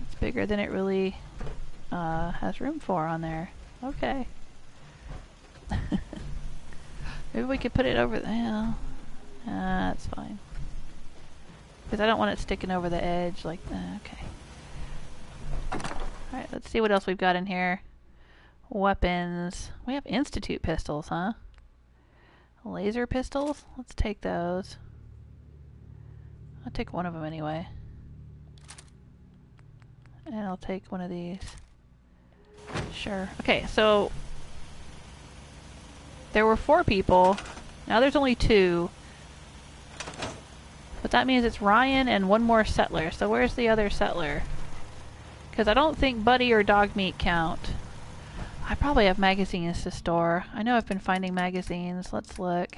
S3: It's bigger than it really has room for on there. Okay. Maybe we could put it over there. That's fine. Because I don't want it sticking over the edge like that. Okay. Alright, let's see what else we've got in here. Weapons. We have Institute pistols, huh? Laser pistols? Let's take those. I'll take one of them anyway. And I'll take one of these. Sure. Okay, so there were 4 people. Now there's only 2. But that means it's Ryan and one more settler. So where's the other settler? Because I don't think Buddy or Dog Meat count. I probably have magazines to store. I know I've been finding magazines. Let's look.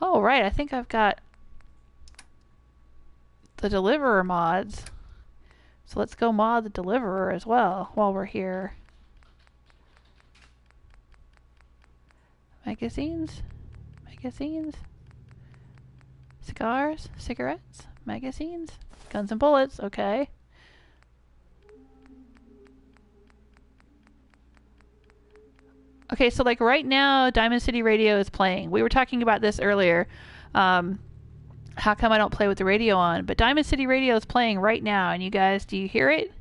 S3: Oh, right. I think I've got the Deliverer mods. So let's go mod the Deliverer as well while we're here. Magazines? Magazines? Cigars? Cigarettes? Magazines? Guns and bullets. Okay. Okay, so like right now, Diamond City Radio is playing. We were talking about this earlier. How come I don't play with the radio on? But Diamond City Radio is playing right now, and you guys, do you hear it?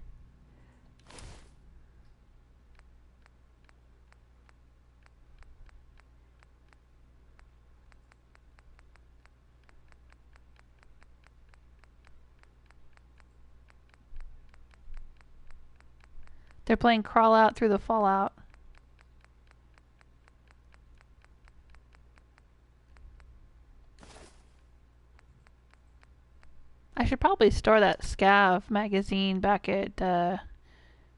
S3: They're playing Crawl Out Through the Fallout. I should probably store that Scav magazine back at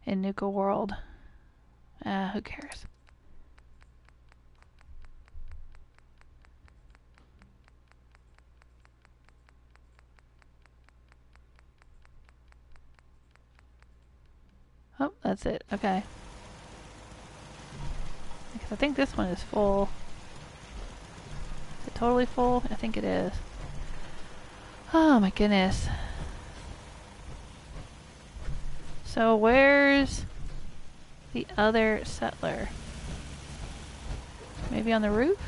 S3: in Nuka World. Who cares? Oh, that's it. Okay. Because I think this one is full. Is it totally full? I think it is. Oh my goodness. So where's the other settler? Maybe on the roof?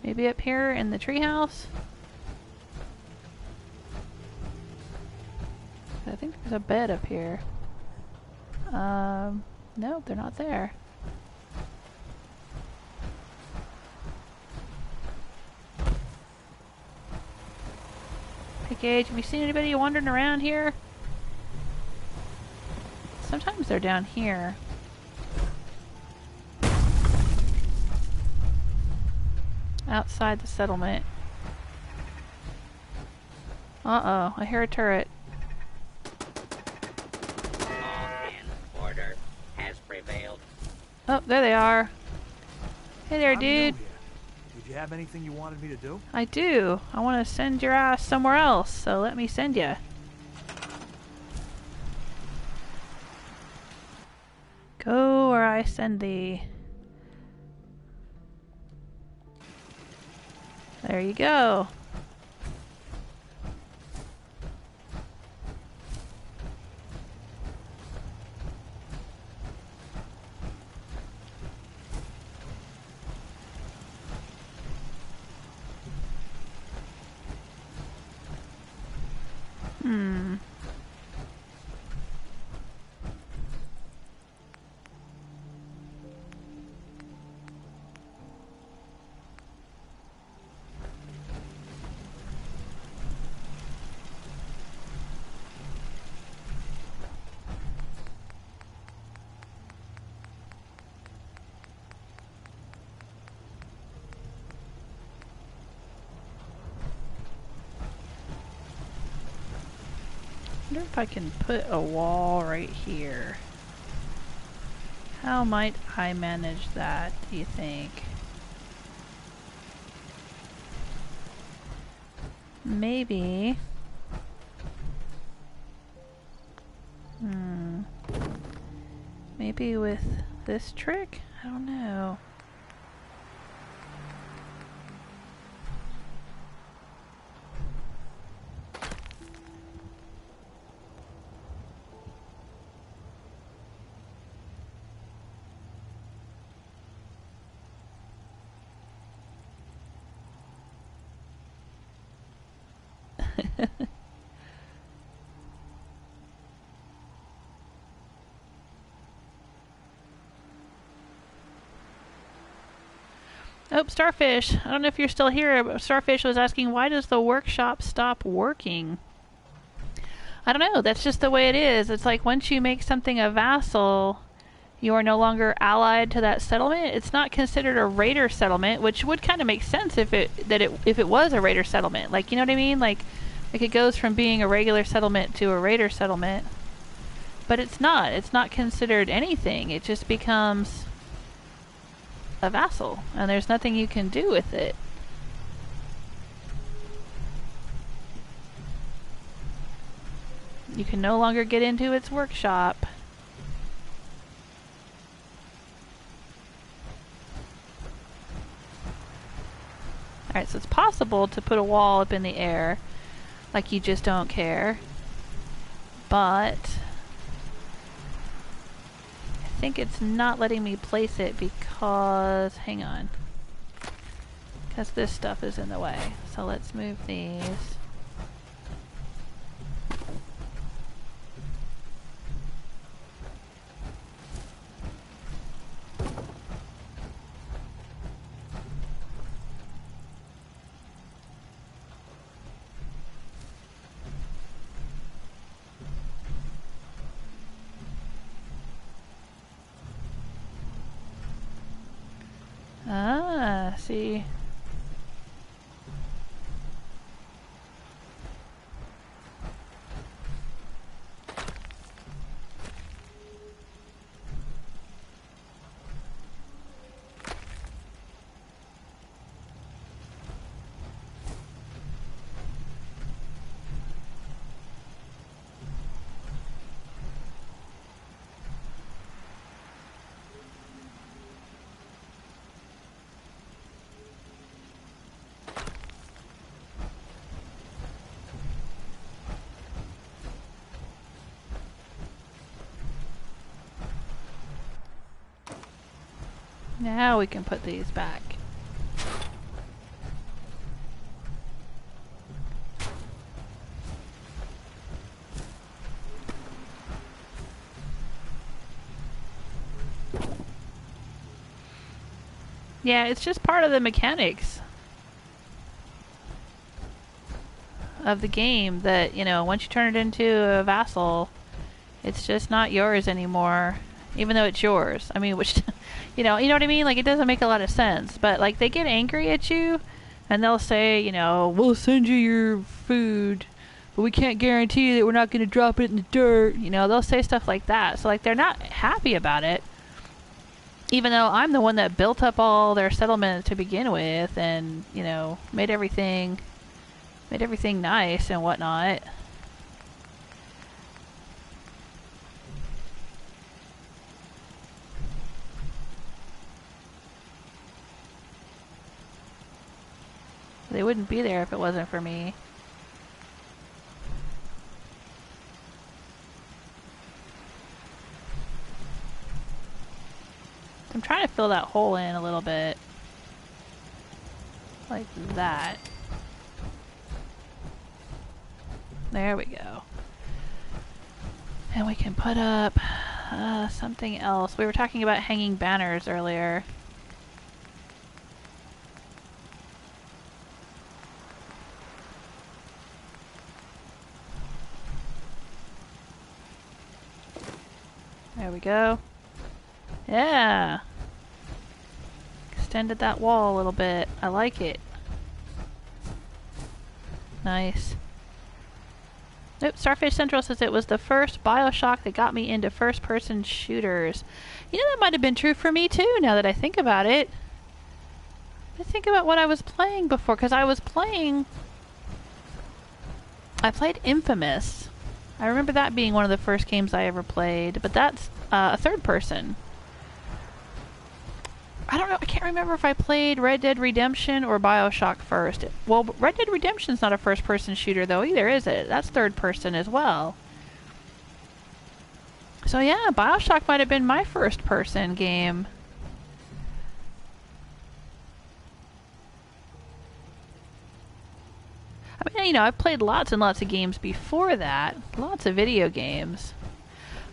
S3: Maybe up here in the treehouse? I think there's a bed up here. No, they're not there. Hey Gage, have you seen anybody wandering around here? Sometimes they're down here. Outside the settlement. Uh-oh, I hear a turret.
S9: Order has prevailed.
S3: Oh, there they are. Hey there, dude.
S6: Did you have anything you wanted me to do?
S3: I do. I want to send your ass somewhere else, so let me send you. Go where I send thee. There you go. I wonder if I can put a wall right here. How might I manage that, do you think? Maybe. Maybe with this trick? I don't know. Oh, Starfish. I don't know if you're still here, but Starfish was asking, why does the workshop stop working? I don't know. That's just the way it is. It's like once you make something a vassal, you are no longer allied to that settlement. It's not considered a raider settlement, which would kind of make sense if it was a raider settlement. Like, you know what I mean? Like it goes from being a regular settlement to a raider settlement. But it's not. It's not considered anything. It just becomes a vassal, and there's nothing you can do with it. You can no longer get into its workshop. Alright, so it's possible to put a wall up in the air, like you just don't care, but I think it's not letting me place it because, hang on, because this stuff is in the way. So let's move these. Ah, see. Now we can put these back. Yeah, it's just part of the mechanics of the game that, you know, once you turn it into a vassal, it's just not yours anymore, even though it's yours. I mean, which, you know what I mean? Like, it doesn't make a lot of sense, but, like, they get angry at you, and they'll say, you know, we'll send you your food, but we can't guarantee that we're not going to drop it in the dirt. You know, they'll say stuff like that. So, like, they're not happy about it, even though I'm the one that built up all their settlement to begin with, and, you know, made everything nice and whatnot. They wouldn't be there if it wasn't for me. I'm trying to fill that hole in a little bit. Like that. There we go. And we can put up something else. We were talking about hanging banners earlier. There we go. Yeah. Extended that wall a little bit. I like it. Nice. Nope, Starfish Central says it was the first BioShock that got me into first-person shooters. You know, that might have been true for me too, now that I think about it. I think about what I was playing before, because I played Infamous. I remember that being one of the first games I ever played, but that's a third person. I don't know, I can't remember if I played Red Dead Redemption or BioShock first. Well, Red Dead Redemption's not a first person shooter though either, is it? That's third person as well. So yeah, BioShock might have been my first person game. I mean, you know, I've played lots and lots of games before that. Lots of video games.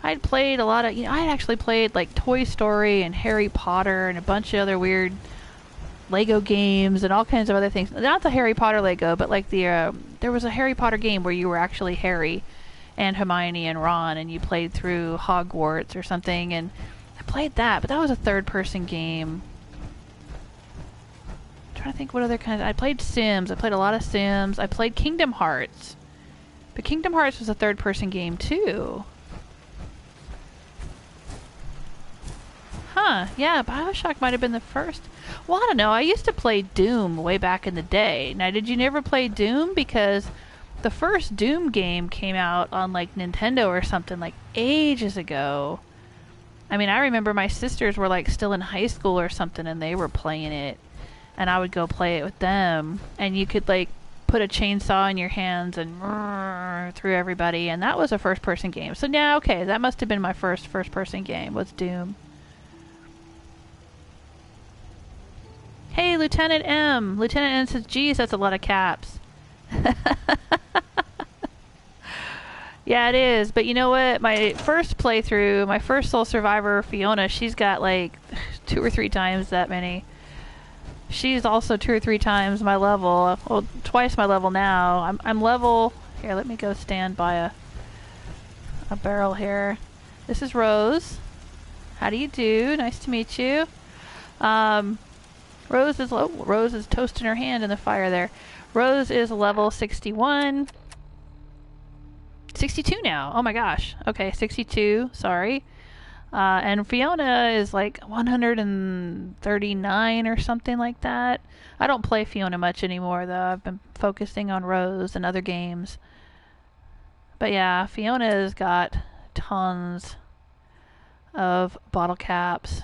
S3: I'd played a lot of, you know, I'd actually played like Toy Story and Harry Potter and a bunch of other weird Lego games and all kinds of other things. Not the Harry Potter Lego, but like the, there was a Harry Potter game where you were actually Harry and Hermione and Ron and you played through Hogwarts or something, and I played that, but that was a third-person game. I'm trying to think what other kinds. I played Sims. I played a lot of Sims. I played Kingdom Hearts. But Kingdom Hearts was a third-person game too. Huh, yeah, BioShock might have been the first. Well, I don't know. I used to play Doom way back in the day. Now, did you never play Doom? Because the first Doom game came out on like Nintendo or something like ages ago. I mean, I remember my sisters were like still in high school or something and they were playing it. And I would go play it with them. And you could like put a chainsaw in your hands and through everybody. And that was a first-person game. So now, okay, that must have been my first-person game was Doom. Hey, Lieutenant M. Lieutenant M says, geez, that's a lot of caps. Yeah, it is. But you know what? My first playthrough, my first Soul Survivor, Fiona, she's got like 2 or 3 times that many. She's also 2 or 3 times my level. Well, twice my level now. I'm level... Here, let me go stand by a barrel here. This is Rose. How do you do? Nice to meet you. Rose is toasting her hand in the fire there. Rose is level 61. 62 now. Oh my gosh. Okay, 62. Sorry. And Fiona is like 139 or something like that. I don't play Fiona much anymore, though. I've been focusing on Rose and other games. But yeah, Fiona's got tons of bottle caps.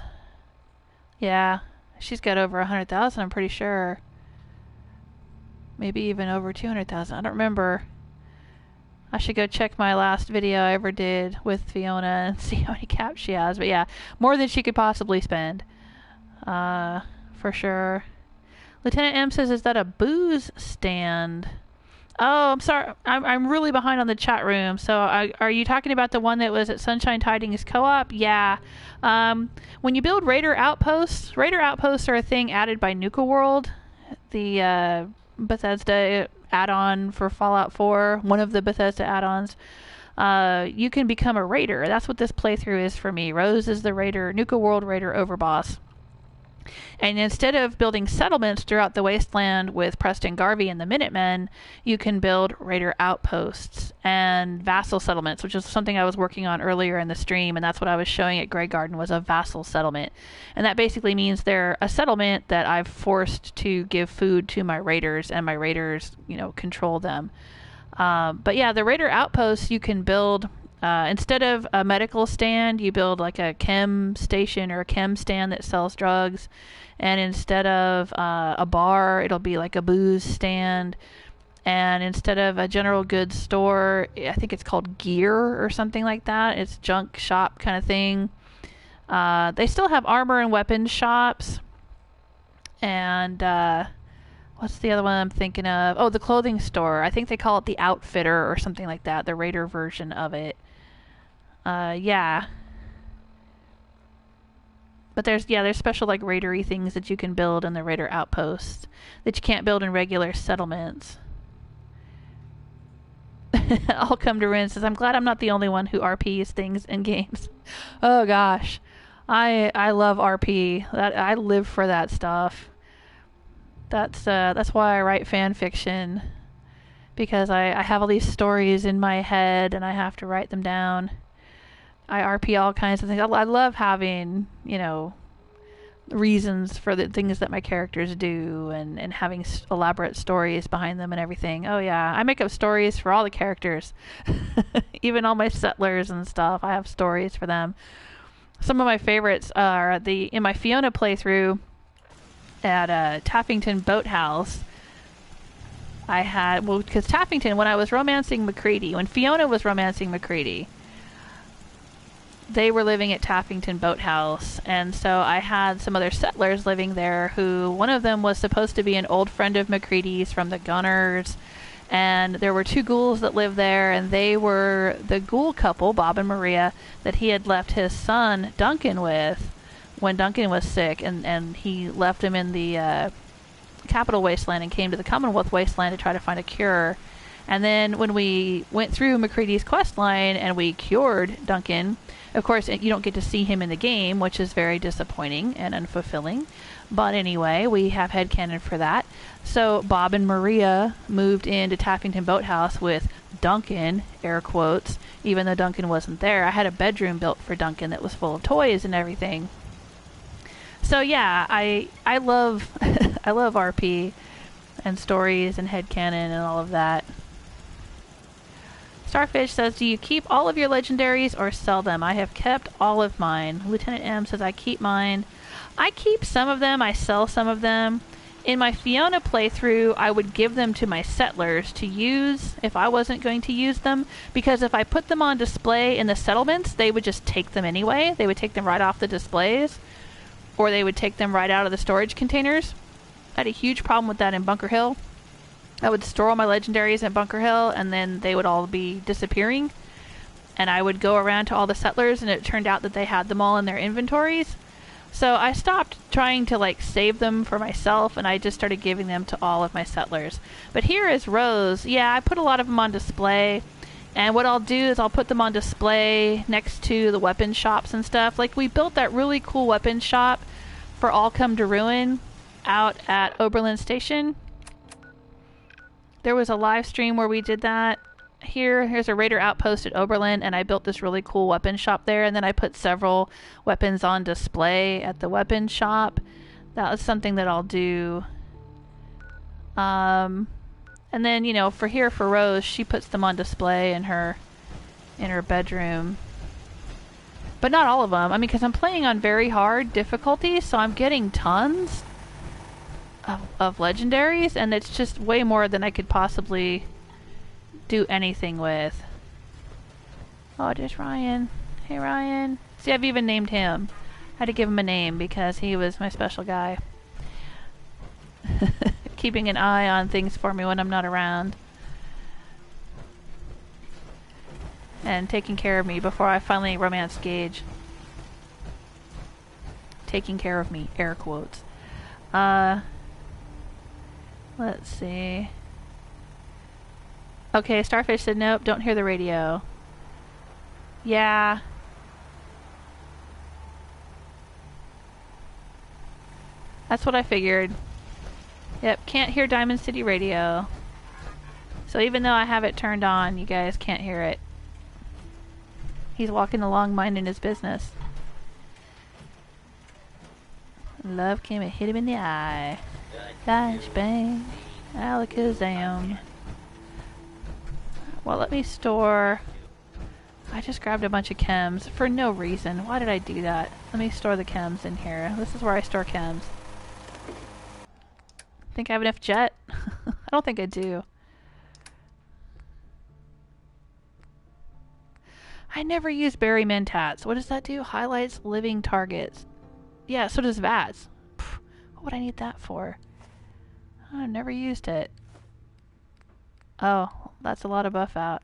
S3: Yeah, she's got over 100,000, I'm pretty sure. Maybe even over 200,000. I don't remember. I should go check my last video I ever did with Fiona and see how many caps she has. But yeah, more than she could possibly spend. For sure. Lieutenant M says, is that a booze stand? Oh, I'm sorry. I'm really behind on the chat room. So are you talking about the one that was at Sunshine Tidings Co-op? Yeah. When you build Raider Outposts are a thing added by Nuka World, the Bethesda add-on for Fallout 4, one of the Bethesda add-ons. You can become a raider. That's what this playthrough is for me. Rose is the raider, Nuka World raider overboss. And instead of building settlements throughout the wasteland with Preston Garvey and the Minutemen, you can build raider outposts and vassal settlements, which is something I was working on earlier in the stream, and that's what I was showing at Grey Garden was a vassal settlement. And that basically means they're a settlement that I've forced to give food to my raiders, and my raiders, you know, control them. But yeah, the raider outposts you can build. Instead of a medical stand, you build like a chem station or a chem stand that sells drugs. And instead of a bar, it'll be like a booze stand. And instead of a general goods store, I think it's called Gear or something like that. It's junk shop kind of thing. They still have armor and weapons shops. And what's the other one I'm thinking of? Oh, the clothing store. I think they call it the Outfitter or something like that, the Raider version of it. Yeah. But there's special like raidery things that you can build in the Raider Outposts that you can't build in regular settlements. I'll come to Rin says, I'm glad I'm not the only one who RPs things in games. Oh gosh. I love RP. I live for that stuff. That's why I write fan fiction, because I have all these stories in my head and I have to write them down. I RP all kinds of things. I love having, you know, reasons for the things that my characters do and having elaborate stories behind them and everything. Oh yeah, I make up stories for all the characters. Even all my settlers and stuff, I have stories for them. Some of my favorites are in my Fiona playthrough at Taffington Boathouse. I had, well, because Taffington, when I was romancing McCready, when Fiona was romancing McCready, they were living at Taffington Boathouse, and so I had some other settlers living there who, one of them was supposed to be an old friend of McCready's from the Gunners, And there were 2 ghouls that lived there, and they were the ghoul couple, Bob and Maria, that he had left his son Duncan with when Duncan was sick, and he left him in the Capital Wasteland and came to the Commonwealth Wasteland to try to find a cure. And then when we went through McCready's quest line and we cured Duncan, of course you don't get to see him in the game, which is very disappointing and unfulfilling. But anyway, we have headcanon for that. So Bob and Maria moved into Tappington Boathouse with Duncan, air quotes, even though Duncan wasn't there. I had a bedroom built for Duncan that was full of toys and everything. So yeah, I love I love RP and stories and headcanon and all of that. Starfish says, do you keep all of your legendaries or sell them? I have kept all of mine. Lieutenant M says, I keep mine. I keep some of them, I sell some of them. In my Fiona playthrough, I would give them to my settlers to use if I wasn't going to use them, because if I put them on display in the settlements, they would just take them anyway. They would take them right off the displays, or they would take them right out of the storage containers. I had a huge problem with that in Bunker Hill. I would store all my legendaries at Bunker Hill, and then they would all be disappearing. And I would go around to all the settlers, and it turned out that they had them all in their inventories. So I stopped trying to like save them for myself, and I just started giving them to all of my settlers. But here is Rose. Yeah, I put a lot of them on display. And what I'll do is I'll put them on display next to the weapon shops and stuff. Like, we built that really cool weapon shop for All Come to Ruin out at Oberlin Station. There was a live stream where we did that. Here's a raider outpost at Oberlin, and I built this really cool weapon shop there, and then I put several weapons on display at the weapon shop. That was something that I'll do. And then, you know, for Rose, she puts them on display in her bedroom. But not all of them. I mean, because I'm playing on very hard difficulty, so I'm getting tons of legendaries, and it's just way more than I could possibly do anything with. Oh, there's Ryan. Hey, Ryan. See, I've even named him. I had to give him a name because he was my special guy. Keeping an eye on things for me when I'm not around. And taking care of me before I finally romance Gage. Taking care of me, air quotes. Let's see. Okay, Starfish said, nope, don't hear the radio. Yeah. That's what I figured. Yep, can't hear Diamond City Radio. So even though I have it turned on, you guys can't hear it. He's walking along minding his business. Love came and hit him in the eye. Flashbang. Alakazam. Well, let me store... I just grabbed a bunch of chems for no reason. Why did I do that? Let me store the chems in here. This is where I store chems. Think I have enough jet? I don't think I do. I never use berry mentats. What does that do? Highlights living targets. Yeah, so does VATS. Pfft, what would I need that for? I've never used it. Oh, that's a lot of buff out.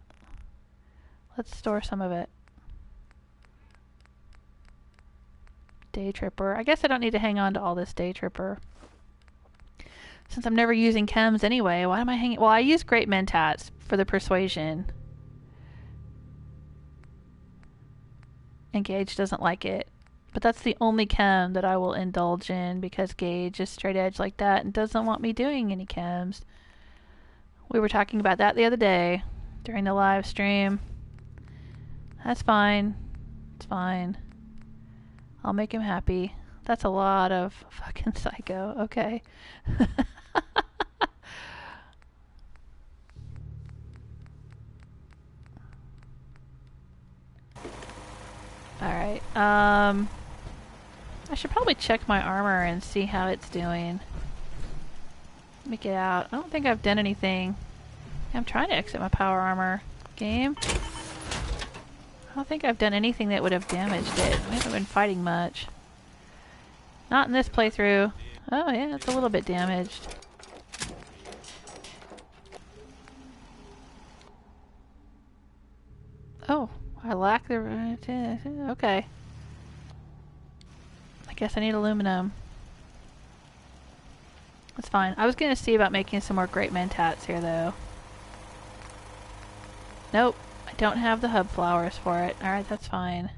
S3: Let's store some of it. Day Tripper. I guess I don't need to hang on to all this Day Tripper. Since I'm never using chems anyway, why am I hanging... Well, I use Great Mentats for the persuasion. And Gage doesn't like it. But that's the only chem that I will indulge in because Gage is straight edge like that and doesn't want me doing any chems. We were talking about that the other day during the live stream. That's fine. It's fine. I'll make him happy. That's a lot of fucking psycho. Okay. Alright. I should probably check my armor and see how it's doing. Let me get out. I don't think I've done anything. I'm trying to exit my power armor. Game. I don't think I've done anything that would have damaged it. I haven't been fighting much. Not in this playthrough. Oh yeah, it's a little bit damaged. I lack the... Okay. I guess I need aluminum. That's fine. I was gonna see about making some more great mentats here, though. Nope. I don't have the hub flowers for it. Alright, that's fine.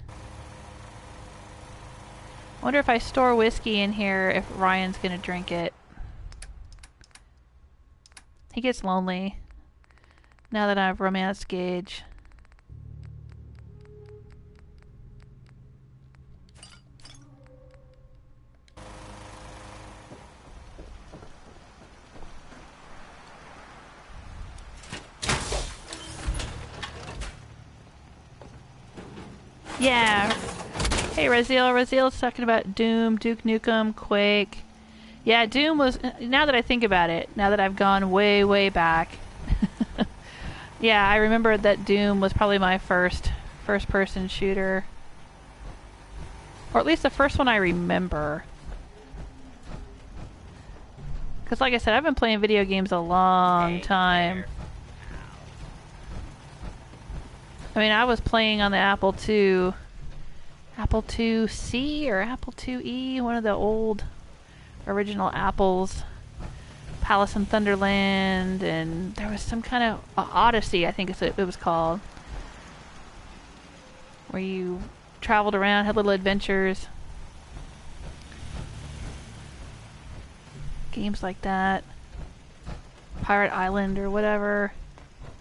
S3: I wonder if I store whiskey in here, if Ryan's gonna drink it. He gets lonely. Now that I have romance gauge. Yeah. Hey, Raziel. Raziel's talking about Doom, Duke Nukem, Quake. Yeah, Doom was... Now that I think about it, now that I've gone way, way back. Yeah, I remember that Doom was probably my first-person shooter. Or at least the first one I remember. Because like I said, I've been playing video games a long time. I mean, I was playing on the Apple IIc or Apple IIe, one of the old original Apples. Palace in Thunderland, and there was some kind of Odyssey, I think it was called, where you traveled around, had little adventures. Games like that. Pirate Island or whatever.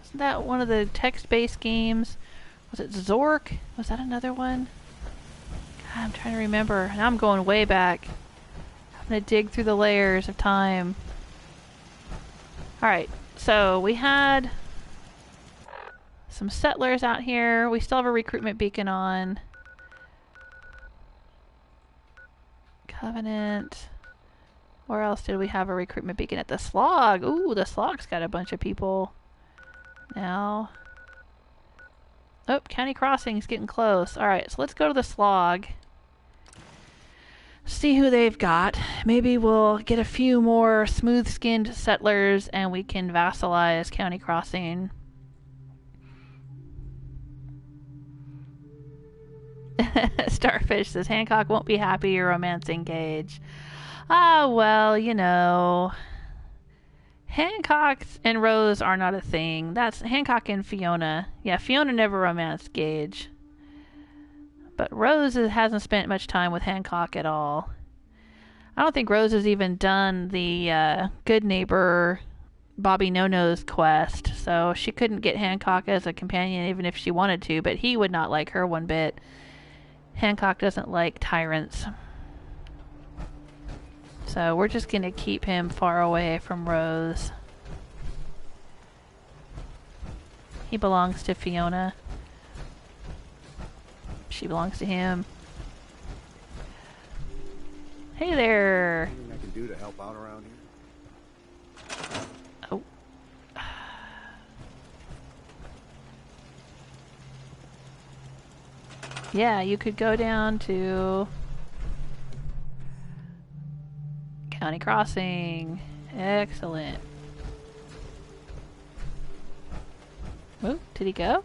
S3: Isn't that one of the text-based games? Was it Zork? Was that another one? God, I'm trying to remember. Now I'm going way back. I'm gonna dig through the layers of time. Alright, so we had some settlers out here. We still have a recruitment beacon on. Covenant. Where else did we have a recruitment beacon? At the Slog. Ooh, the Slog's got a bunch of people now. Oh, County Crossing's getting close. Alright, so let's go to the Slog. See who they've got. Maybe we'll get a few more smooth-skinned settlers and we can vassalize County Crossing. Starfish says, Hancock won't be happy you're romancing Gage. Ah, well, you know. Hancock and Rose are not a thing. That's Hancock and Fiona. Yeah, Fiona never romanced Gage. But Rose hasn't spent much time with Hancock at all. I don't think Rose has even done the Good Neighbor Bobby No-No's quest, so she couldn't get Hancock as a companion even if she wanted to, but he would not like her one bit. Hancock doesn't like tyrants. So we're just going to keep him far away from Rose. He belongs to Fiona. She belongs to him. Hey there!
S1: Anything I can do to help out around here?
S3: Oh. Yeah, you could go down to County Crossing. Excellent. Oh, did he go?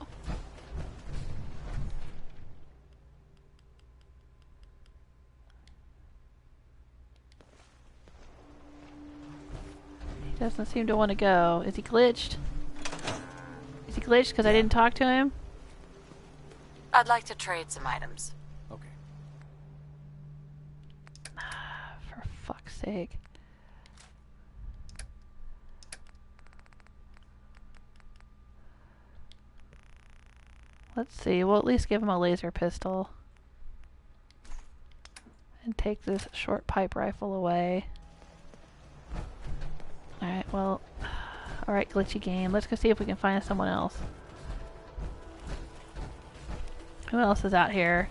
S3: He doesn't seem to want to go. Is he glitched? Is he glitched because I didn't talk to him?
S4: I'd like to trade some items.
S1: Okay.
S3: For fuck's sake. Let's see, we'll at least give him a laser pistol. And take this short pipe rifle away. Alright, well... Alright, glitchy game. Let's go see if we can find someone else. Who else is out here?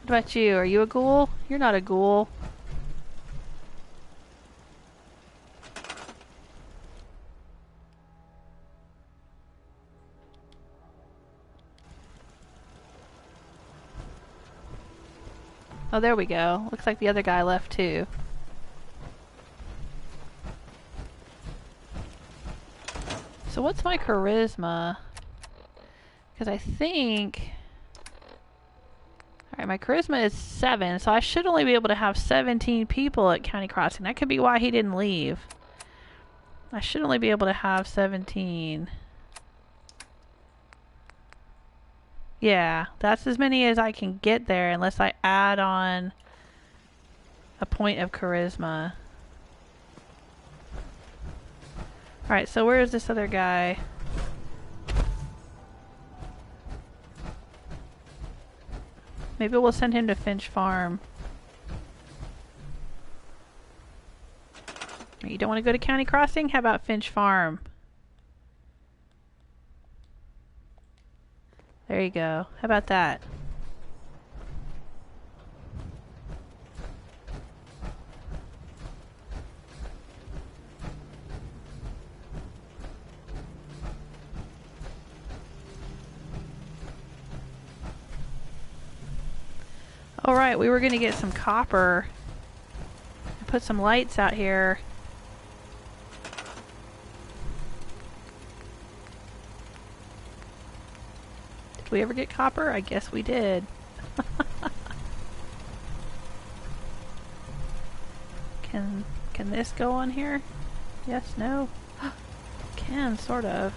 S3: What about you? Are you a ghoul? You're not a ghoul. Oh, there we go. Looks like the other guy left too. So what's my charisma? Because I think... Alright, my charisma is 7, so I should only be able to have 17 people at County Crossing. That could be why he didn't leave. I should only be able to have 17. Yeah, that's as many as I can get there unless I add on a point of charisma. Alright, so where is this other guy? Maybe we'll send him to Finch Farm. You don't want to go to County Crossing? How about Finch Farm? There you go. How about that? Alright, we were going to get some copper and put some lights out here. Did we ever get copper? I guess we did. Can this go on here? Yes, no? Can, sort of.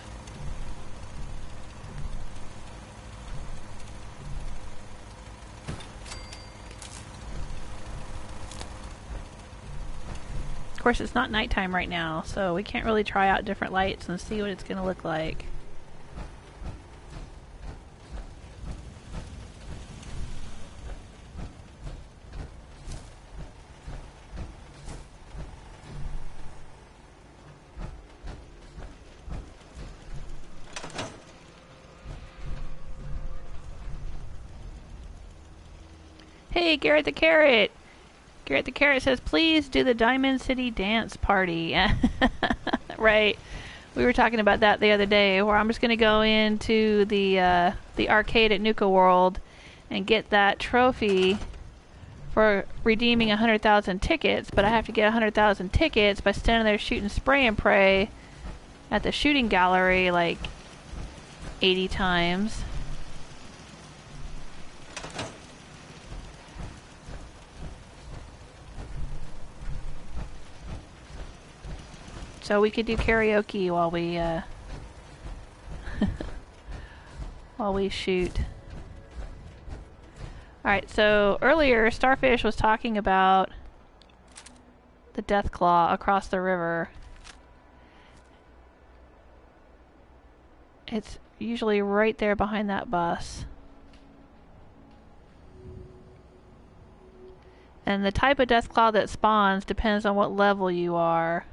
S3: Of course, it's not nighttime right now, so we can't really try out different lights and see what it's going to look like. Hey, Garrett the Carrot! Garrett the Carrot says, please do the Diamond City Dance Party. Right. We were talking about that the other day, where I'm just going to go into the arcade at Nuka World and get that trophy for redeeming 100,000 tickets, but I have to get 100,000 tickets by standing there shooting spray and pray at the shooting gallery like 80 times. So we could do karaoke while we while we shoot. Alright, so earlier Starfish was talking about the Deathclaw across the river. It's usually right there behind that bus. And the type of Deathclaw that spawns depends on what level you are.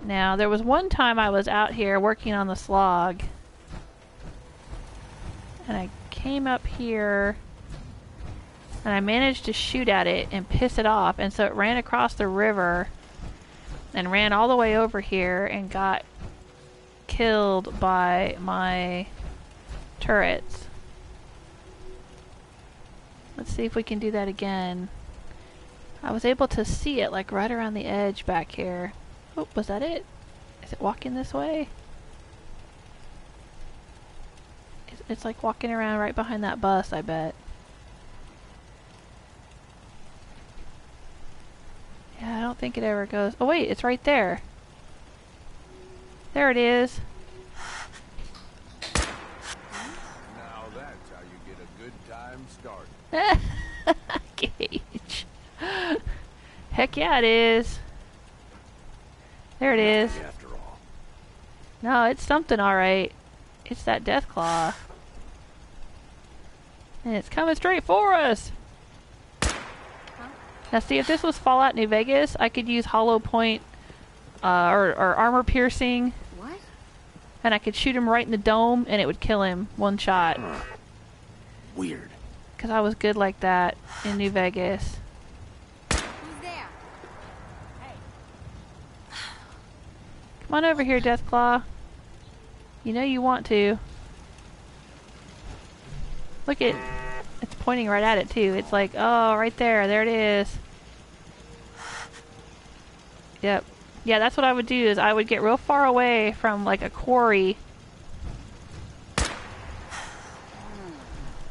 S3: Now, there was one time I was out here working on the Slog, and I came up here, and I managed to shoot at it and piss it off, and so it ran across the river, and ran all the way over here, and got killed by my turrets. Let's see if we can do that again. I was able to see it, like, right around the edge back here. Oh, was that it? Is it walking this way? It's like walking around right behind that bus, I bet. Yeah, I don't think it ever goes. Oh wait, it's right there. There it is.
S1: Now that's how you get a good time started.
S3: Gage. Heck yeah, it is. There it is.
S1: After all.
S3: No, it's something alright. It's that Deathclaw. And it's coming straight for us! Now see, if this was Fallout New Vegas, I could use hollow point or armor piercing.
S7: What?
S3: And I could shoot him right in the dome and it would kill him one shot.
S1: Weird.
S3: Because I was good like that in New Vegas.
S7: Who's there?
S3: Come on over here, Deathclaw. You know you want to. Look at... It's pointing right at it, too. It's like, oh, right there. There it is. Yep. Yeah, that's what I would do, is I would get real far away from, like, a quarry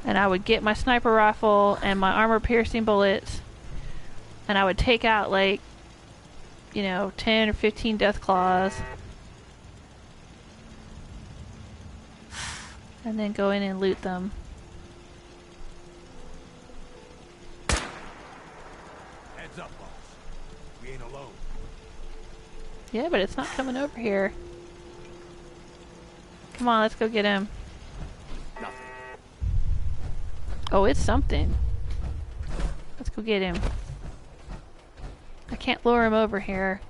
S3: And I would get my sniper rifle and my armor-piercing bullets, and I would take out, like, you know, 10 or 15 death claws. And then go in and loot them.
S6: Heads up, boss. We ain't alone.
S3: Yeah, but it's not coming over here. Come on, let's go get him.
S1: Nothing.
S3: Oh, it's something. Let's go get him. I can't lure him over here.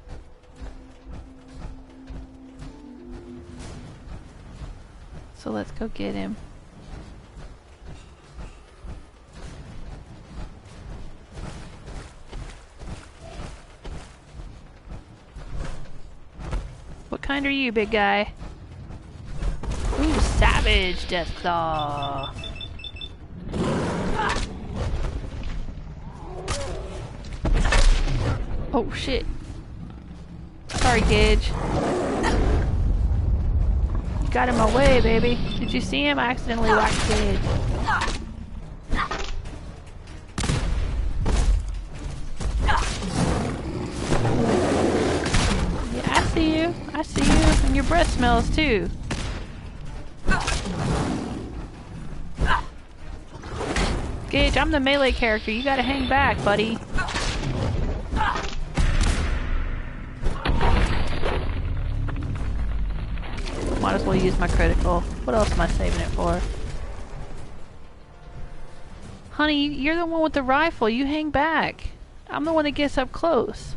S3: So let's go get him. What kind are you, big guy? Ooh, savage Deathclaw. Oh shit. Sorry, Gage. You got in my way, baby. Did you see him? I accidentally whacked Gage. Yeah, I see you. I see you. And your breath smells too. Gage, I'm the melee character. You gotta hang back, buddy. Might as well use my critical. What else am I saving it for? Honey, you're the one with the rifle. You hang back. I'm the one that gets up close.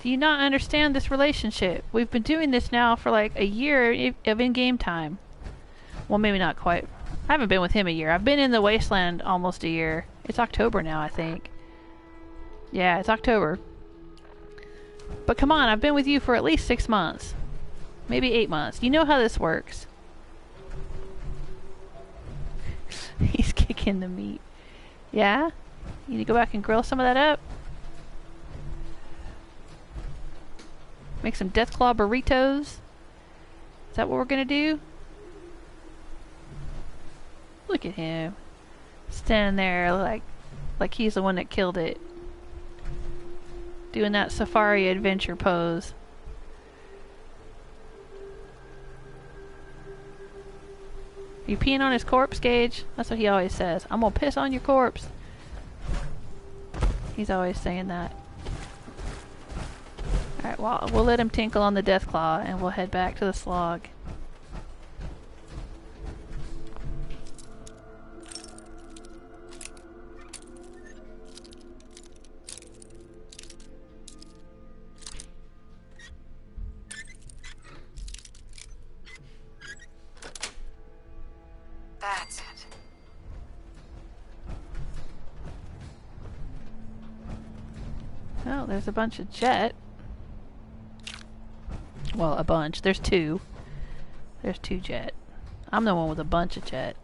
S3: Do you not understand this relationship? We've been doing this now for like a year of in-game time. Well, maybe not quite. I haven't been with him a year. I've been in the Wasteland almost a year. It's October now, I think. Yeah, it's October. But come on, I've been with you for at least 6 months. Maybe 8 months. You know how this works. He's kicking the meat. Yeah? You need to go back and grill some of that up? Make some Deathclaw burritos? Is that what we're gonna do? Look at him. Standing there like he's the one that killed it. Doing that safari adventure pose. Are you peeing on his corpse, Gage? That's what he always says. I'm gonna piss on your corpse. He's always saying that. Alright, well, we'll let him tinkle on the Deathclaw and we'll head back to the Slog.
S4: That's it.
S3: Oh, there's a bunch of jet. Well, a bunch. There's two. There's 2 jet. I'm the one with a bunch of jet.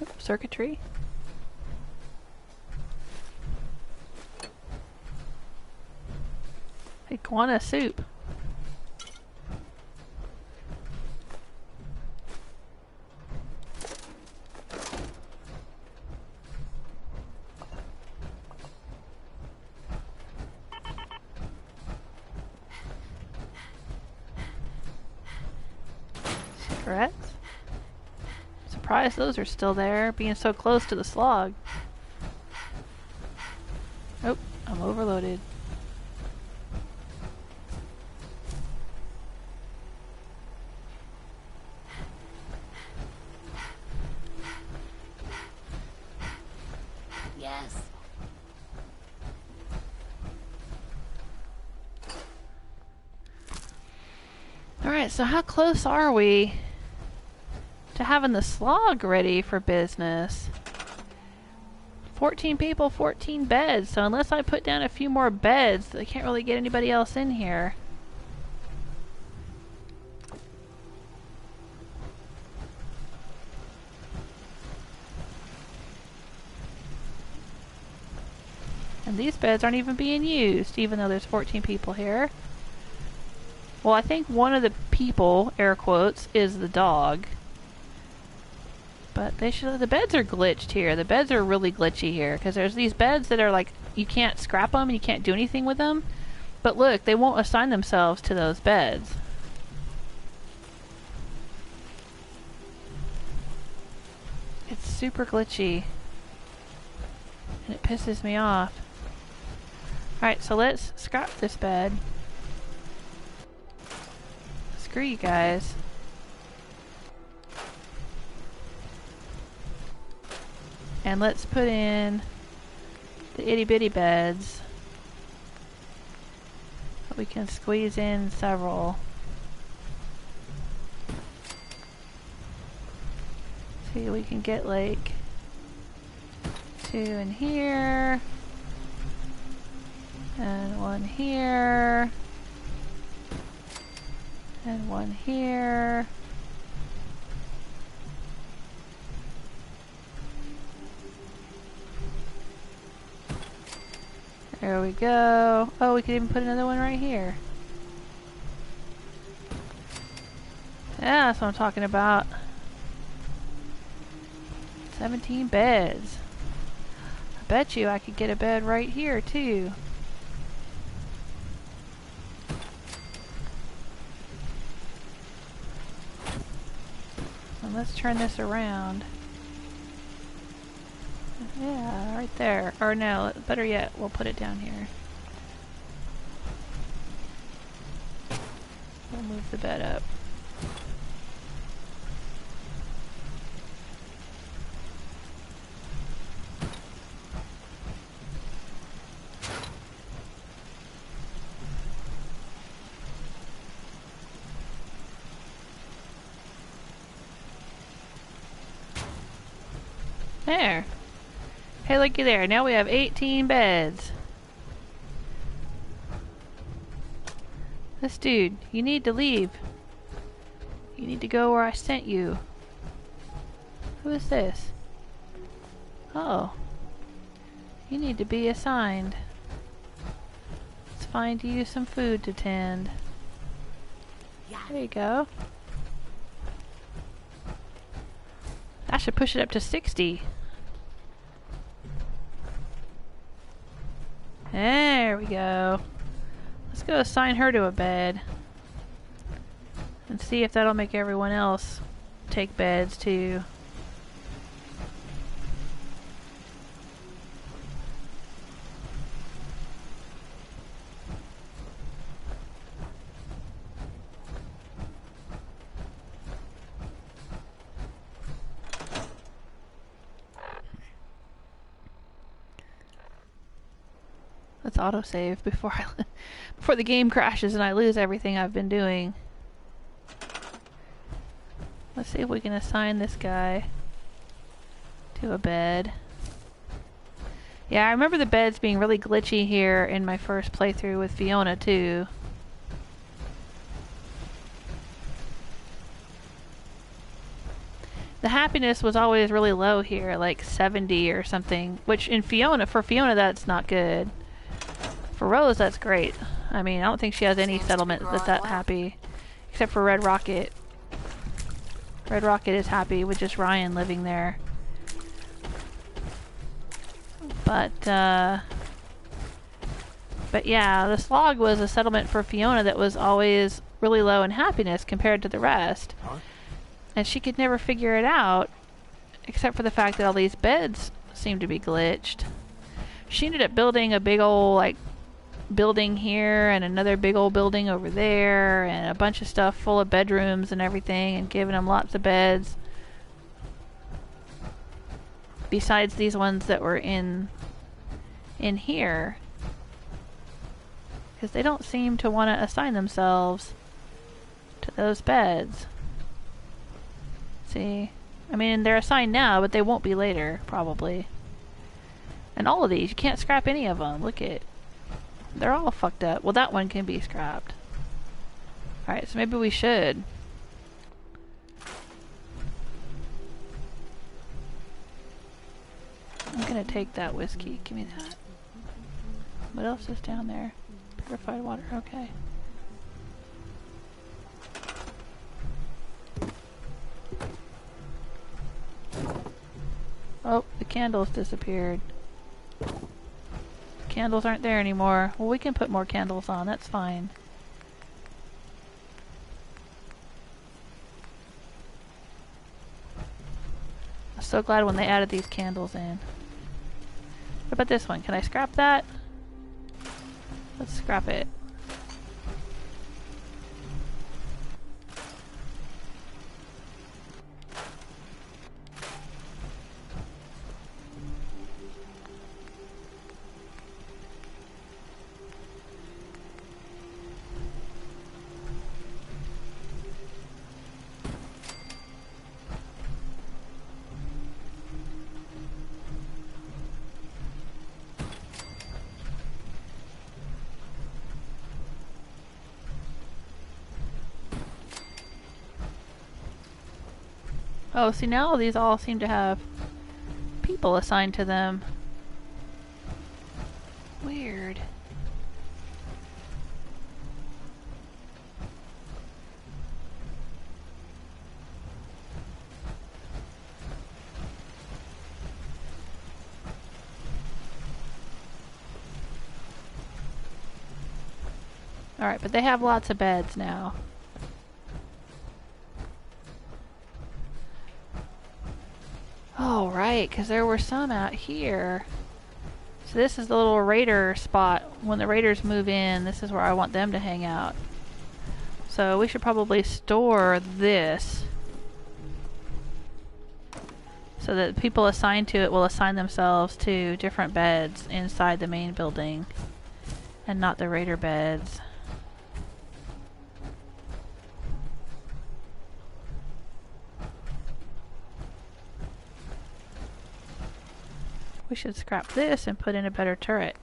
S3: Oh, circuitry. Iguana soup. Cigarettes. Surprised those are still there, being so close to the Slog. Oh, I'm overloaded.
S8: Yes.
S3: Alright, so how close are we to having the Slog ready for business? 14 people, 14 beds, so unless I put down a few more beds, I can't really get anybody else in here. And these beds aren't even being used, even though there's 14 people here. Well, I think one of the people, air quotes, is the dog. But they should. The beds are glitched here. The beds are really glitchy here, because there's these beds that are like, you can't scrap them and you can't do anything with them. But look, they won't assign themselves to those beds. It's super glitchy. And it pisses me off. Alright, so let's scrap this bed. Screw you guys. And let's put in the itty bitty beds. We can squeeze in several. See, we can get like 2 in here. And 1 here. And 1 here. There we go. Oh, we could even put another one right here. Yeah, that's what I'm talking about. 17 beds. I bet you I could get a bed right here, too. And let's turn this around. Yeah, right there. Or no, better yet, we'll put it down here. We'll move the bed up. There. Hey, looky there. Now we have 18 beds. This dude, you need to leave. You need to go where I sent you. Who is this? Oh. You need to be assigned. Let's find you some food to tend. There you go. I should push it up to 60. There we go. Let's go assign her to a bed. And see if that'll make everyone else take beds too. Let's autosave before before the game crashes and I lose everything I've been doing. Let's see if we can assign this guy to a bed. Yeah, I remember the beds being really glitchy here in my first playthrough with Fiona too. The happiness was always really low here, like 70 or something, which in Fiona, for Fiona that's not good. For Rose, that's great. I mean, I don't think she has any settlement that's that happy. Except for Red Rocket. Red Rocket is happy with just Ryan living there. But yeah, the Slog was a settlement for Fiona that was always really low in happiness compared to the rest. And she could never figure it out, except for the fact that all these beds seemed to be glitched. She ended up building a big old, like, building here and another big old building over there and a bunch of stuff full of bedrooms and everything and giving them lots of beds besides these ones that were in here, because they don't seem to want to assign themselves to those beds. See, I mean, they're assigned now, but they won't be later probably. And all of these, you can't scrap any of them. Look at, they're all fucked up. Well, that one can be scrapped. Alright, so maybe we should. I'm gonna take that whiskey. Give me that. What else is down there? Purified water, okay. Oh, the candles disappeared. Candles aren't there anymore. Well, we can put more candles on, that's fine. I'm so glad when they added these candles in. What about this one? Can I scrap that? Let's scrap it. Oh, see now these all seem to have people assigned to them. Weird. Alright, but they have lots of beds now. Oh, right, because there were some out here. So this is the little raider spot. When the raiders move in, this is where I want them to hang out. So we should probably store this so that people assigned to it will assign themselves to different beds inside the main building and not the raider beds. We should scrap this and put in a better turret.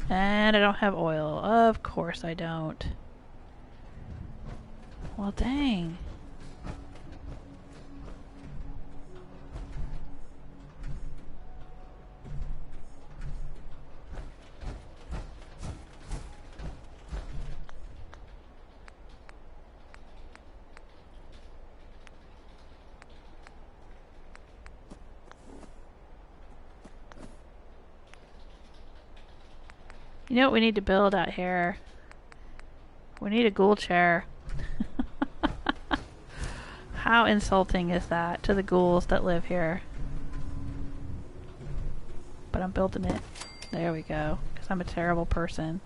S3: And I don't have oil. Of course I don't. Well, dang. You know what we need to build out here? We need a ghoul chair. How insulting is that to the ghouls that live here? But I'm building it. There we go. Because I'm a terrible person.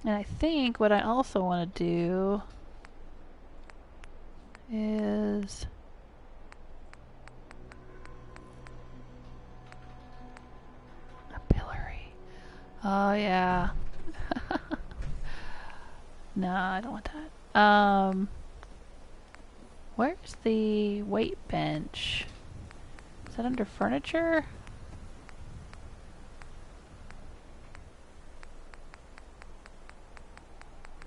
S3: And I think what I also want to do is oh yeah. No, I don't want that. Where's the weight bench? Is that under furniture?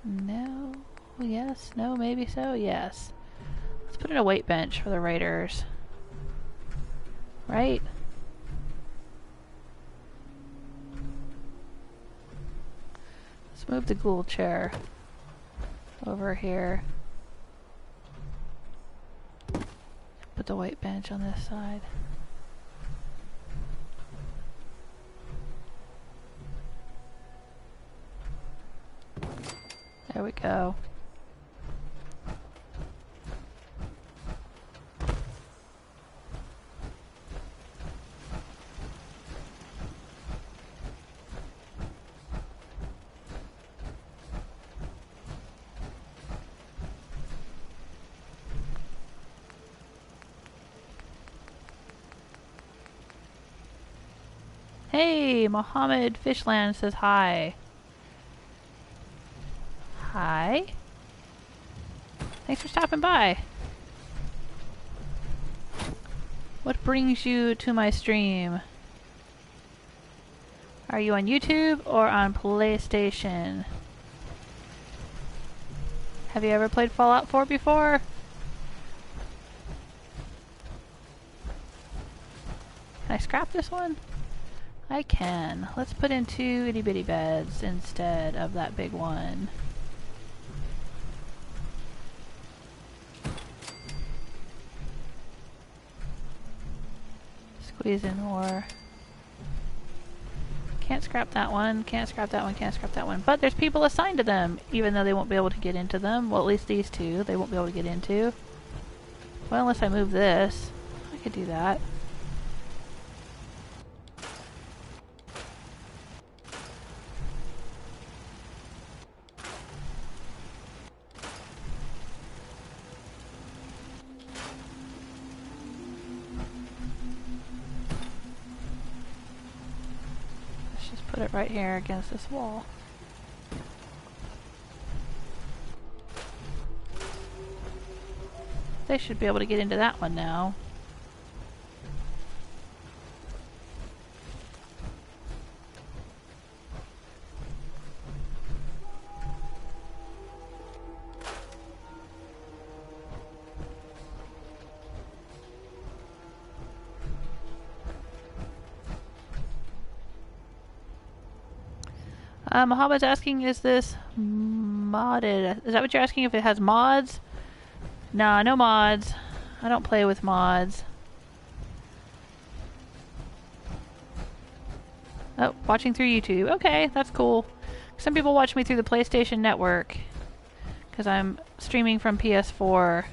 S3: No. Yes. No. Maybe so. Yes. Let's put in a weight bench for the raiders. Right? Move the ghoul chair over here. Put the white bench on this side. There we go. Hey, Mohammed Fishland says hi. Hi. Thanks for stopping by. What brings you to my stream? Are you on YouTube or on PlayStation? Have you ever played Fallout 4 before? Can I scrap this one? I can. Let's put in 2 itty bitty beds instead of that big one. Squeeze in more. Can't scrap that one, can't scrap that one, can't scrap that one. But there's people assigned to them, even though they won't be able to get into them. Well, at least these two, they won't be able to get into. Well, unless I move this. I could do that. Put it right here against this wall. They should be able to get into that one now. Mohammed's asking, is this modded? Is that what you're asking, if it has mods? Nah, no mods. I don't play with mods. Oh, watching through YouTube. Okay, that's cool. Some people watch me through the PlayStation Network, because I'm streaming from PS4.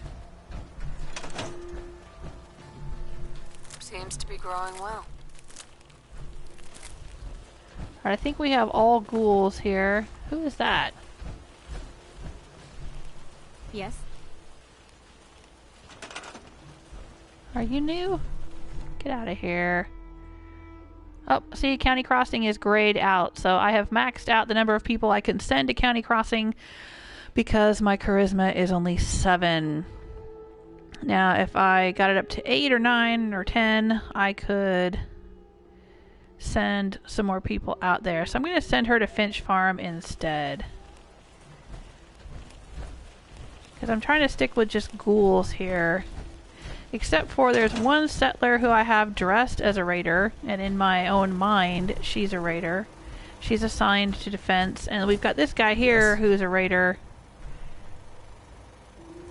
S4: Seems to be growing well.
S3: Alright, I think we have all ghouls here. Who is that?
S7: Yes.
S3: Are you new? Get out of here. Oh, see, County Crossing is grayed out, so I have maxed out the number of people I can send to County Crossing because my charisma is only 7. Now, if I got it up to 8 or 9 or 10, I could send some more people out there. So I'm going to send her to Finch Farm instead. Because I'm trying to stick with just ghouls here. Except for there's one settler who I have dressed as a raider, and in my own mind, she's a raider. She's assigned to defense, and we've got this guy here who's a raider.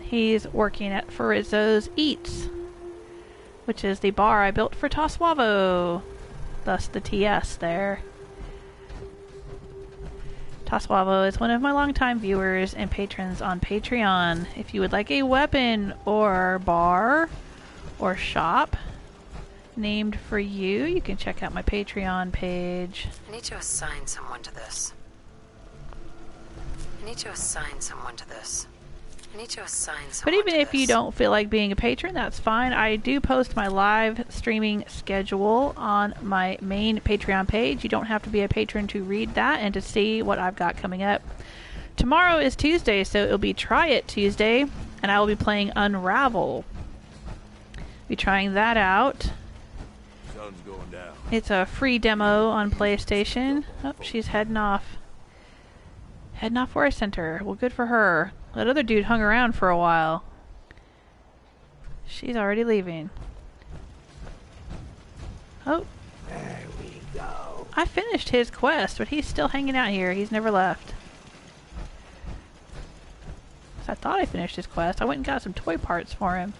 S3: He's working at Farizzo's Eats, which is the bar I built for Toswavo. Thus the TS there. Toswavo is one of my longtime viewers and patrons on Patreon. If you would like a weapon or bar or shop named for you, you can check out my Patreon page.
S4: I need to assign someone to this. I need to assign someone to this. I need to assign someone
S3: But even
S4: to
S3: if you
S4: this.
S3: don't feel like being a patron, that's fine. I do post my live streaming schedule on my main Patreon page. You don't have to be a patron to read that and to see what I've got coming up. Tomorrow is Tuesday, so it'll be Try It Tuesday, and I will be playing Unravel. Be trying that out.
S6: Sun's going down.
S3: It's a free demo on PlayStation. Oh, she's heading off. Heading off Forest Center. Well, good for her. That other dude hung around for a while. She's already leaving. Oh.
S1: There we go.
S3: I finished his quest, but he's still hanging out here. He's never left. So I thought I finished his quest. I went and got some toy parts for him.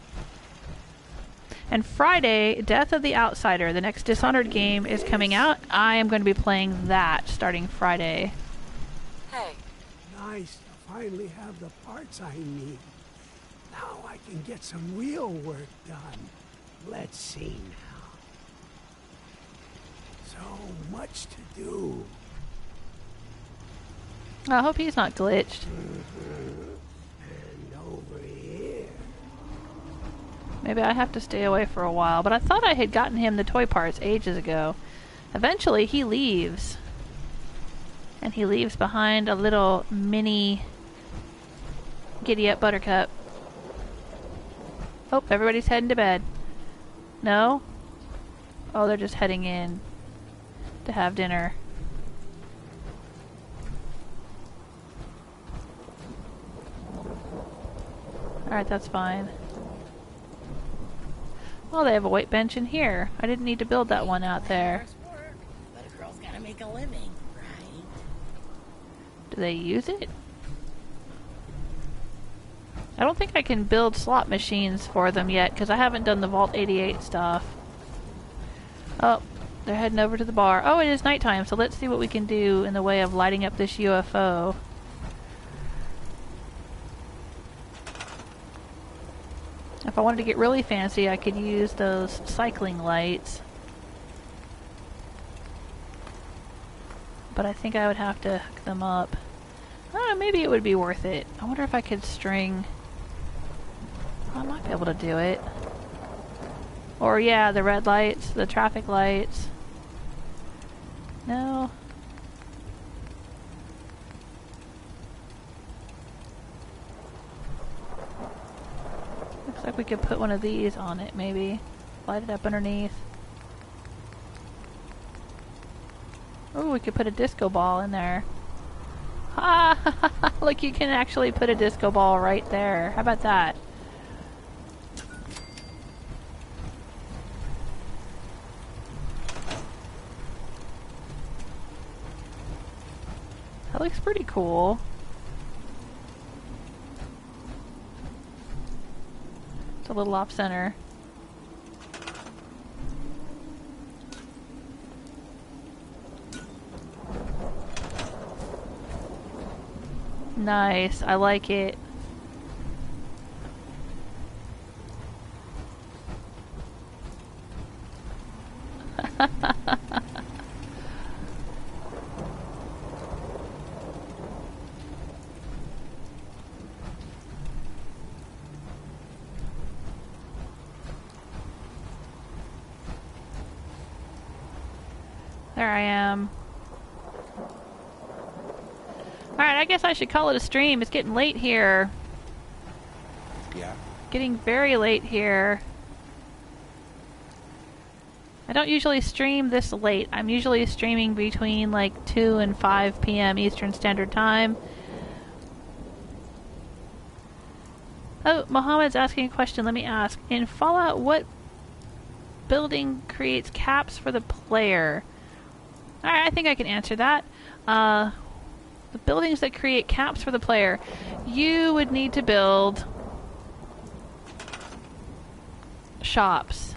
S3: And Friday, Death of the Outsider, the next Dishonored game, is coming out. I am going to be playing that starting Friday.
S4: Hey,
S1: Nice to finally have the parts I need. Now I can get some real work done. Let's see now. So much to do.
S3: I hope he's not glitched.
S1: And over here.
S3: Maybe I have to stay away for a while, but I thought I had gotten him the toy parts ages ago. Eventually, he leaves. And he leaves behind a little mini Giddy-Up Buttercup. Oh, everybody's heading to bed. No? Oh, they're just heading in to have dinner. Alright, that's fine. Oh, they have a weight bench in here. I didn't need to build that one out there.
S8: Work, but a girl's gotta make a living, right?
S3: Do they use it? I don't think I can build slot machines for them yet, because I haven't done the Vault 88 stuff. Oh, they're heading over to the bar. Oh, it is nighttime, so let's see what we can do in the way of lighting up this UFO. If I wanted to get really fancy, I could use those cycling lights. But I think I would have to hook them up. I don't know, maybe it would be worth it. I wonder if I could string... I might be able to do it. Or yeah, the red lights, the traffic lights. No. Looks like we could put one of these on it, maybe. Light it up underneath. Oh, we could put a disco ball in there. Ah, look, you can actually put a disco ball right there. How about that? That looks pretty cool. It's a little off center. Nice, I like it. There I am. Alright, I guess I should call it a stream. It's getting late here.
S6: Yeah.
S3: Getting very late here. I don't usually stream this late. I'm usually streaming between like 2 and 5 p.m. Eastern Standard Time. Oh, Mohammed's asking a question. Let me ask. In Fallout, what building creates caps for the player? Alright, I think I can answer that. The buildings that create caps for the player, you would need to build shops.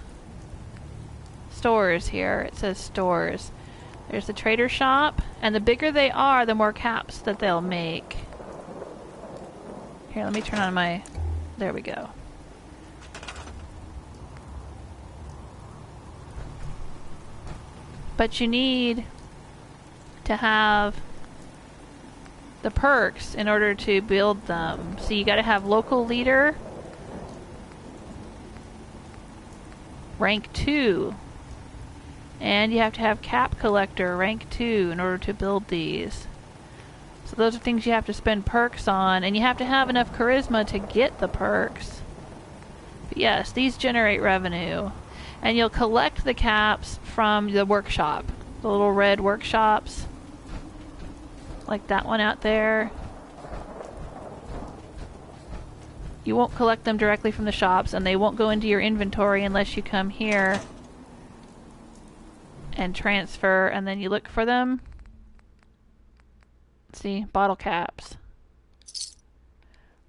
S3: Stores here. It says stores. There's the trader shop, and the bigger they are, the more caps that they'll make. Here, let me turn on my... There we go. But you need to have the perks in order to build them. So you gotta have local leader, rank 2. And you have to have cap collector, rank 2, in order to build these. So those are things you have to spend perks on, and you have to have enough charisma to get the perks. But yes, these generate revenue. And you'll collect the caps from the workshop. The little red workshops. Like that one out there. You won't collect them directly from the shops, and they won't go into your inventory unless you come here and transfer, and then you look for them. See, bottle caps.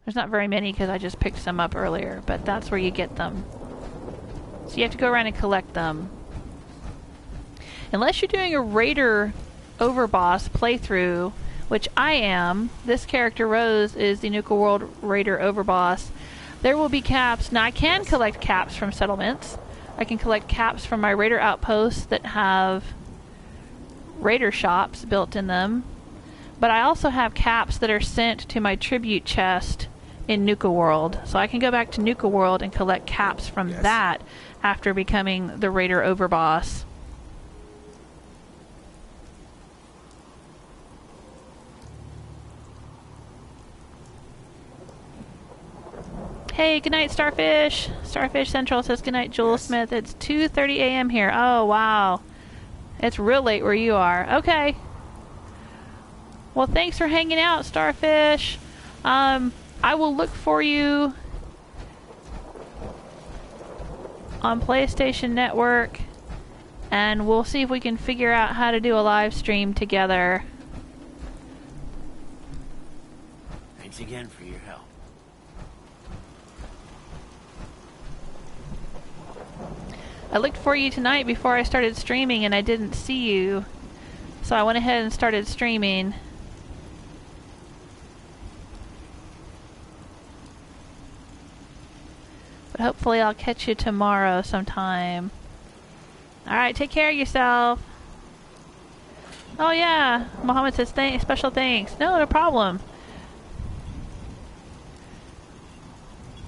S3: There's not very many because I just picked some up earlier, but that's where you get them. So you have to go around and collect them. Unless you're doing a Raider Overboss playthrough, which I am. This character, Rose, is the Nuka World Raider Overboss. There will be caps. Now, I can collect caps from settlements. I can collect caps from my Raider outposts that have Raider shops built in them. But I also have caps that are sent to my tribute chest in Nuka World. So I can go back to Nuka World and collect caps from that after becoming the Raider Overboss. Hey, good night, Starfish. Starfish Central says good night, Joel Smith. It's 2:30 a.m. here. Oh, wow. It's real late where you are. Okay. Well, thanks for hanging out, Starfish. I will look for you on PlayStation Network, and we'll see if we can figure out how to do a live stream together.
S9: Thanks again for your help.
S3: I looked for you tonight before I started streaming and I didn't see you, so I went ahead and started streaming. But hopefully I'll catch you tomorrow sometime. Alright, take care of yourself. Oh yeah, Mohammed says special thanks. No problem.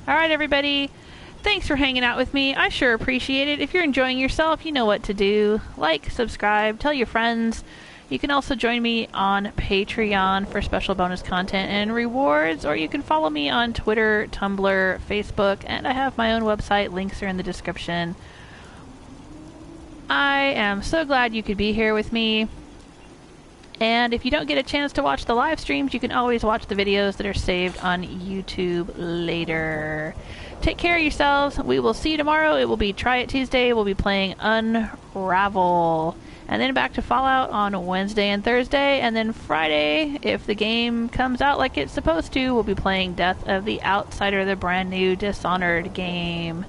S3: Alright everybody, thanks for hanging out with me. I sure appreciate it. If you're enjoying yourself, you know what to do. Like, subscribe, tell your friends. You can also join me on Patreon for special bonus content and rewards, or you can follow me on Twitter, Tumblr, Facebook, and I have my own website. Links are in the description. I am so glad you could be here with me. And if you don't get a chance to watch the live streams, you can always watch the videos that are saved on YouTube later. Take care of yourselves. We will see you tomorrow. It will be Try It Tuesday. We'll be playing Unravel. And then back to Fallout on Wednesday and Thursday. And then Friday, if the game comes out like it's supposed to, we'll be playing Death of the Outsider, the brand new Dishonored game.